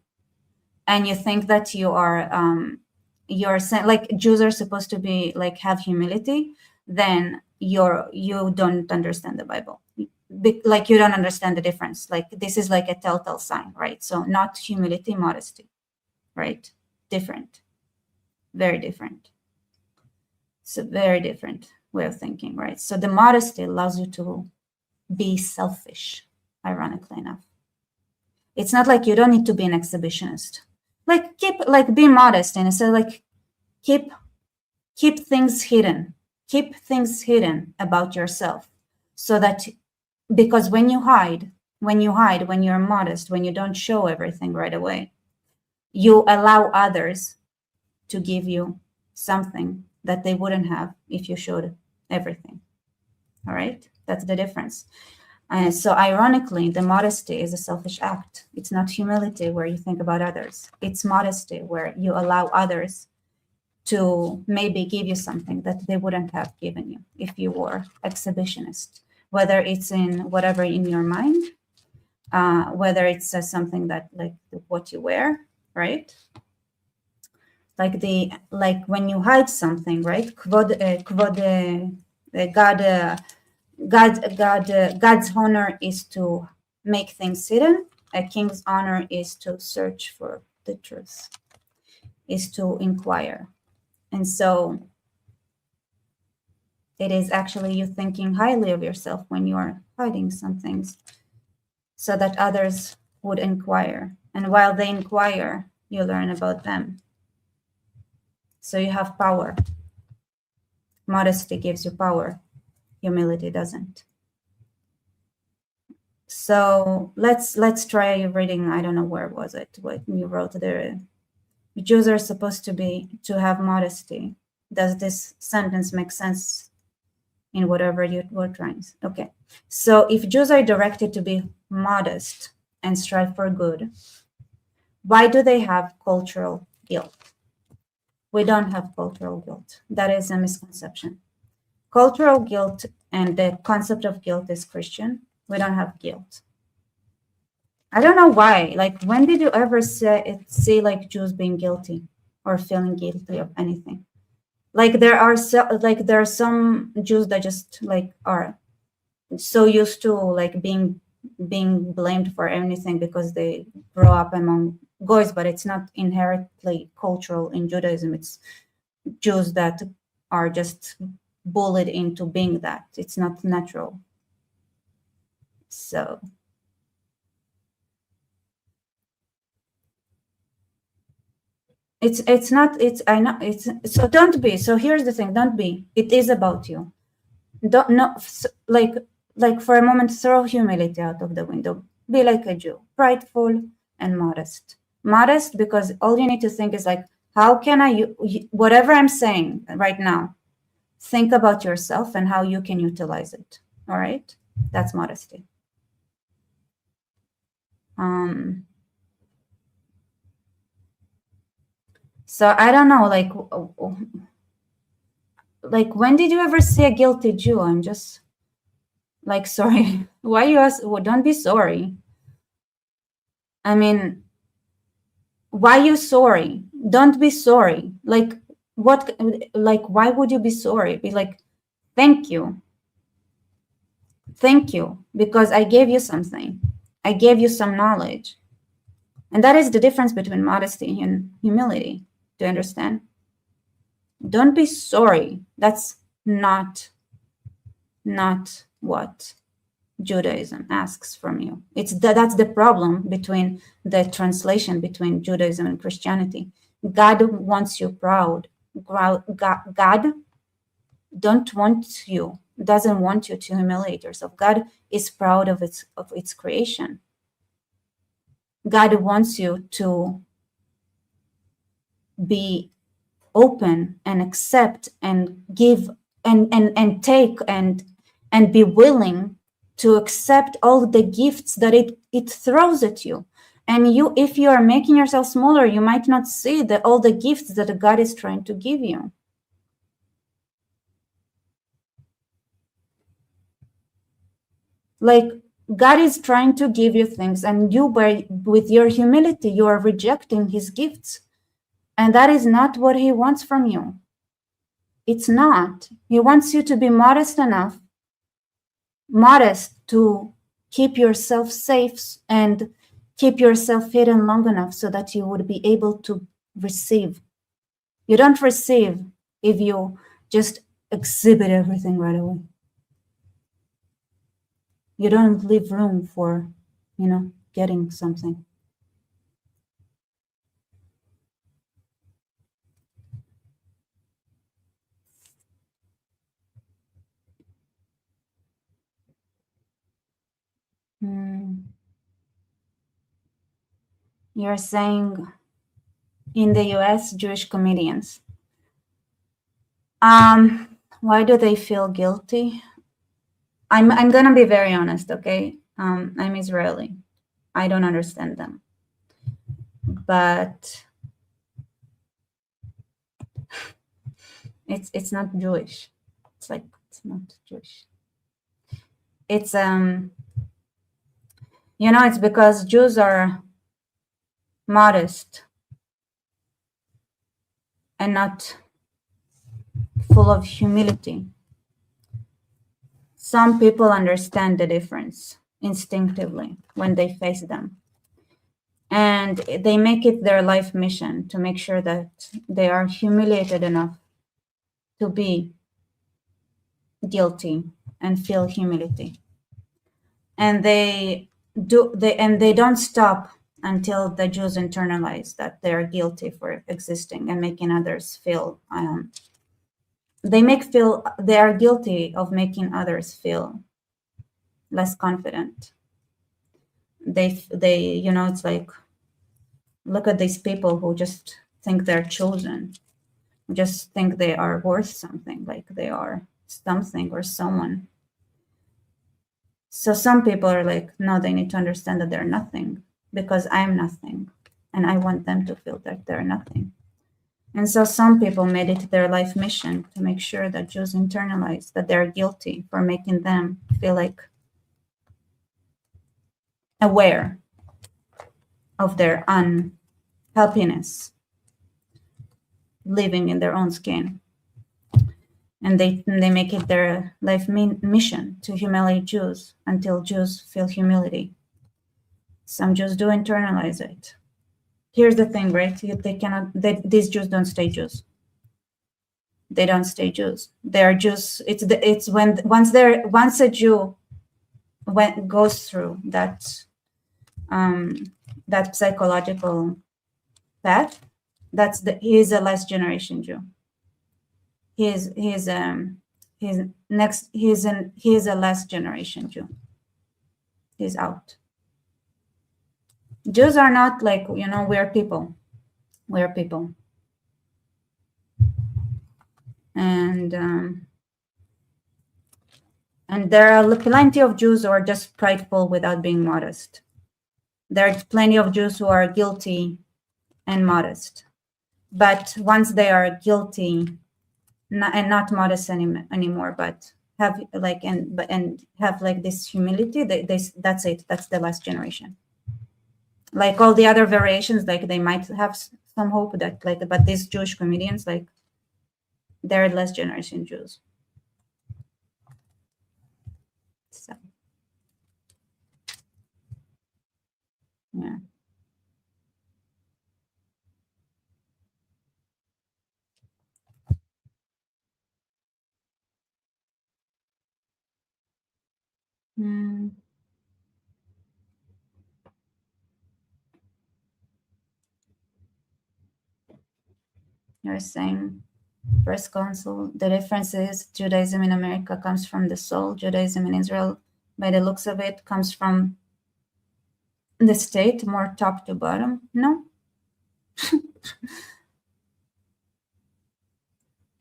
and you think that you're saying like Jews are supposed to be like have humility, then you don't understand the Bible. Like you don't understand the difference. Like this is like a telltale sign, right? So not humility, modesty, right? Different, very different. So very different way of thinking, right? So the modesty allows you to be selfish, ironically enough. It's not like you don't need to be an exhibitionist. Like be modest and instead like keep things hidden. Keep things hidden about yourself so that because when you're modest, when you don't show everything right away, you allow others to give you something that they wouldn't have if you showed everything. All right, that's the difference. And so ironically, the modesty is a selfish act. It's not humility where you think about others. It's modesty where you allow others to maybe give you something that they wouldn't have given you if you were exhibitionist, whether it's in whatever in your mind, whether it's something that like what you wear, right? Like when you hide something, right? God's honor is to make things hidden. A king's honor is to search for the truth, is to inquire. And so it is actually you thinking highly of yourself when you are hiding some things so that others would inquire. And while they inquire, you learn about them. So you have power. Modesty gives you power. Humility doesn't. So let's try reading. I don't know where was it. What you wrote there. Jews are supposed to have modesty. Does this sentence make sense in whatever you were trying? Okay. So if Jews are directed to be modest and strive for good, why do they have cultural guilt? We don't have cultural guilt. That is a misconception. Cultural guilt and the concept of guilt is Christian. We don't have guilt. I don't know why. Like, when did you ever see like Jews being guilty or feeling guilty of anything? Like there are some Jews that just like are so used to like being blamed for anything because they grow up among goys, but it's not inherently cultural in Judaism. It's Jews that are just bullied into being that. It's not natural. So so don't be. So here's the thing, don't be. It is about you. Like for a moment, throw humility out of the window. Be like a Jew, prideful and modest. Modest because all you need to think is like, how can whatever I'm saying right now, think about yourself and how you can utilize it. All right? That's modesty. So I don't know, like when did you ever see a guilty Jew? I'm just like, sorry. Why you ask? Well, don't be sorry. I mean, why you sorry? Don't be sorry. Like what? Like why would you be sorry? Be like, thank you, because I gave you something. I gave you some knowledge, and that is the difference between modesty and humility. Do you understand? Don't be sorry. That's not what Judaism asks from you. That's the problem between the translation between Judaism and Christianity. God wants you proud. God doesn't want you to humiliate yourself. God is proud of its creation. God wants you to be open and accept and give and take and be willing to accept all the gifts that it throws at you. And you, if you are making yourself smaller, you might not see all the gifts that God is trying to give you. Like, God is trying to give you things, and you, with your humility, you are rejecting his gifts. And that is not what he wants from you. It's not. He wants you to be modest enough, modest to keep yourself safe and keep yourself hidden long enough so that you would be able to receive. You don't receive if you just exhibit everything right away. You don't leave room for, getting something. You're saying in the US, Jewish comedians. Why do they feel guilty? I'm gonna be very honest, okay? I'm Israeli. I don't understand them. But it's not Jewish. It's not Jewish. It's it's because Jews are modest and not full of humility. Some people understand the difference instinctively when they face them. And they make it their life mission to make sure that they are humiliated enough to be guilty and feel humility. And they don't stop until the Jews internalize that they are guilty for existing and making others feel they are guilty of making others feel less confident. They it's like, look at these people who just think they're chosen, just think they are worth something, like they are something or someone. So some people are like, no, they need to understand that they're nothing because I'm nothing, and I want them to feel that they're nothing. And so some people made it their life mission to make sure that Jews internalize that they're guilty for making them feel like aware of their unhappiness living in their own skin. And they make it their life mission to humiliate Jews until Jews feel humility. Some Jews do internalize it. Here's the thing, right? These Jews don't stay Jews. They don't stay Jews. They are Jews. Once a Jew goes through that psychological path, he is a last generation Jew. He is a last generation Jew. He's out. Jews are not like, we're people. We're people. And there are plenty of Jews who are just prideful without being modest. There are plenty of Jews who are guilty and modest. But once they are guilty and not modest anymore, but have this humility, that's it. That's the last generation. Like all the other variations, like they might have some hope that but these Jewish comedians, like they're last generation Jews. So yeah. You're saying, First Consul, the difference is Judaism in America comes from the soul. Judaism in Israel, by the looks of it, comes from the state, more top to bottom. No.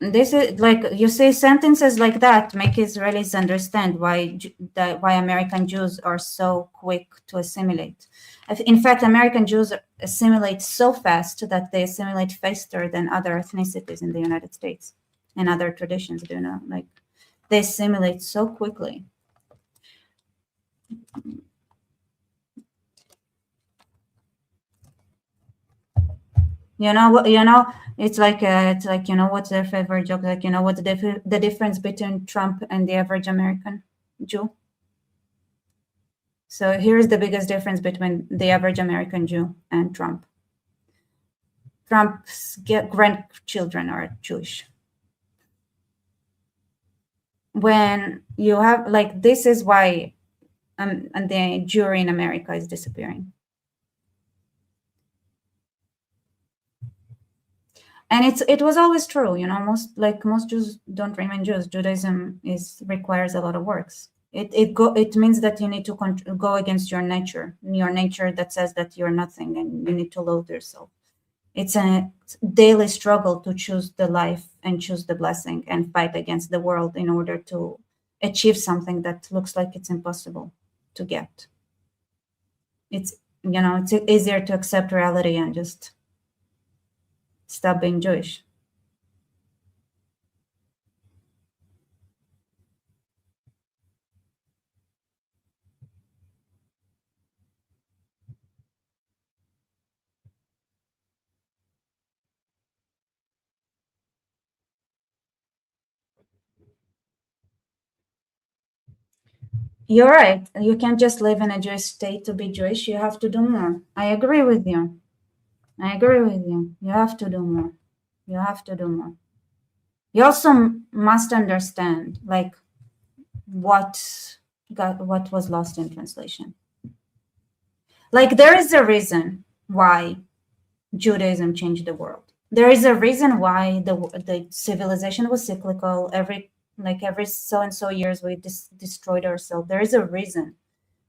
this is like, you say sentences like that make Israelis understand why American Jews are so quick to assimilate. In fact, American Jews assimilate so fast that they assimilate faster than other ethnicities in the United States and other traditions. Do you know? Like, they assimilate so quickly. You know what? You know, it's like you know, what's their favorite joke? Like, you know, what's the difference between Trump and the average American Jew? So here's the biggest difference between the average American Jew and Trump. Trump's grandchildren are Jewish. When you have, like, this is why and the Jewry in America is disappearing. And it was always true, you know, most Jews don't remain Jews. Judaism requires a lot of works. It means that you need to go against your nature that says that you're nothing and you need to loathe yourself. It's a daily struggle to choose the life and choose the blessing and fight against the world in order to achieve something that looks like it's impossible to get. It's, you know, it's easier to accept reality and just stop being Jewish. You're right. You can't just live in a Jewish state to be Jewish. You have to do more. I agree with you. You have to do more. You have to do more. You also must understand, like, what was lost in translation. Like, there is a reason why Judaism changed the world. There is a reason why the civilization was cyclical. Every so and so years we destroyed ourselves. There is a reason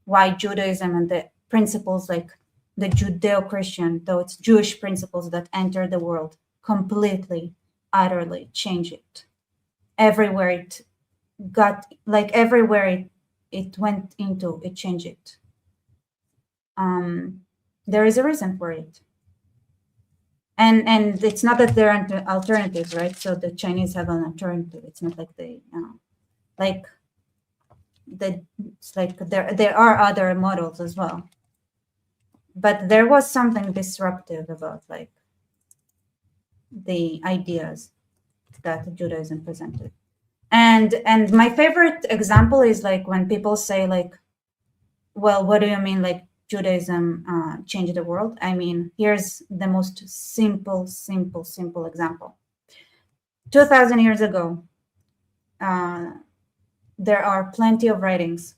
why Judaism and the principles like the Judeo-Christian, though it's Jewish principles that enter the world, completely, utterly change it. Everywhere it went into, it changed it. There is a reason for it. And it's not that there aren't alternatives, right? So the Chinese have an alternative. It's not like they, there are other models as well. But there was something disruptive about, like, the ideas that Judaism presented. And my favorite example is, like, when people say, like, well, what do you mean, like, Judaism changed the world? I mean, here's the most simple example. 2,000 years ago, there are plenty of writings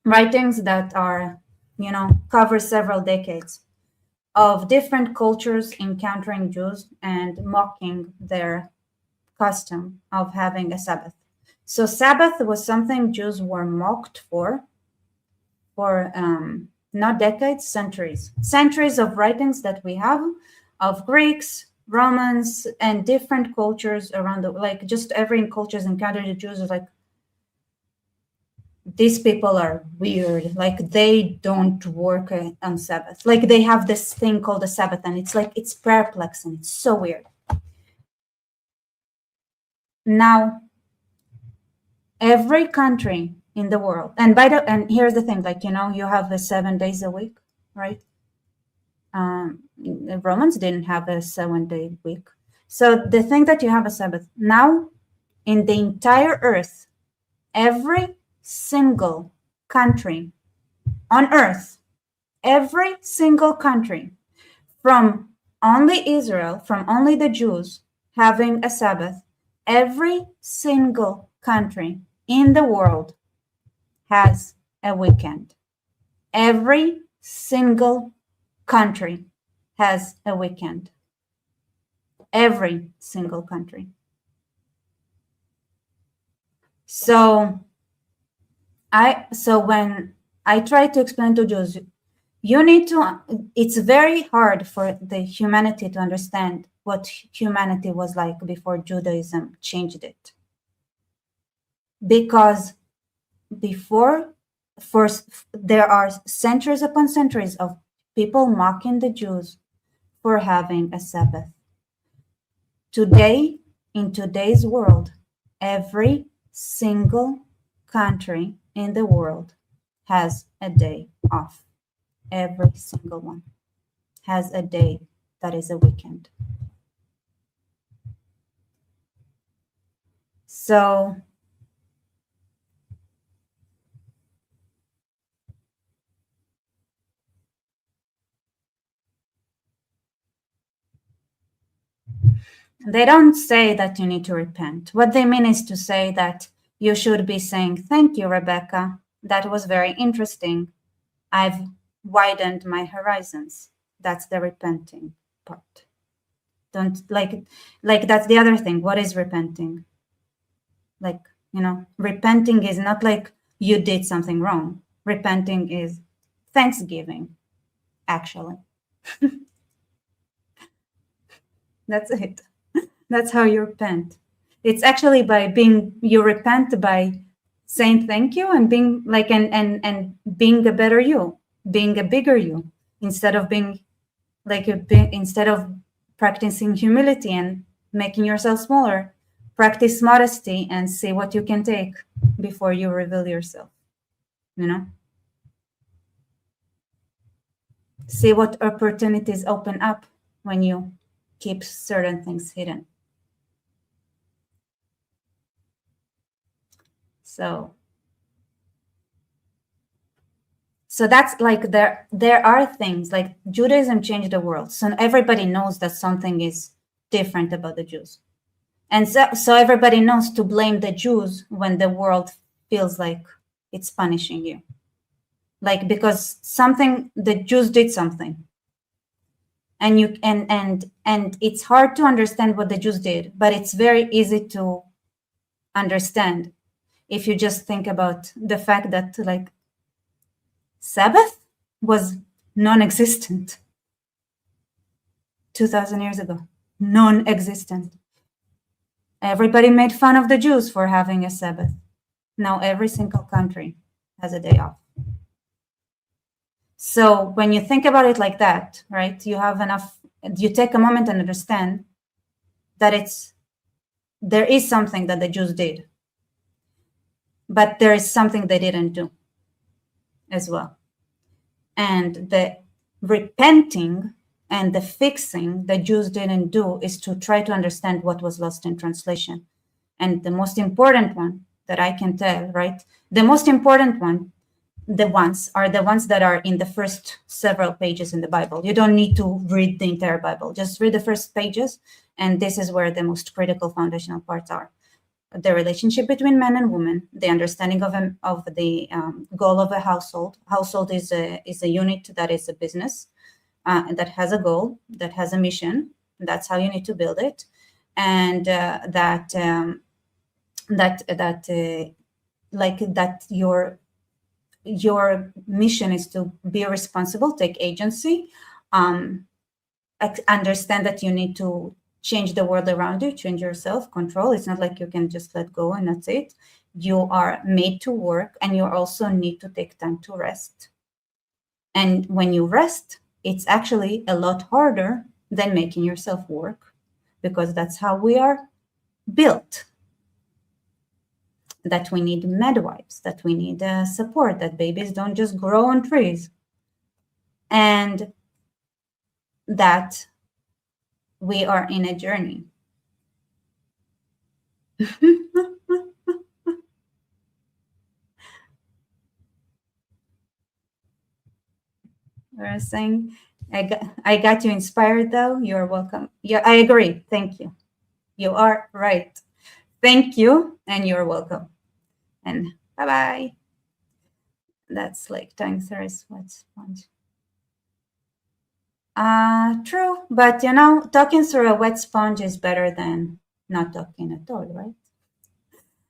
that are, you know, cover several decades of different cultures encountering Jews and mocking their custom of having a Sabbath. So Sabbath was something Jews were mocked for not decades, centuries of writings that we have of Greeks, Romans, and different cultures around the, like, just every culture's encountered the Jews is like, these people are weird, like, they don't work on Sabbath, like, they have this thing called the Sabbath, and it's like, it's perplexing, it's so weird. Now, every country in the world, and here's the thing, like, you know, you have the 7 days a week, right? The Romans didn't have a 7-day week. So the thing that you have a Sabbath now in the entire earth, every single country on earth, every single country, from only Israel, from only the Jews having a Sabbath, every single country in the world has a weekend. Every single country has a weekend. Every single country. So when I try to explain to Jews, it's very hard for the humanity to understand what humanity was like before Judaism changed it. Because before, there are centuries upon centuries of people mocking the Jews for having a Sabbath. Today, in today's world, every single country in the world has a day off. Every single one has a day that is a weekend. So they don't say that you need to repent. What they mean is to say that you should be saying, thank you, Rebecca. That was very interesting. I've widened my horizons. That's the repenting part. Don't like that's the other thing. What is repenting? Like, repenting is not like you did something wrong. Repenting is thanksgiving, actually. That's it. That's how you repent. It's actually you repent by saying thank you and being like, and being a better you, being a bigger you, instead of being like, instead of practicing humility and making yourself smaller, practice modesty and see what you can take before you reveal yourself, See what opportunities open up when you keep certain things hidden. So that's like, there are things like Judaism changed the world. So everybody knows that something is different about the Jews. And so everybody knows to blame the Jews when the world feels like it's punishing you. Like, because the Jews did something. And it's hard to understand what the Jews did, but it's very easy to understand if you just think about the fact that like Sabbath was non-existent 2,000 years ago, non-existent. Everybody made fun of the Jews for having a Sabbath. Now every single country has a day off. So when you think about it like that, right, you take a moment and understand that there is something that the Jews did, but there is something they didn't do as well. And the repenting and the fixing the Jews didn't do is to try to understand what was lost in translation. And the most important one that I can tell, right? The most important one, the ones that are in the first several pages in the Bible. You don't need to read the entire Bible. Just read the first pages. And this is where the most critical foundational parts are. The relationship between men and women, the understanding of the goal of a household. Household is a unit that is a business, that has a goal, that has a mission. That's how you need to build it, and that your mission is to be responsible, take agency, understand that you need to change the world around you, change yourself, control. It's not like you can just let go and that's it. You are made to work, and you also need to take time to rest. And when you rest, it's actually a lot harder than making yourself work, because that's how we are built. That we need midwives, that we need support, that babies don't just grow on trees. And that we are in a journey. We're saying, I got you inspired though. You're welcome. Yeah, I agree. Thank you. You are right. Thank you, and you're welcome. And bye-bye. That's like tying through a wet sponge. True, but talking through a wet sponge is better than not talking at all, right?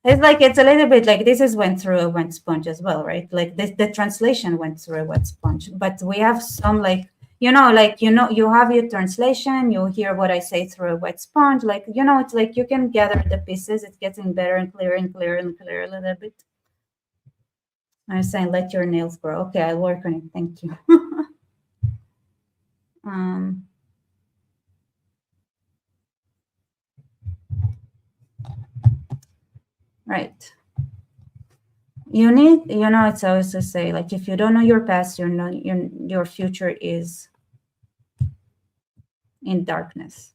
It's a little bit like this went through a wet sponge as well, right? Like the translation went through a wet sponge, but we have some like you know, like, you know, you have your translation, you hear what I say through a wet sponge, like, you know, it's like you can gather the pieces. It's getting better and clearer and clearer and clearer a little bit. I'm saying, let your nails grow. Okay, I'll work on it. Thank you. Right. You need, you know, it's always to say, like, if you don't know your past, you know, your future is in darkness.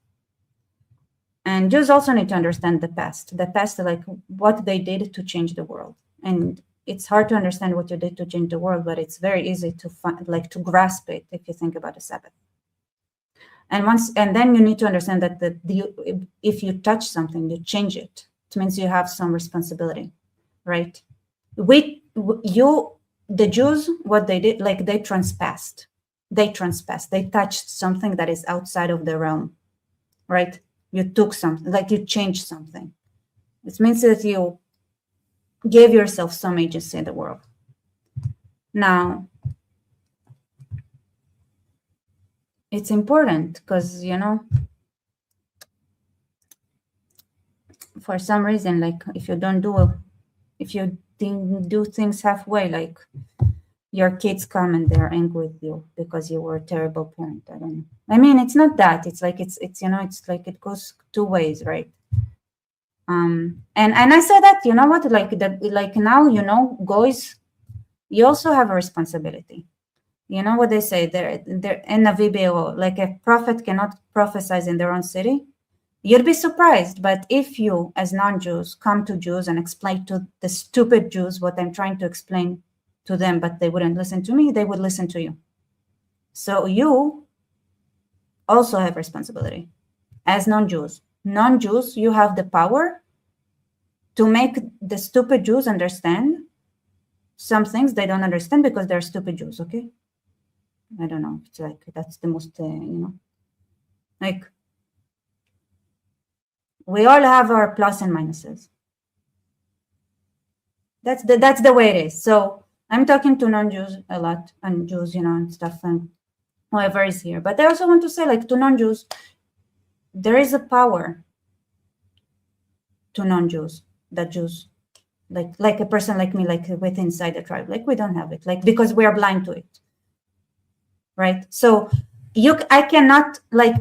And Jews also need to understand the past, like what they did to change the world. And it's hard to understand what you did to change the world, but it's very easy to find, like, to grasp it if you think about the Sabbath. And then you need to understand that if you touch something, you change it. It means you have some responsibility, right? The Jews, what they did, like, they trespassed. They touched something that is outside of the realm, right? You took something, like, you changed something. It means that you gave yourself some agency in the world. Now, it's important because, you know, for some reason, like, if you do things halfway, like, your kids come and they're angry with you because you were a terrible parent. I don't know. I mean, it's not that. It's like, it's you know, it's like it goes two ways, right? And I say that, you know what, like, that, like, now, you know, guys, you also have a responsibility. You know what they say, they're in a VBO, like, a prophet cannot prophesy in their own city. You'd be surprised, but if you, as non-Jews, come to Jews and explain to the stupid Jews what I'm trying to explain to them, but they wouldn't listen to me, they would listen to you. So you also have responsibility as non-Jews. Non-Jews, you have the power to make the stupid Jews understand some things they don't understand because they're stupid Jews, okay? I don't know. It's like, that's the most, you know, like, we all have our plus and minuses. That's the way it is. So I'm talking to non-Jews a lot, and Jews, you know, and stuff, and whoever is here. But I also want to say, like, to non-Jews, there is a power to non-Jews that Jews, like a person like me, like, with inside the tribe, like, we don't have it, like, because we are blind to it, right? So I cannot, like,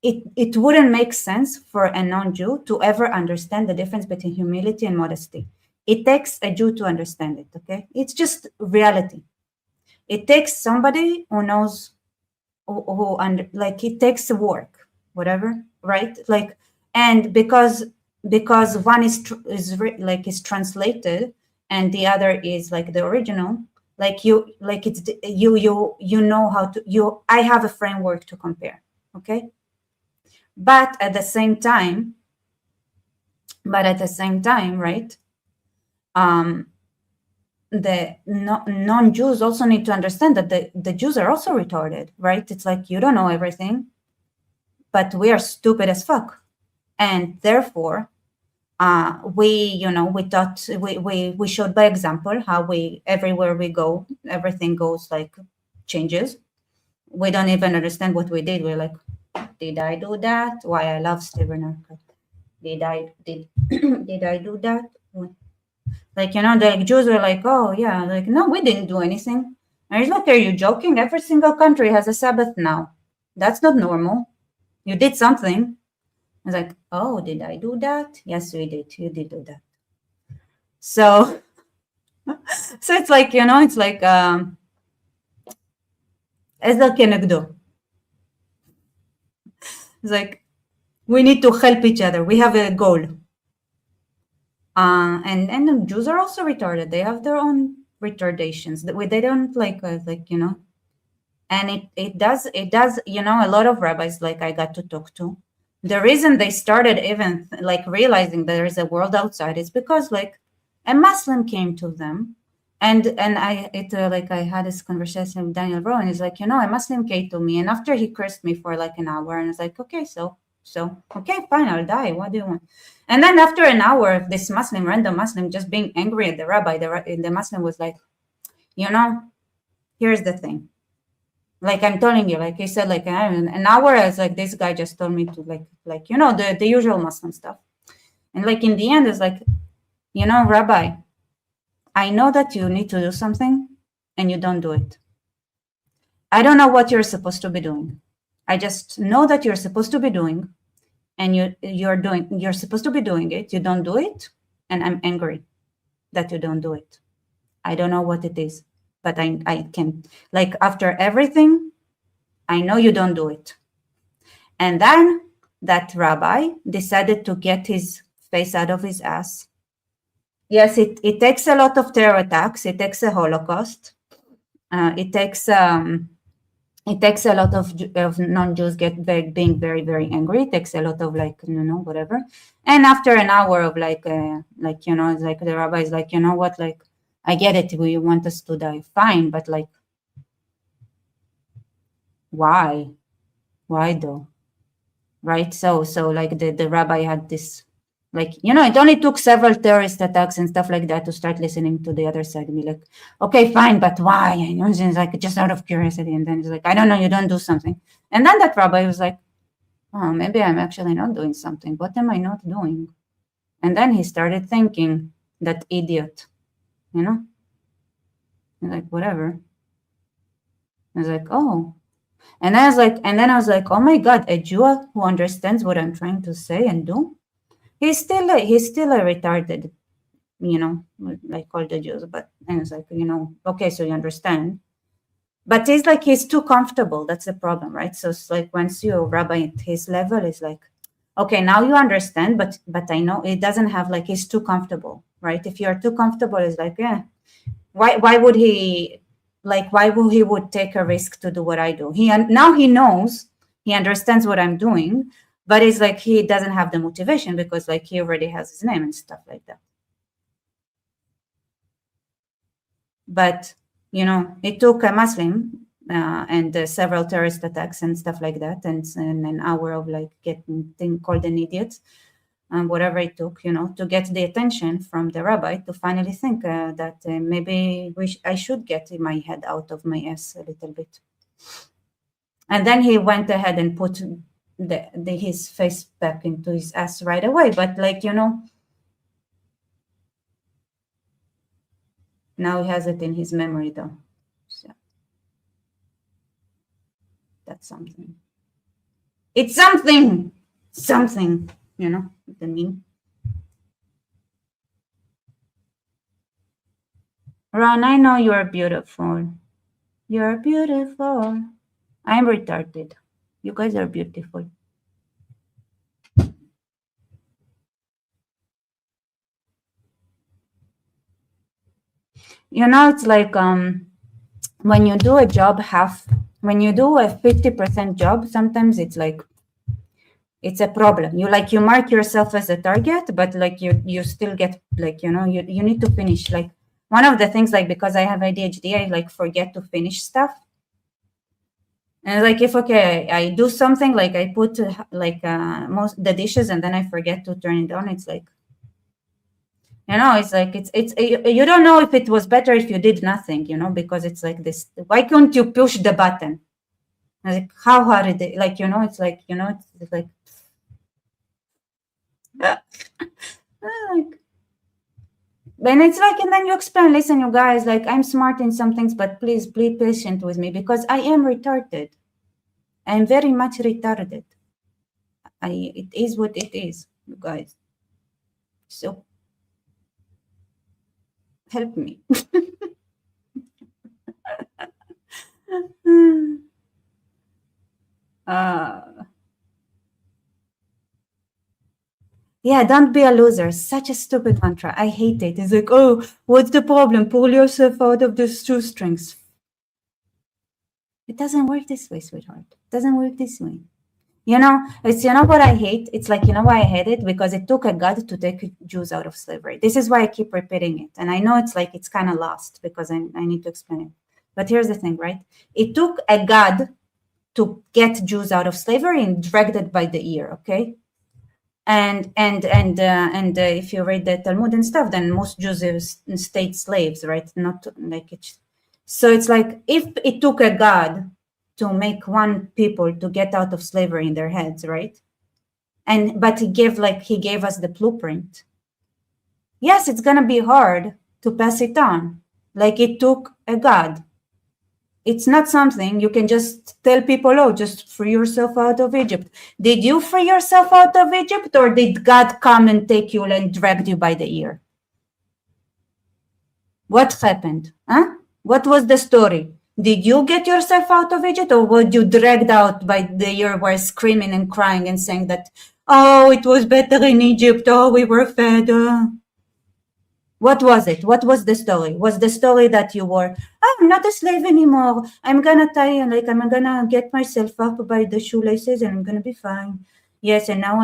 it wouldn't make sense for a non-Jew to ever understand the difference between humility and modesty. It takes a Jew to understand it, okay? It's just reality. It takes somebody who knows, like, it takes work, whatever, right? Like, and because one is translated and the other is like the original, like, you know how to, I have a framework to compare, okay? But at the same time, right? The non-Jews also need to understand that the Jews are also retarded, right? It's like, you don't know everything, but we are stupid as fuck. And therefore, we showed by example how everywhere we go, everything goes, like, changes. We don't even understand what we did. We're like, did I do that? Why I love Stephen Urkel. Did I do that? Like, you know, the Jews were like, oh yeah, like, no, we didn't do anything. And he's like, are you joking? Every single country has a Sabbath now. That's not normal. You did something. I was like, oh, did I do that? Yes, we did. You did do that. So it's like, you know, it's like, it's like, we need to help each other. We have a goal. And the Jews are also retarded. They have their own retardations. They don't like, you know, and it does, you know, a lot of rabbis, like, I got to talk to, the reason they started even, like, realizing there is a world outside is because, like, a Muslim came to them, and I had this conversation with Daniel Rowe, and he's like, you know, a Muslim came to me, and after he cursed me for like an hour, and I was like, okay, so okay, fine, I'll die. What do you want? And then after an hour of this random Muslim just being angry at the rabbi, the Muslim was like, you know, here's the thing. Like I'm telling you, like he said, like an hour, as like this guy just told me to like you know, the usual Muslim stuff. And like in the end, it's like, you know, Rabbi, I know that you need to do something and you don't do it. I don't know what you're supposed to be doing. I just know that you're supposed to be doing, and you're supposed to be doing it. You don't do it, and I'm angry that you don't do it. I don't know what it is, but I can, like, after everything, I know you don't do it. And then that rabbi decided to get his face out of his ass. Yes, it takes a lot of terror attacks. It takes a Holocaust. It takes a lot of non-Jews being very, very angry. It takes a lot of, like, you know, whatever. And after an hour of like, you know, it's like the rabbi is like, you know what, like, I get it. You want us to die. Fine. But like, why? Why though? Right? So like the rabbi had this, like, you know, it only took several terrorist attacks and stuff like that to start listening to the other side and be like, okay, fine, but why? I know, it's like just out of curiosity. And then it's like, I don't know, you don't do something. And then that rabbi was like, oh, maybe I'm actually not doing something. What am I not doing? And then he started thinking, that idiot, you know? And like, whatever. I was like, oh. And I was like, oh my God, a Jew who understands what I'm trying to say and do? He's still a retarded, you know, like all the Jews. But and it's like, you know, okay, so you understand. But it's like he's too comfortable. That's the problem, right? So it's like once you rabbi at his level, it's like, okay, now you understand, but I know it doesn't have, like, he's too comfortable, right? If you're too comfortable, it's like, yeah, why would he, like, why would he would take a risk to do what I do? Now he knows, he understands what I'm doing, but it's like he doesn't have the motivation because, like, he already has his name and stuff like that. But, you know, it took a Muslim and several terrorist attacks and stuff like that, and an hour of, like, getting called an idiot, and whatever it took, you know, to get the attention from the rabbi to finally think that maybe I should get my head out of my ass a little bit. And then he went ahead and put his face back into his ass right away. But, like, you know, now he has it in his memory, though. So that's something. It's something, you know what I mean? Ron, I know you are beautiful. You're beautiful. I'm retarded. You guys are beautiful. You know, it's like when you do a job when you do a 50% job, sometimes it's like, it's a problem. You mark yourself as a target, but like you still get, like, you know, you need to finish. Like, one of the things, like, because I have ADHD, I like forget to finish stuff. And like, if, okay, I do something, like I put like most the dishes and then I forget to turn it on, it's like, you know, it's like, it's you don't know if it was better if you did nothing, you know, because it's like this, why couldn't you push the button? Like, how hard is it? Like, you know, it's like, you know, it's like, and it's like, and then you explain, listen, you guys, like, I'm smart in some things, but please be patient with me because I am retarded. I'm very much retarded. It is what it is, you guys. So help me. Yeah, don't be a loser. Such a stupid mantra. I hate it. It's like, oh, what's the problem? Pull yourself out of the shoestrings. It doesn't work this way, sweetheart. It doesn't work this way. You know, it's, you know what I hate? It's like, you know why I hate it? Because it took a God to take Jews out of slavery. This is why I keep repeating it. And I know it's like, it's kind of lost because I need to explain it. But here's the thing, right? It took a God to get Jews out of slavery and dragged it by the ear, okay? And if you read the Talmud and stuff, then most Jews stayed slaves, right? Not like it. So it's like, if it took a God to make one people to get out of slavery in their heads, right? But he gave us the blueprint. Yes, it's gonna be hard to pass it on, like it took a God. It's not something you can just tell people, oh, just free yourself out of Egypt. Did you free yourself out of Egypt, or did God come and take you and drag you by the ear? What happened? Huh? What was the story? Did you get yourself out of Egypt, or were you dragged out by the ear, were screaming and crying and saying that, oh, it was better in Egypt, oh, we were fed? What was it? What was the story? Was the story that you were, oh, I'm not a slave anymore. I'm gonna tie, like, I'm gonna get myself up by the shoelaces and I'm gonna be fine. Yes, and now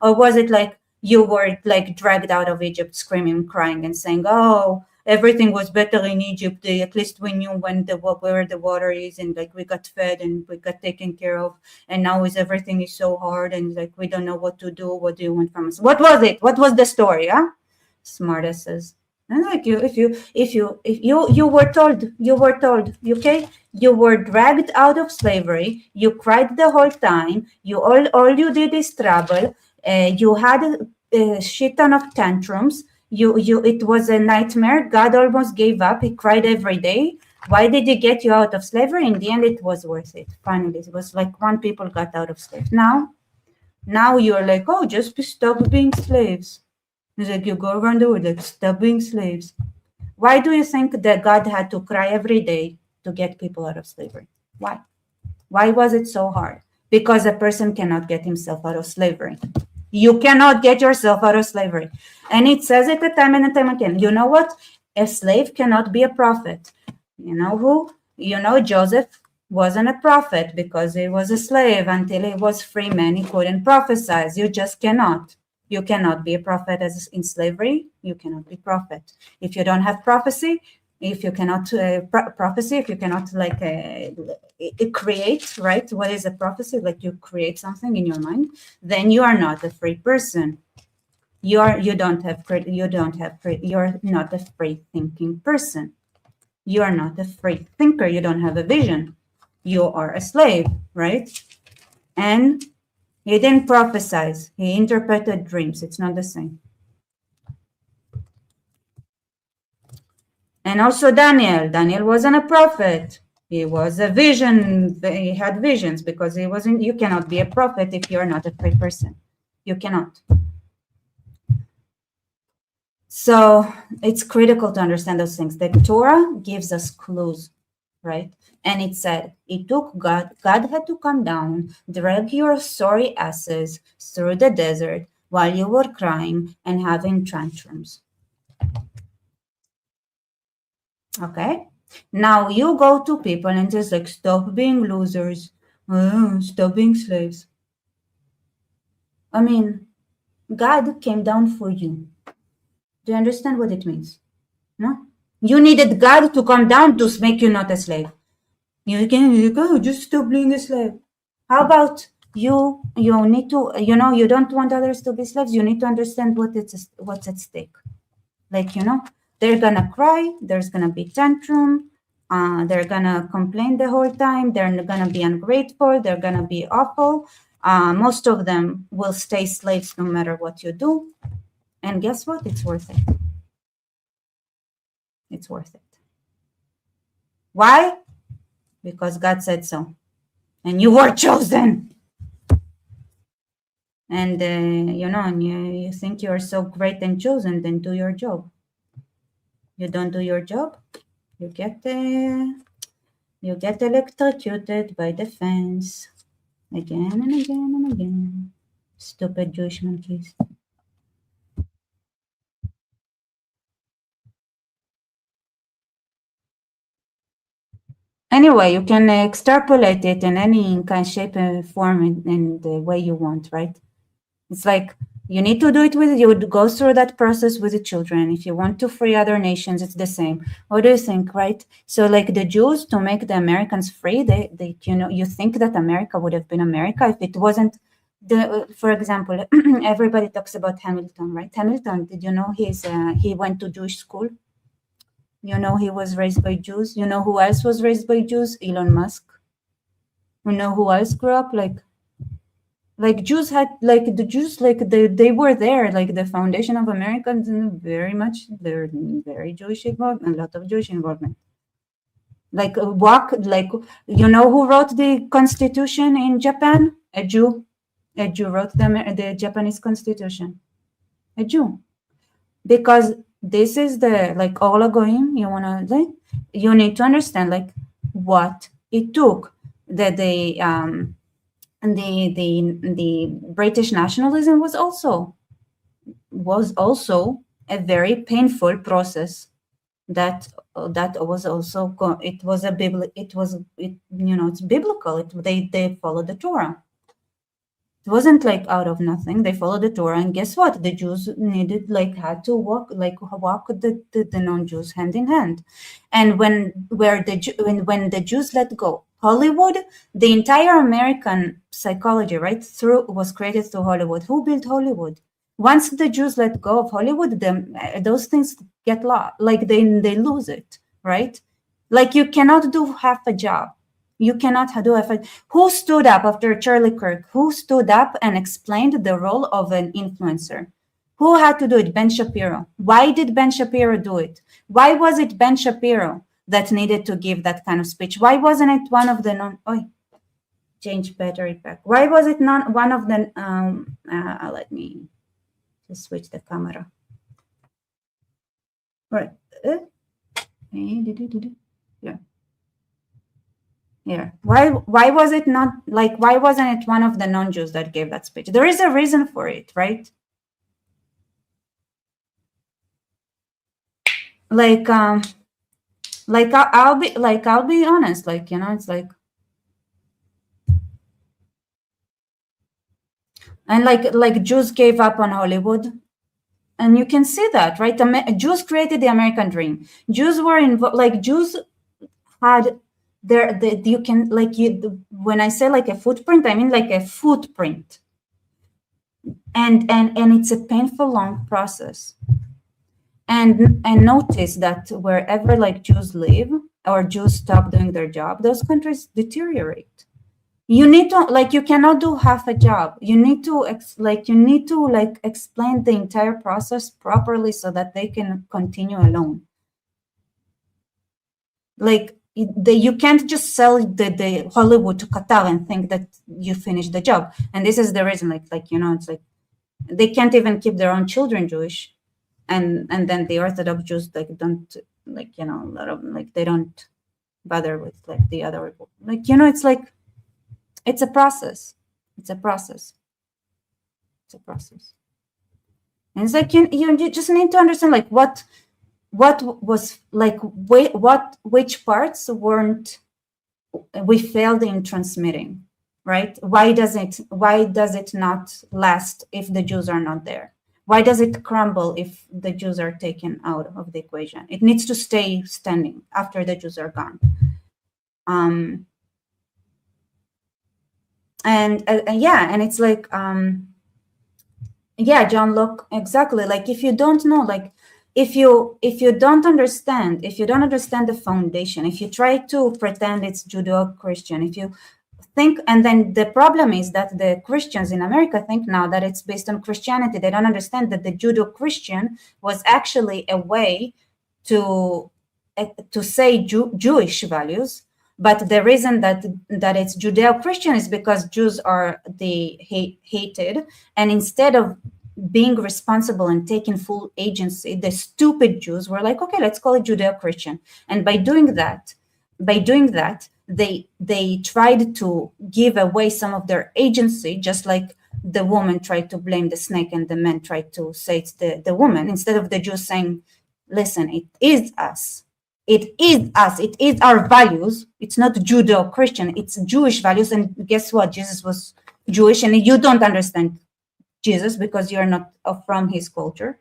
or was it like you were like dragged out of Egypt, screaming, crying, and saying, "Oh, everything was better in Egypt. At least we knew where the water is, and like we got fed and we got taken care of. And now everything is so hard, and like we don't know what to do. What do you want from us? What was it? What was the story? Huh?" Smartasses. And like you were told, okay, you were dragged out of slavery, you cried the whole time, all you did is trouble, you had a shit ton of tantrums, it was a nightmare, God almost gave up, he cried every day. Why did he get you out of slavery? In the end, it was worth it. Finally, it was like one people got out of slavery. Now you're like, oh, just stop being slaves. It's like you go around the world, like, stop being slaves. Why do you think that God had to cry every day to get people out of slavery? Why? Why was it so hard? Because a person cannot get himself out of slavery. You cannot get yourself out of slavery. And it says it time and time again. You know what? A slave cannot be a prophet. You know who? You know Joseph wasn't a prophet because he was a slave until he was free man. He couldn't prophesy. You just cannot. You cannot be a prophet as in slavery. You cannot be prophet. If you don't have prophecy, if you cannot prophecy, if you cannot like create, right? What is a prophecy? Like you create something in your mind, then you are not a free person. You're not a free thinking person. You are not a free thinker. You don't have a vision. You are a slave, right? And he didn't prophesize. He interpreted dreams. It's not the same. And also Daniel. Daniel wasn't a prophet. He was a vision. He had visions because he wasn't. You cannot be a prophet if you're not a free person. You cannot. So it's critical to understand those things. The Torah gives us clues, right? And it said, it took God had to come down, drag your sorry asses through the desert while you were crying and having tantrums. Okay? Now you go to people and just like, stop being losers, stop being slaves. I mean, God came down for you. Do you understand what it means? No? You needed God to come down to make you not a slave. You can go, just stop being a slave. How about you need to, you don't want others to be slaves. You need to understand what's at stake. Like, they're going to cry. There's going to be tantrum. They're going to complain the whole time. They're going to be ungrateful. They're going to be awful. Most of them will stay slaves no matter what you do. And guess what? It's worth it. It's worth it. Why? Because God said so. And you were chosen. And, and you think you are so great and chosen, then do your job. You don't do your job, you get electrocuted by the fence again and again and again. Stupid Jewish monkeys. Anyway, you can extrapolate it in any kind, shape, and form in the way you want, right? It's like you need to do it you would go through that process with the children. If you want to free other nations, it's the same. What do you think, right? So like the Jews, to make the Americans free, you think that America would have been America if it wasn't for example, everybody talks about Hamilton, right? Hamilton, did you know he went to Jewish school? He was raised by Jews. You know who else was raised by Jews? Elon Musk. You know who else grew up? Like Jews had, like the Jews, like they were there, like the foundation of Americans, very much, they're very Jewish involvement, a lot of Jewish involvement. Like like, you know who wrote the Constitution in Japan? A Jew. A Jew wrote the Japanese Constitution. A Jew. Because this is the, like, Ola Goyim, you need to understand, like, what it took, that the British nationalism was also a very painful process. That was also it's biblical. They followed the Torah. It wasn't like out of nothing. They followed the Torah, and guess what? The Jews had to walk with the non-Jews hand in hand. And when the Jews let go Hollywood, the entire American psychology, right, was created through Hollywood. Who built Hollywood? Once the Jews let go of Hollywood, those things get lost. Like they lose it, right? Like you cannot do half a job. You cannot do half a. Who stood up after Charlie Kirk? Who stood up and explained the role of an influencer? Who had to do it? Ben Shapiro. Why did Ben Shapiro do it? Why was it Ben Shapiro that needed to give that kind of speech? Why wasn't it one of the change battery pack? Why was it not one of the let me just switch the camera. Right. Yeah. Yeah. Why was it not, like, why wasn't it one of the non-Jews that gave that speech? There is a reason for it, right? I'll be honest, like, it's like, and like Jews gave up on Hollywood, and you can see that, right? Jews created the American dream. Jews were involved, like Jews had when I say like a footprint, I mean like a footprint, and it's a painful, long process. And notice that wherever like Jews live or Jews stop doing their job, those countries deteriorate. You need to, like, you cannot do half a job. You need to explain the entire process properly so that they can continue alone. Like you can't just sell the Hollywood to Qatar and think that you finished the job. And this is the reason, it's like they can't even keep their own children Jewish. And then the Orthodox Jews don't a lot of they don't bother with like the other it's like it's a process. It's a process. It's a process. And it's like you just need to understand like what was like which parts we failed in transmitting, right? Why does it not last if the Jews are not there? Why does it crumble if the Jews are taken out of the equation? It needs to stay standing after the Jews are gone. And it's like, John Locke, exactly. Like if you don't know, like if you don't understand the foundation, if you try to pretend it's Judeo-Christian, if you think, and then the problem is that the Christians in America think now that it's based on Christianity. They don't understand that the Judeo-Christian was actually a way to say Jewish values. But the reason that it's Judeo-Christian is because Jews are hated, and instead of being responsible and taking full agency, the stupid Jews were like, okay, let's call it Judeo-Christian. And by doing that, they tried to give away some of their agency, just like the woman tried to blame the snake and the men tried to say it's the woman, instead of the Jews saying, listen, it is us. It is us. It is our values. It's not Judeo-Christian. It's Jewish values. And guess what? Jesus was Jewish, and you don't understand Jesus because you're not from his culture,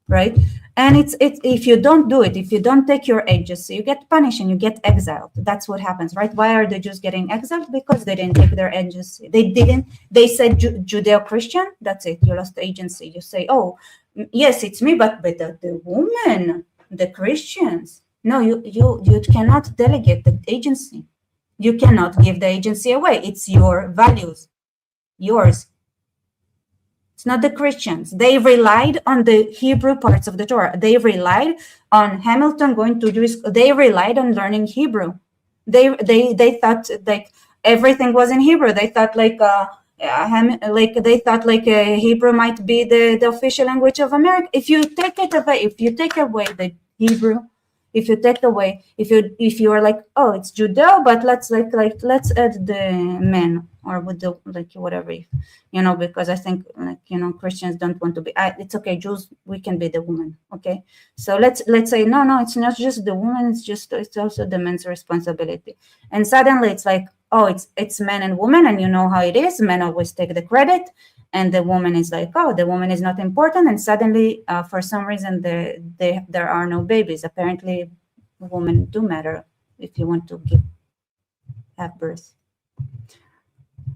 right? And it's if you don't do it, if you don't take your agency, you get punished and you get exiled. That's what happens, right? Why are the Jews getting exiled? Because they didn't take their agency. They said Judeo-Christian. That's it. You lost agency. You say, oh, yes, it's me, but the woman, the Christians. No, you cannot delegate the agency. You cannot give the agency away. It's your values, yours. It's not the Christians. They relied on the Hebrew parts of the Torah. They relied on Hamilton going to Jewish. They relied on learning Hebrew. They thought like everything was in Hebrew. They thought like Hebrew might be the official language of America. If you take it away, if you take away the Hebrew, if you are like, oh, it's Judeo, but let's add the men, or with the like whatever, because I think Christians don't want to be. It's okay, Jews, we can be the woman. Okay, so let's say no, it's not just the woman. It's also the men's responsibility. And suddenly it's like, oh, it's men and women, and you know how it is. Men always take the credit, and the woman is like, oh, the woman is not important. And suddenly, for some reason, there are no babies. Apparently, women do matter if you want to have birth.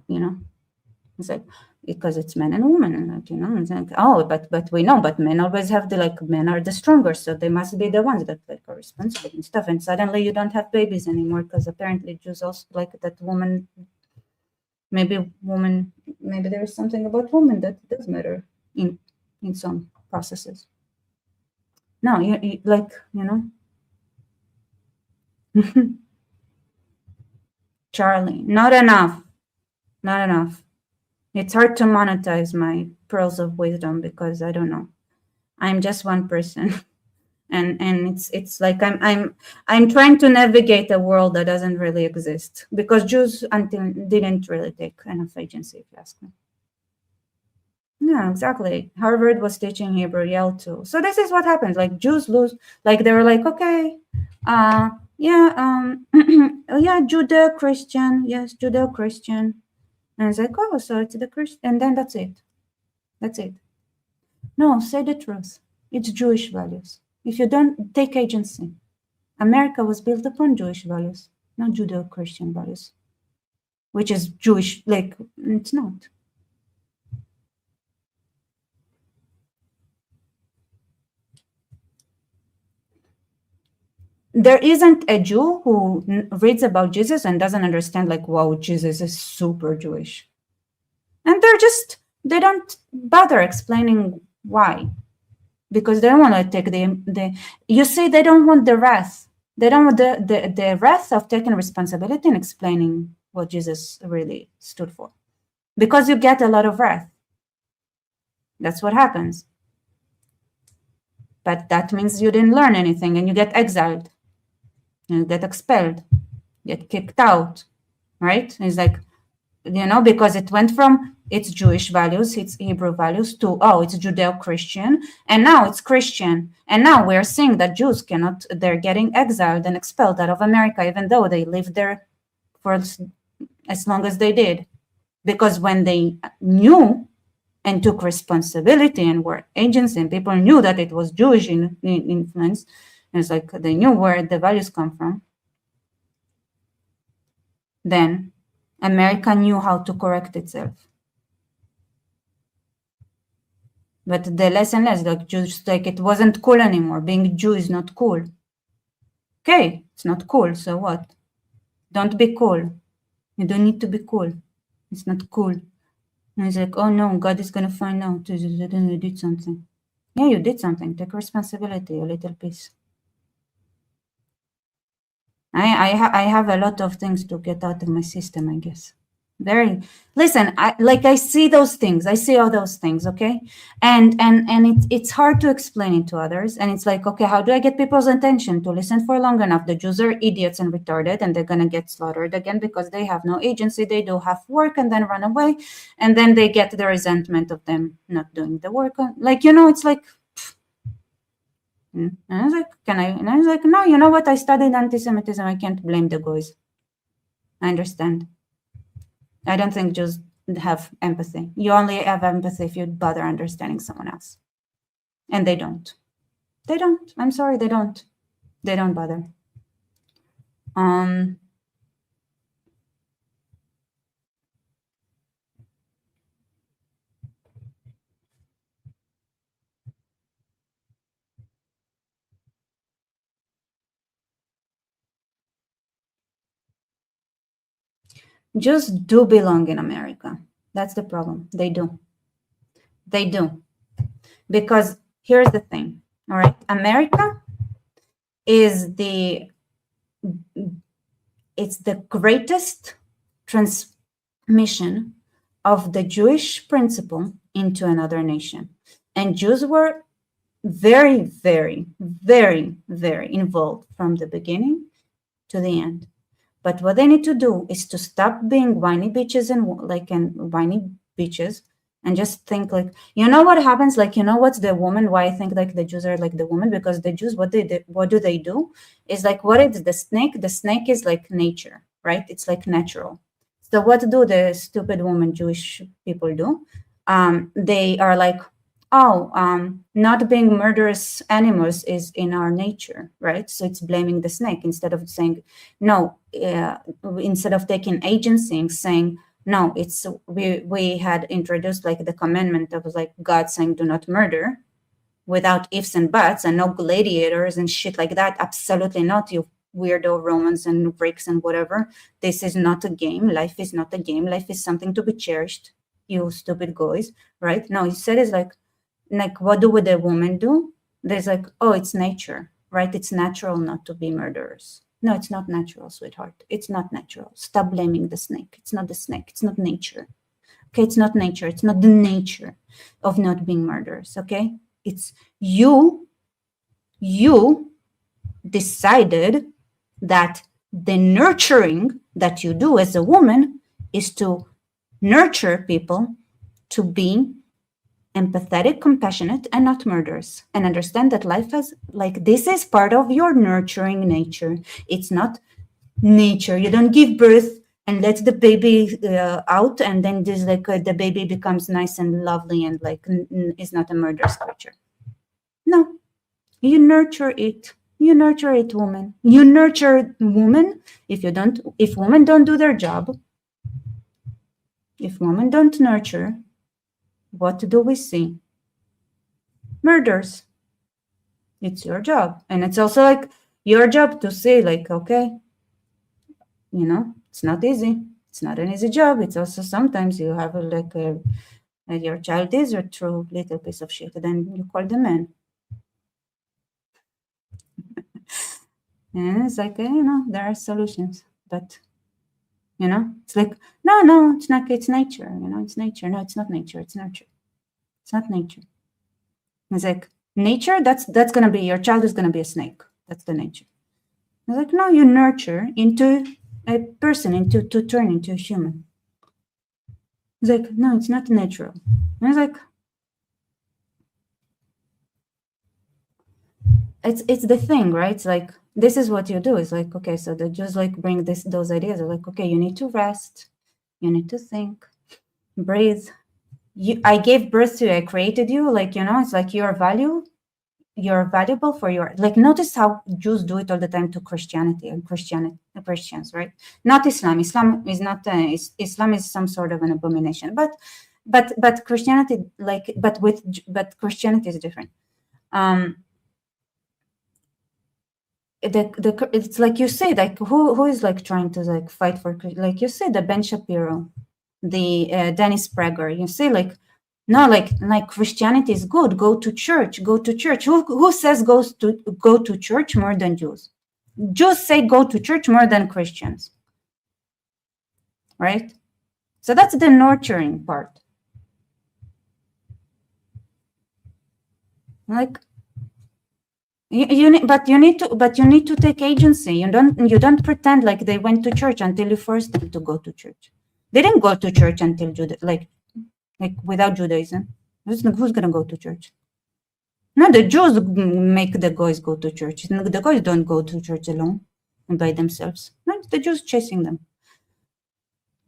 It's like, because it's men and women, and it's like, oh, but we know, but men always have men are the stronger, so they must be the ones that are responsible and stuff. And suddenly you don't have babies anymore, because apparently Jews also like that woman. Maybe there is something about women that does matter in some processes. No, Charlie, not enough. It's hard to monetize my pearls of wisdom because I don't know. I'm just one person, and it's like I'm trying to navigate a world that doesn't really exist, because Jews didn't really take enough agency, if you ask me. Yeah, exactly. Harvard was teaching Hebrew, Yale too. So this is what happens. Like Jews lose. Like they were like, okay, Judeo-Christian, yes, Judeo-Christian. And it's like, oh, so it's the Christian, and then that's it. No, say the truth. It's Jewish values. If you don't take agency, America was built upon Jewish values, not Judeo-Christian values, which is Jewish. Like it's not. There isn't a Jew who reads about Jesus and doesn't understand, like, wow, Jesus is super Jewish. And they don't bother explaining why, because they don't want to take you see, they don't want the wrath. They don't want the wrath of taking responsibility and explaining what Jesus really stood for, because you get a lot of wrath. That's what happens. But that means you didn't learn anything, and you get exiled. You get expelled, get kicked out, right? It's like, because it went from its Jewish values, its Hebrew values, to, oh, it's Judeo-Christian, and now it's Christian. And now we're seeing that Jews they're getting exiled and expelled out of America, even though they lived there for as long as they did. Because when they knew and took responsibility and were agents, and people knew that it was Jewish influence, it's like they knew where the values come from. Then America knew how to correct itself. But the less and less, like Jews, like it wasn't cool anymore. Being Jew is not cool. Okay, it's not cool, so what? Don't be cool. You don't need to be cool. It's not cool. And it's like, oh no, God is gonna find out you did something. Yeah, you did something. Take responsibility, a little piece. I have a lot of things to get out of my system, I guess. Listen, I see those things. I see all those things, okay? And it's hard to explain it to others. And it's like, okay, how do I get people's attention to listen for long enough? The Jews are idiots and retarded, and they're gonna get slaughtered again because they have no agency. They do half work and then run away, and then they get the resentment of them not doing the work. It's like. And I was like, And I was like, no, you know what? I studied anti-Semitism. I can't blame the goys. I understand. I don't think Jews have empathy. You only have empathy if you bother understanding someone else. And they don't. They don't. I'm sorry, they don't. They don't bother. Jews do belong in America. That's the problem. They do. They do. Because here's the thing, all right? America is it's the greatest transmission of the Jewish principle into another nation. And Jews were very, very, very, very involved from the beginning to the end. But what they need to do is to stop being whiny bitches and whiny bitches and just think like, you know what happens? Like, you know what's the woman? Why I think like the Jews are like the woman? Because the Jews, what do they do? Is like, what is the snake? The snake is like nature, right? It's like natural. So what do the stupid woman Jewish people do? They are like, not being murderous animals is in our nature, right? So it's blaming the snake instead of saying, no, instead of taking agency and saying, no, it's we had introduced like the commandment of like God saying do not murder without ifs and buts and no gladiators and shit like that. Absolutely not, you weirdo Romans and Greeks and whatever. This is not a game. Life is not a game. Life is something to be cherished, you stupid guys, right? No, you said it's like what would a woman do? There's like, oh, it's nature, right? It's natural not to be murderers. No, it's not natural, sweetheart. It's not natural. Stop blaming the snake. It's not the snake. It's not nature. Okay, it's not nature. It's not the nature of not being murderers, okay? It's you decided that the nurturing that you do as a woman is to nurture people to be empathetic, compassionate, and not murderers, and understand that life has like this is part of your nurturing nature. It's not nature. You don't give birth and let the baby out, and then this like the baby becomes nice and lovely and like is not a murderous creature. No, you nurture it. You nurture it, woman. You nurture woman. If women don't do their job, if women don't nurture, what do we see? Murders. It's your job. And it's also like your job to say like, okay, you know, it's not easy. It's not an easy job. It's also sometimes you have your child is a true little piece of shit. Then you call the man. And it's like, you know, there are solutions. But, you know, it's like, no, it's not, it's nature. You know, it's nature. No, it's not nature. It's nurture. It's not nature. It's like, nature, that's going to be, your child is going to be a snake. That's the nature. It's like, no, you nurture into a person, to turn into a human. It's like, no, it's not natural. And it's like, it's the thing, right? It's like, this is what you do. It's like, okay, so they just like bring those ideas. They're like, okay, you need to rest. You need to think, breathe. I gave birth to you. I created you. Like, you know, it's like you're valuable for your, like, notice how Jews do it all the time to Christianity and Christians, right? Not Islam. Islam is not, Islam is some sort of an abomination, but Christianity, like, but Christianity is different. It's like you say, like who is like trying to like fight for, like you said, the Ben Shapiro, the Dennis Prager. You say like, no, like Christianity is good. Go to church. Who says go to church more than Jews? Jews say go to church more than Christians, right? So that's the nurturing part. Like. You need to take agency. You don't pretend like they went to church until you forced them to go to church. They didn't go to church until like without Judaism. Who's gonna go to church? No, the Jews make the guys go to church. The guys don't go to church alone and by themselves. No, the Jews chasing them,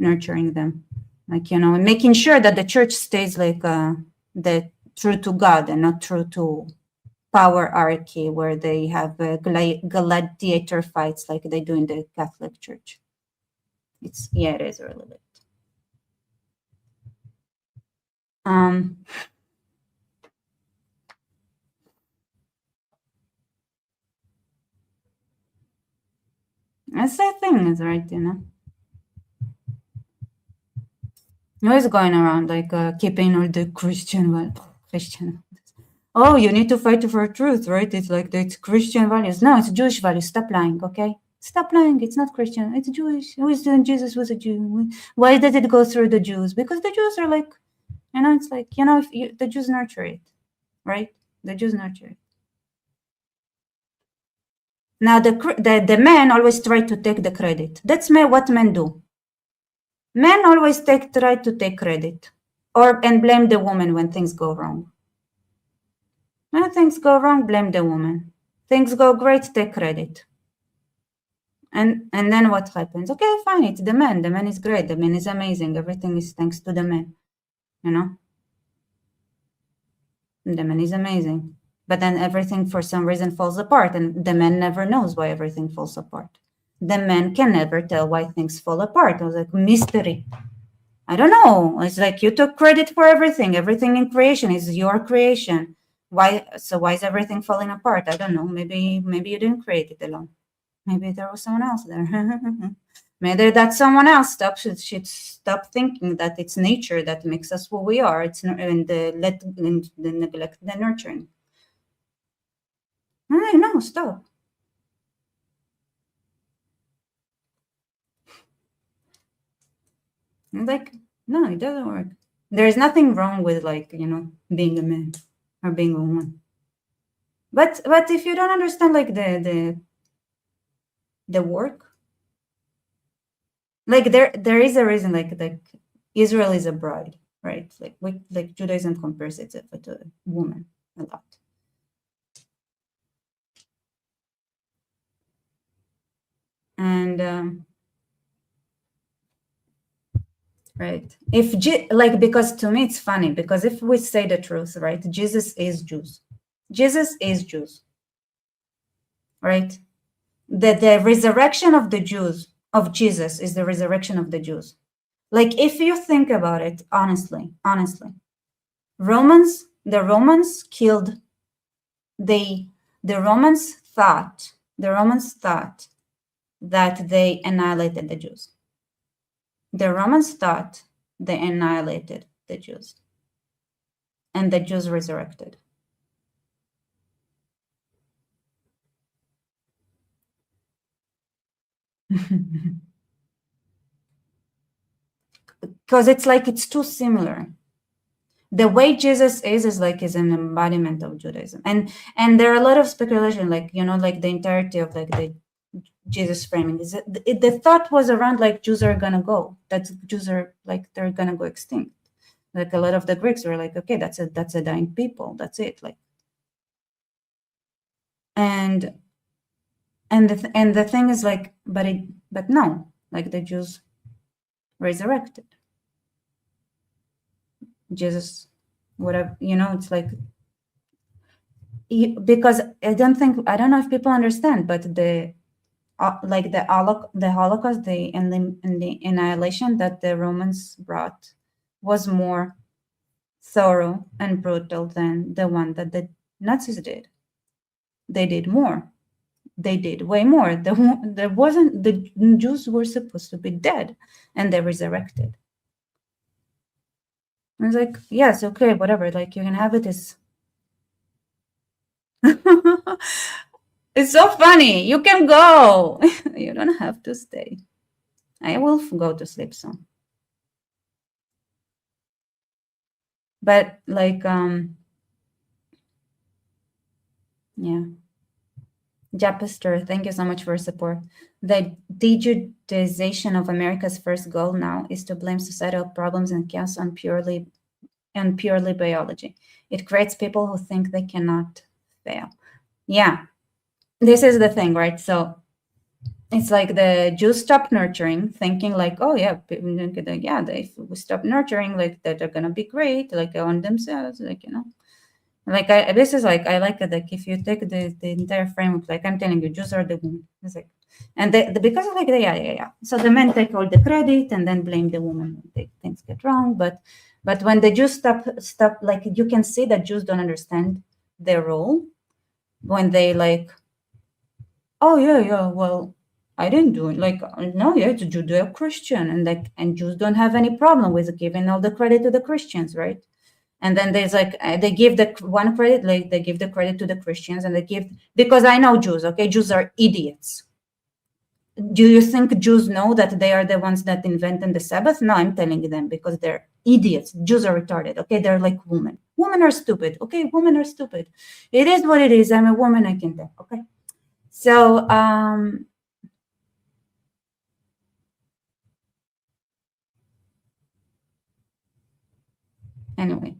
nurturing them, like, you know, making sure that the church stays like the true to God and not true to power hierarchy, where they have gladiator fights like they do in the Catholic Church. It is a little bit. That's the thing, is right, you know. Always going around like keeping all the Christian. Oh, you need to fight for truth, right? It's like it's Christian values. No, it's Jewish values. Stop lying, okay? Stop lying. It's not Christian. It's Jewish. Who is doing? Jesus was a Jew. Why did it go through the Jews? Because the Jews are like, it's like, if the Jews nurture it, right? The Jews nurture it. Now the men always try to take the credit. That's what men do. Men always try to take credit, and blame the woman when things go wrong. When things go wrong, blame the woman. Things go great, take credit. And then what happens? Okay, fine, it's the man. The man is great. The man is amazing. Everything is thanks to the man. The man is amazing. But then everything for some reason falls apart, and the man never knows why everything falls apart. The man can never tell why things fall apart. It was like mystery. I don't know. It's like you took credit for everything. Everything in creation is your creation. Why is everything falling apart? I don't know. Maybe you didn't create it alone. Maybe there was someone else there. Maybe that someone else should stop thinking that it's nature that makes us who we are. It's the neglect, the nurturing. No, stop. Like, no, it doesn't work. There's nothing wrong with being a man or being a woman. But if you don't understand like the work, like there is a reason like Israel is a bride, right? Like Judaism compares it to a woman a lot. And right, because to me it's funny, because if we say the truth, right, Jesus is Jews, right? The resurrection of the Jews, of Jesus, is the resurrection of the Jews. Like if you think about it honestly, the Romans killed, the Romans thought that they annihilated the Jews. The Romans thought they annihilated the Jews, and the Jews resurrected. Because it's too similar. The way Jesus is an embodiment of Judaism, and there are a lot of speculation, like the entirety of the Jesus framing is the thought was around Jews are gonna go, that Jews are they're gonna go extinct. Like a lot of the Greeks were like, okay, that's a dying people, that's it. And the thing is but no, the Jews resurrected. Jesus, whatever, it's because I don't know if people understand, but the Holocaust, the annihilation that the Romans brought was more thorough and brutal than the one that the Nazis did. They did more. They did way more. The Jews were supposed to be dead, and they resurrected. I was like, yes, okay, whatever. You can have it as. It's so funny. You can go. You don't have to stay. I will go to sleep soon. But yeah. Japister, thank you so much for your support. The de-Judaization of America's first goal now is to blame societal problems and chaos on purely biology. It creates people who think they cannot fail. Yeah, this is the thing, right? So it's like the Jews stop nurturing, thinking oh yeah, if we stop nurturing, that they're gonna be great, on themselves, this is I like it. If you take the entire framework, I'm telling you, Jews are the women. It's and because of yeah. So the men take all the credit and then blame the woman when things get wrong. But when the Jews stop, you can see that Jews don't understand their role when they oh yeah, well, I didn't do it. Like, no, yeah, it's a Judeo-Christian, and like, and Jews don't have any problem with giving all the credit to the Christians, right? And then there's like, they give the one credit, like they give the credit to the Christians, and they give, because I know Jews, okay? Jews are idiots. Do you think Jews know that they are the ones that invented the Sabbath? No, I'm telling them, because they're idiots. Jews are retarded, okay? They're like women. Women are stupid, okay? Women are stupid. It is what it is. I'm a woman, I can tell, okay? So, anyway.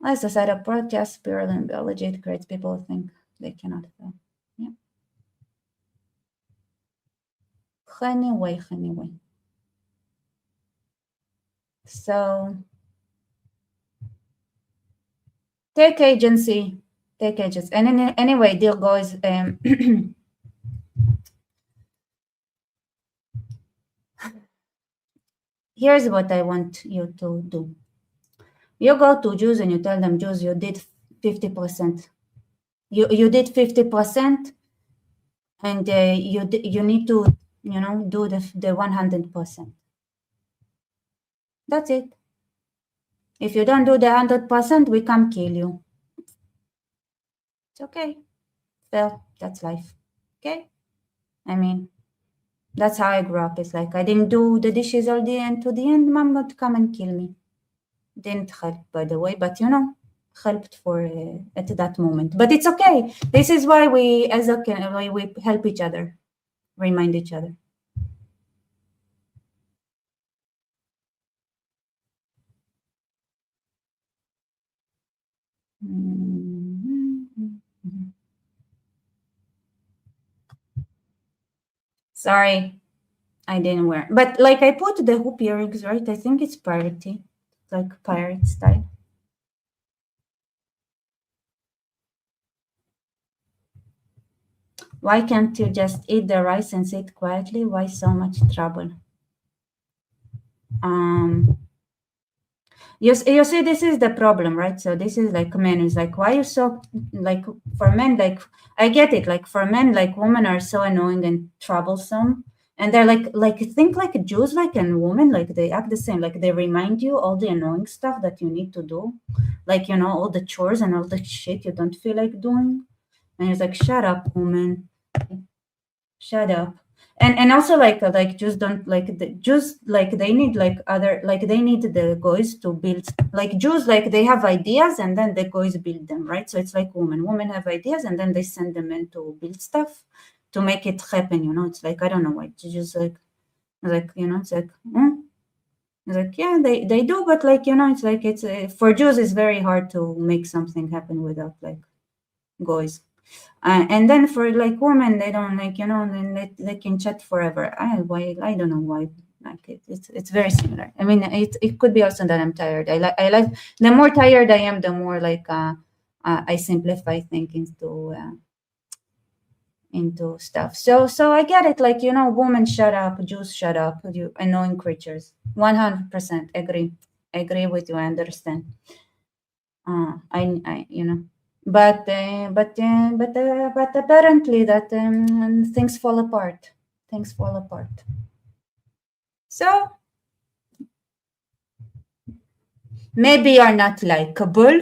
As I said, a protest purely in biology, it creates people who think they cannot fail. Yeah. Anyway. So take agency. And anyway, dear guys, here's what I want you to do. You go to Jews and you tell them, Jews, you did 50%. You did 50%, and you need to, do the 100%. That's it. If you don't do the 100%, we come kill you. It's okay. Well, that's life. Okay? I mean, that's how I grew up. It's like I didn't do the dishes all day, and to the end, mom would come and kill me. Didn't help, by the way, but helped for at that moment. But it's okay. This is why we, why we help each other, remind each other. Sorry, I didn't wear. But like I put the hoop earrings, right? I think it's parity, like pirate style. Why can't you just eat the rice and sit quietly? Why so much trouble? You see, this is the problem, right? So this is like men is like, why you so, like, for men, like, I get it, like for men, like women are so annoying and troublesome, and they're like think like Jews, like, and women, like they act the same, like they remind you all the annoying stuff that you need to do, like, all the chores and all the shit you don't feel like doing, and it's like, shut up, woman, shut up. And also like Jews don't like the Jews, like they need like other, like they need the goys to build, like Jews, like they have ideas and then the goys build them, right? So it's like women have ideas and then they send them in to build stuff to make it happen, it's like, I don't know why Jews like it's like it's like, yeah, they do, but like, it's like, it's for Jews it's very hard to make something happen without like goys. And then for like women, they don't like, then they can chat forever. I don't know why. Like it's very similar. I mean, it could be also that I'm tired. I like the more tired I am, the more like I simplify things into stuff. So I get it. Like, women shut up, Jews shut up, you annoying creatures. 100% agree with you. I understand. But apparently that things fall apart. So maybe you're not likable.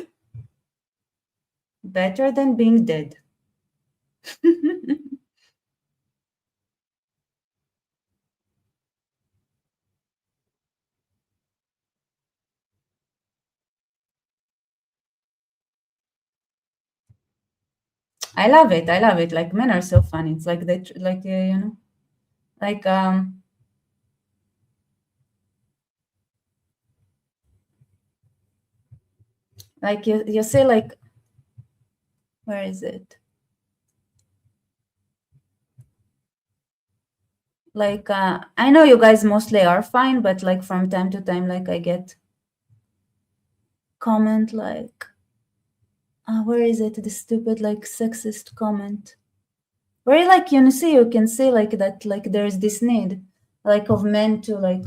Better than being dead. I love it. Like, men are so funny. It's like they like like you say, like, where is it? Like I know you guys mostly are fine, but like from time to time, like I get comment like, where is it? The stupid like sexist comment. Where like you can see like that, like there's this need like of men to like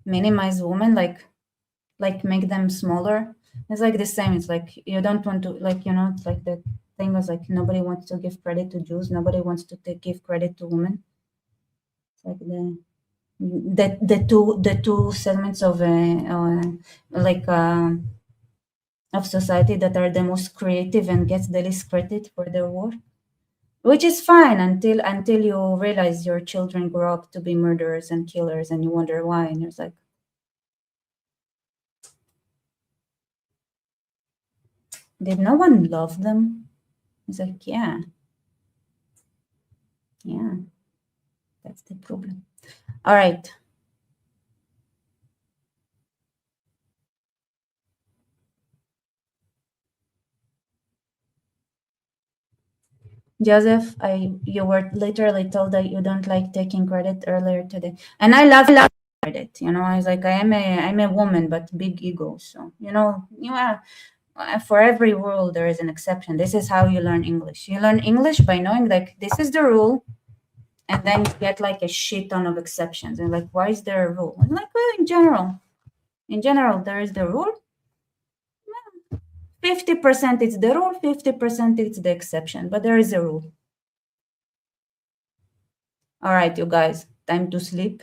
minimize women, like make them smaller. It's like the same. It's like you don't want to, like, you know, it's like the thing was like nobody wants to give credit to Jews, nobody wants to give credit to women. It's like the two segments of of society that are the most creative and gets the least credit for their work, which is fine until you realize your children grow up to be murderers and killers, and you wonder why, and you're like, did no one love them? It's like, yeah, that's the problem. All right. Joseph, you were literally told that you don't like taking credit earlier today, and I love credit. You know, I was like, I'm a woman, but big ego. So you know, for every rule there is an exception. This is how you learn English. You learn English by knowing like this is the rule, and then you get like a shit ton of exceptions. And like, why is there a rule? And like, well, in general, there is the rule. 50% it's the rule, 50% it's the exception, but there is a rule. All right, you guys, time to sleep.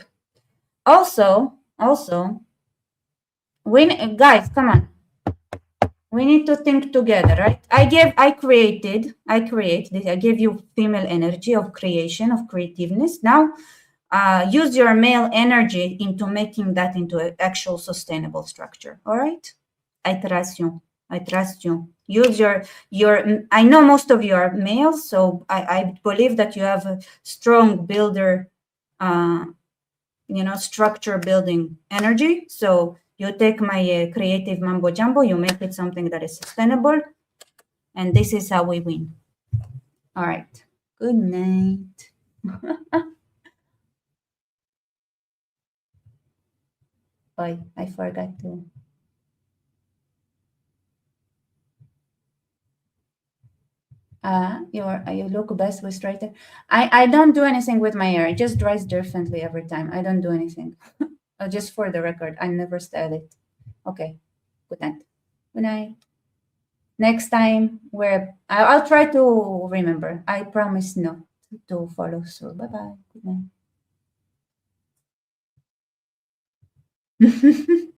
Also, guys, come on. We need to think together, right? I gave you female energy of creation, of creativeness. Now, use your male energy into making that into an actual sustainable structure. All right? I trust you. Use your I know most of you are males, so I believe that you have a strong builder, structure building energy. So you take my creative mambo jumbo, you make it something that is sustainable, and this is how we win. All right. Good night. Bye. I forgot to. You look best with straight hair. I don't do anything with my hair. It just dries differently every time. I don't do anything. Just for the record, I never style it. Okay. Good night. Good night. Next time, I'll try to remember. I promise not to follow through. Bye bye. Good night.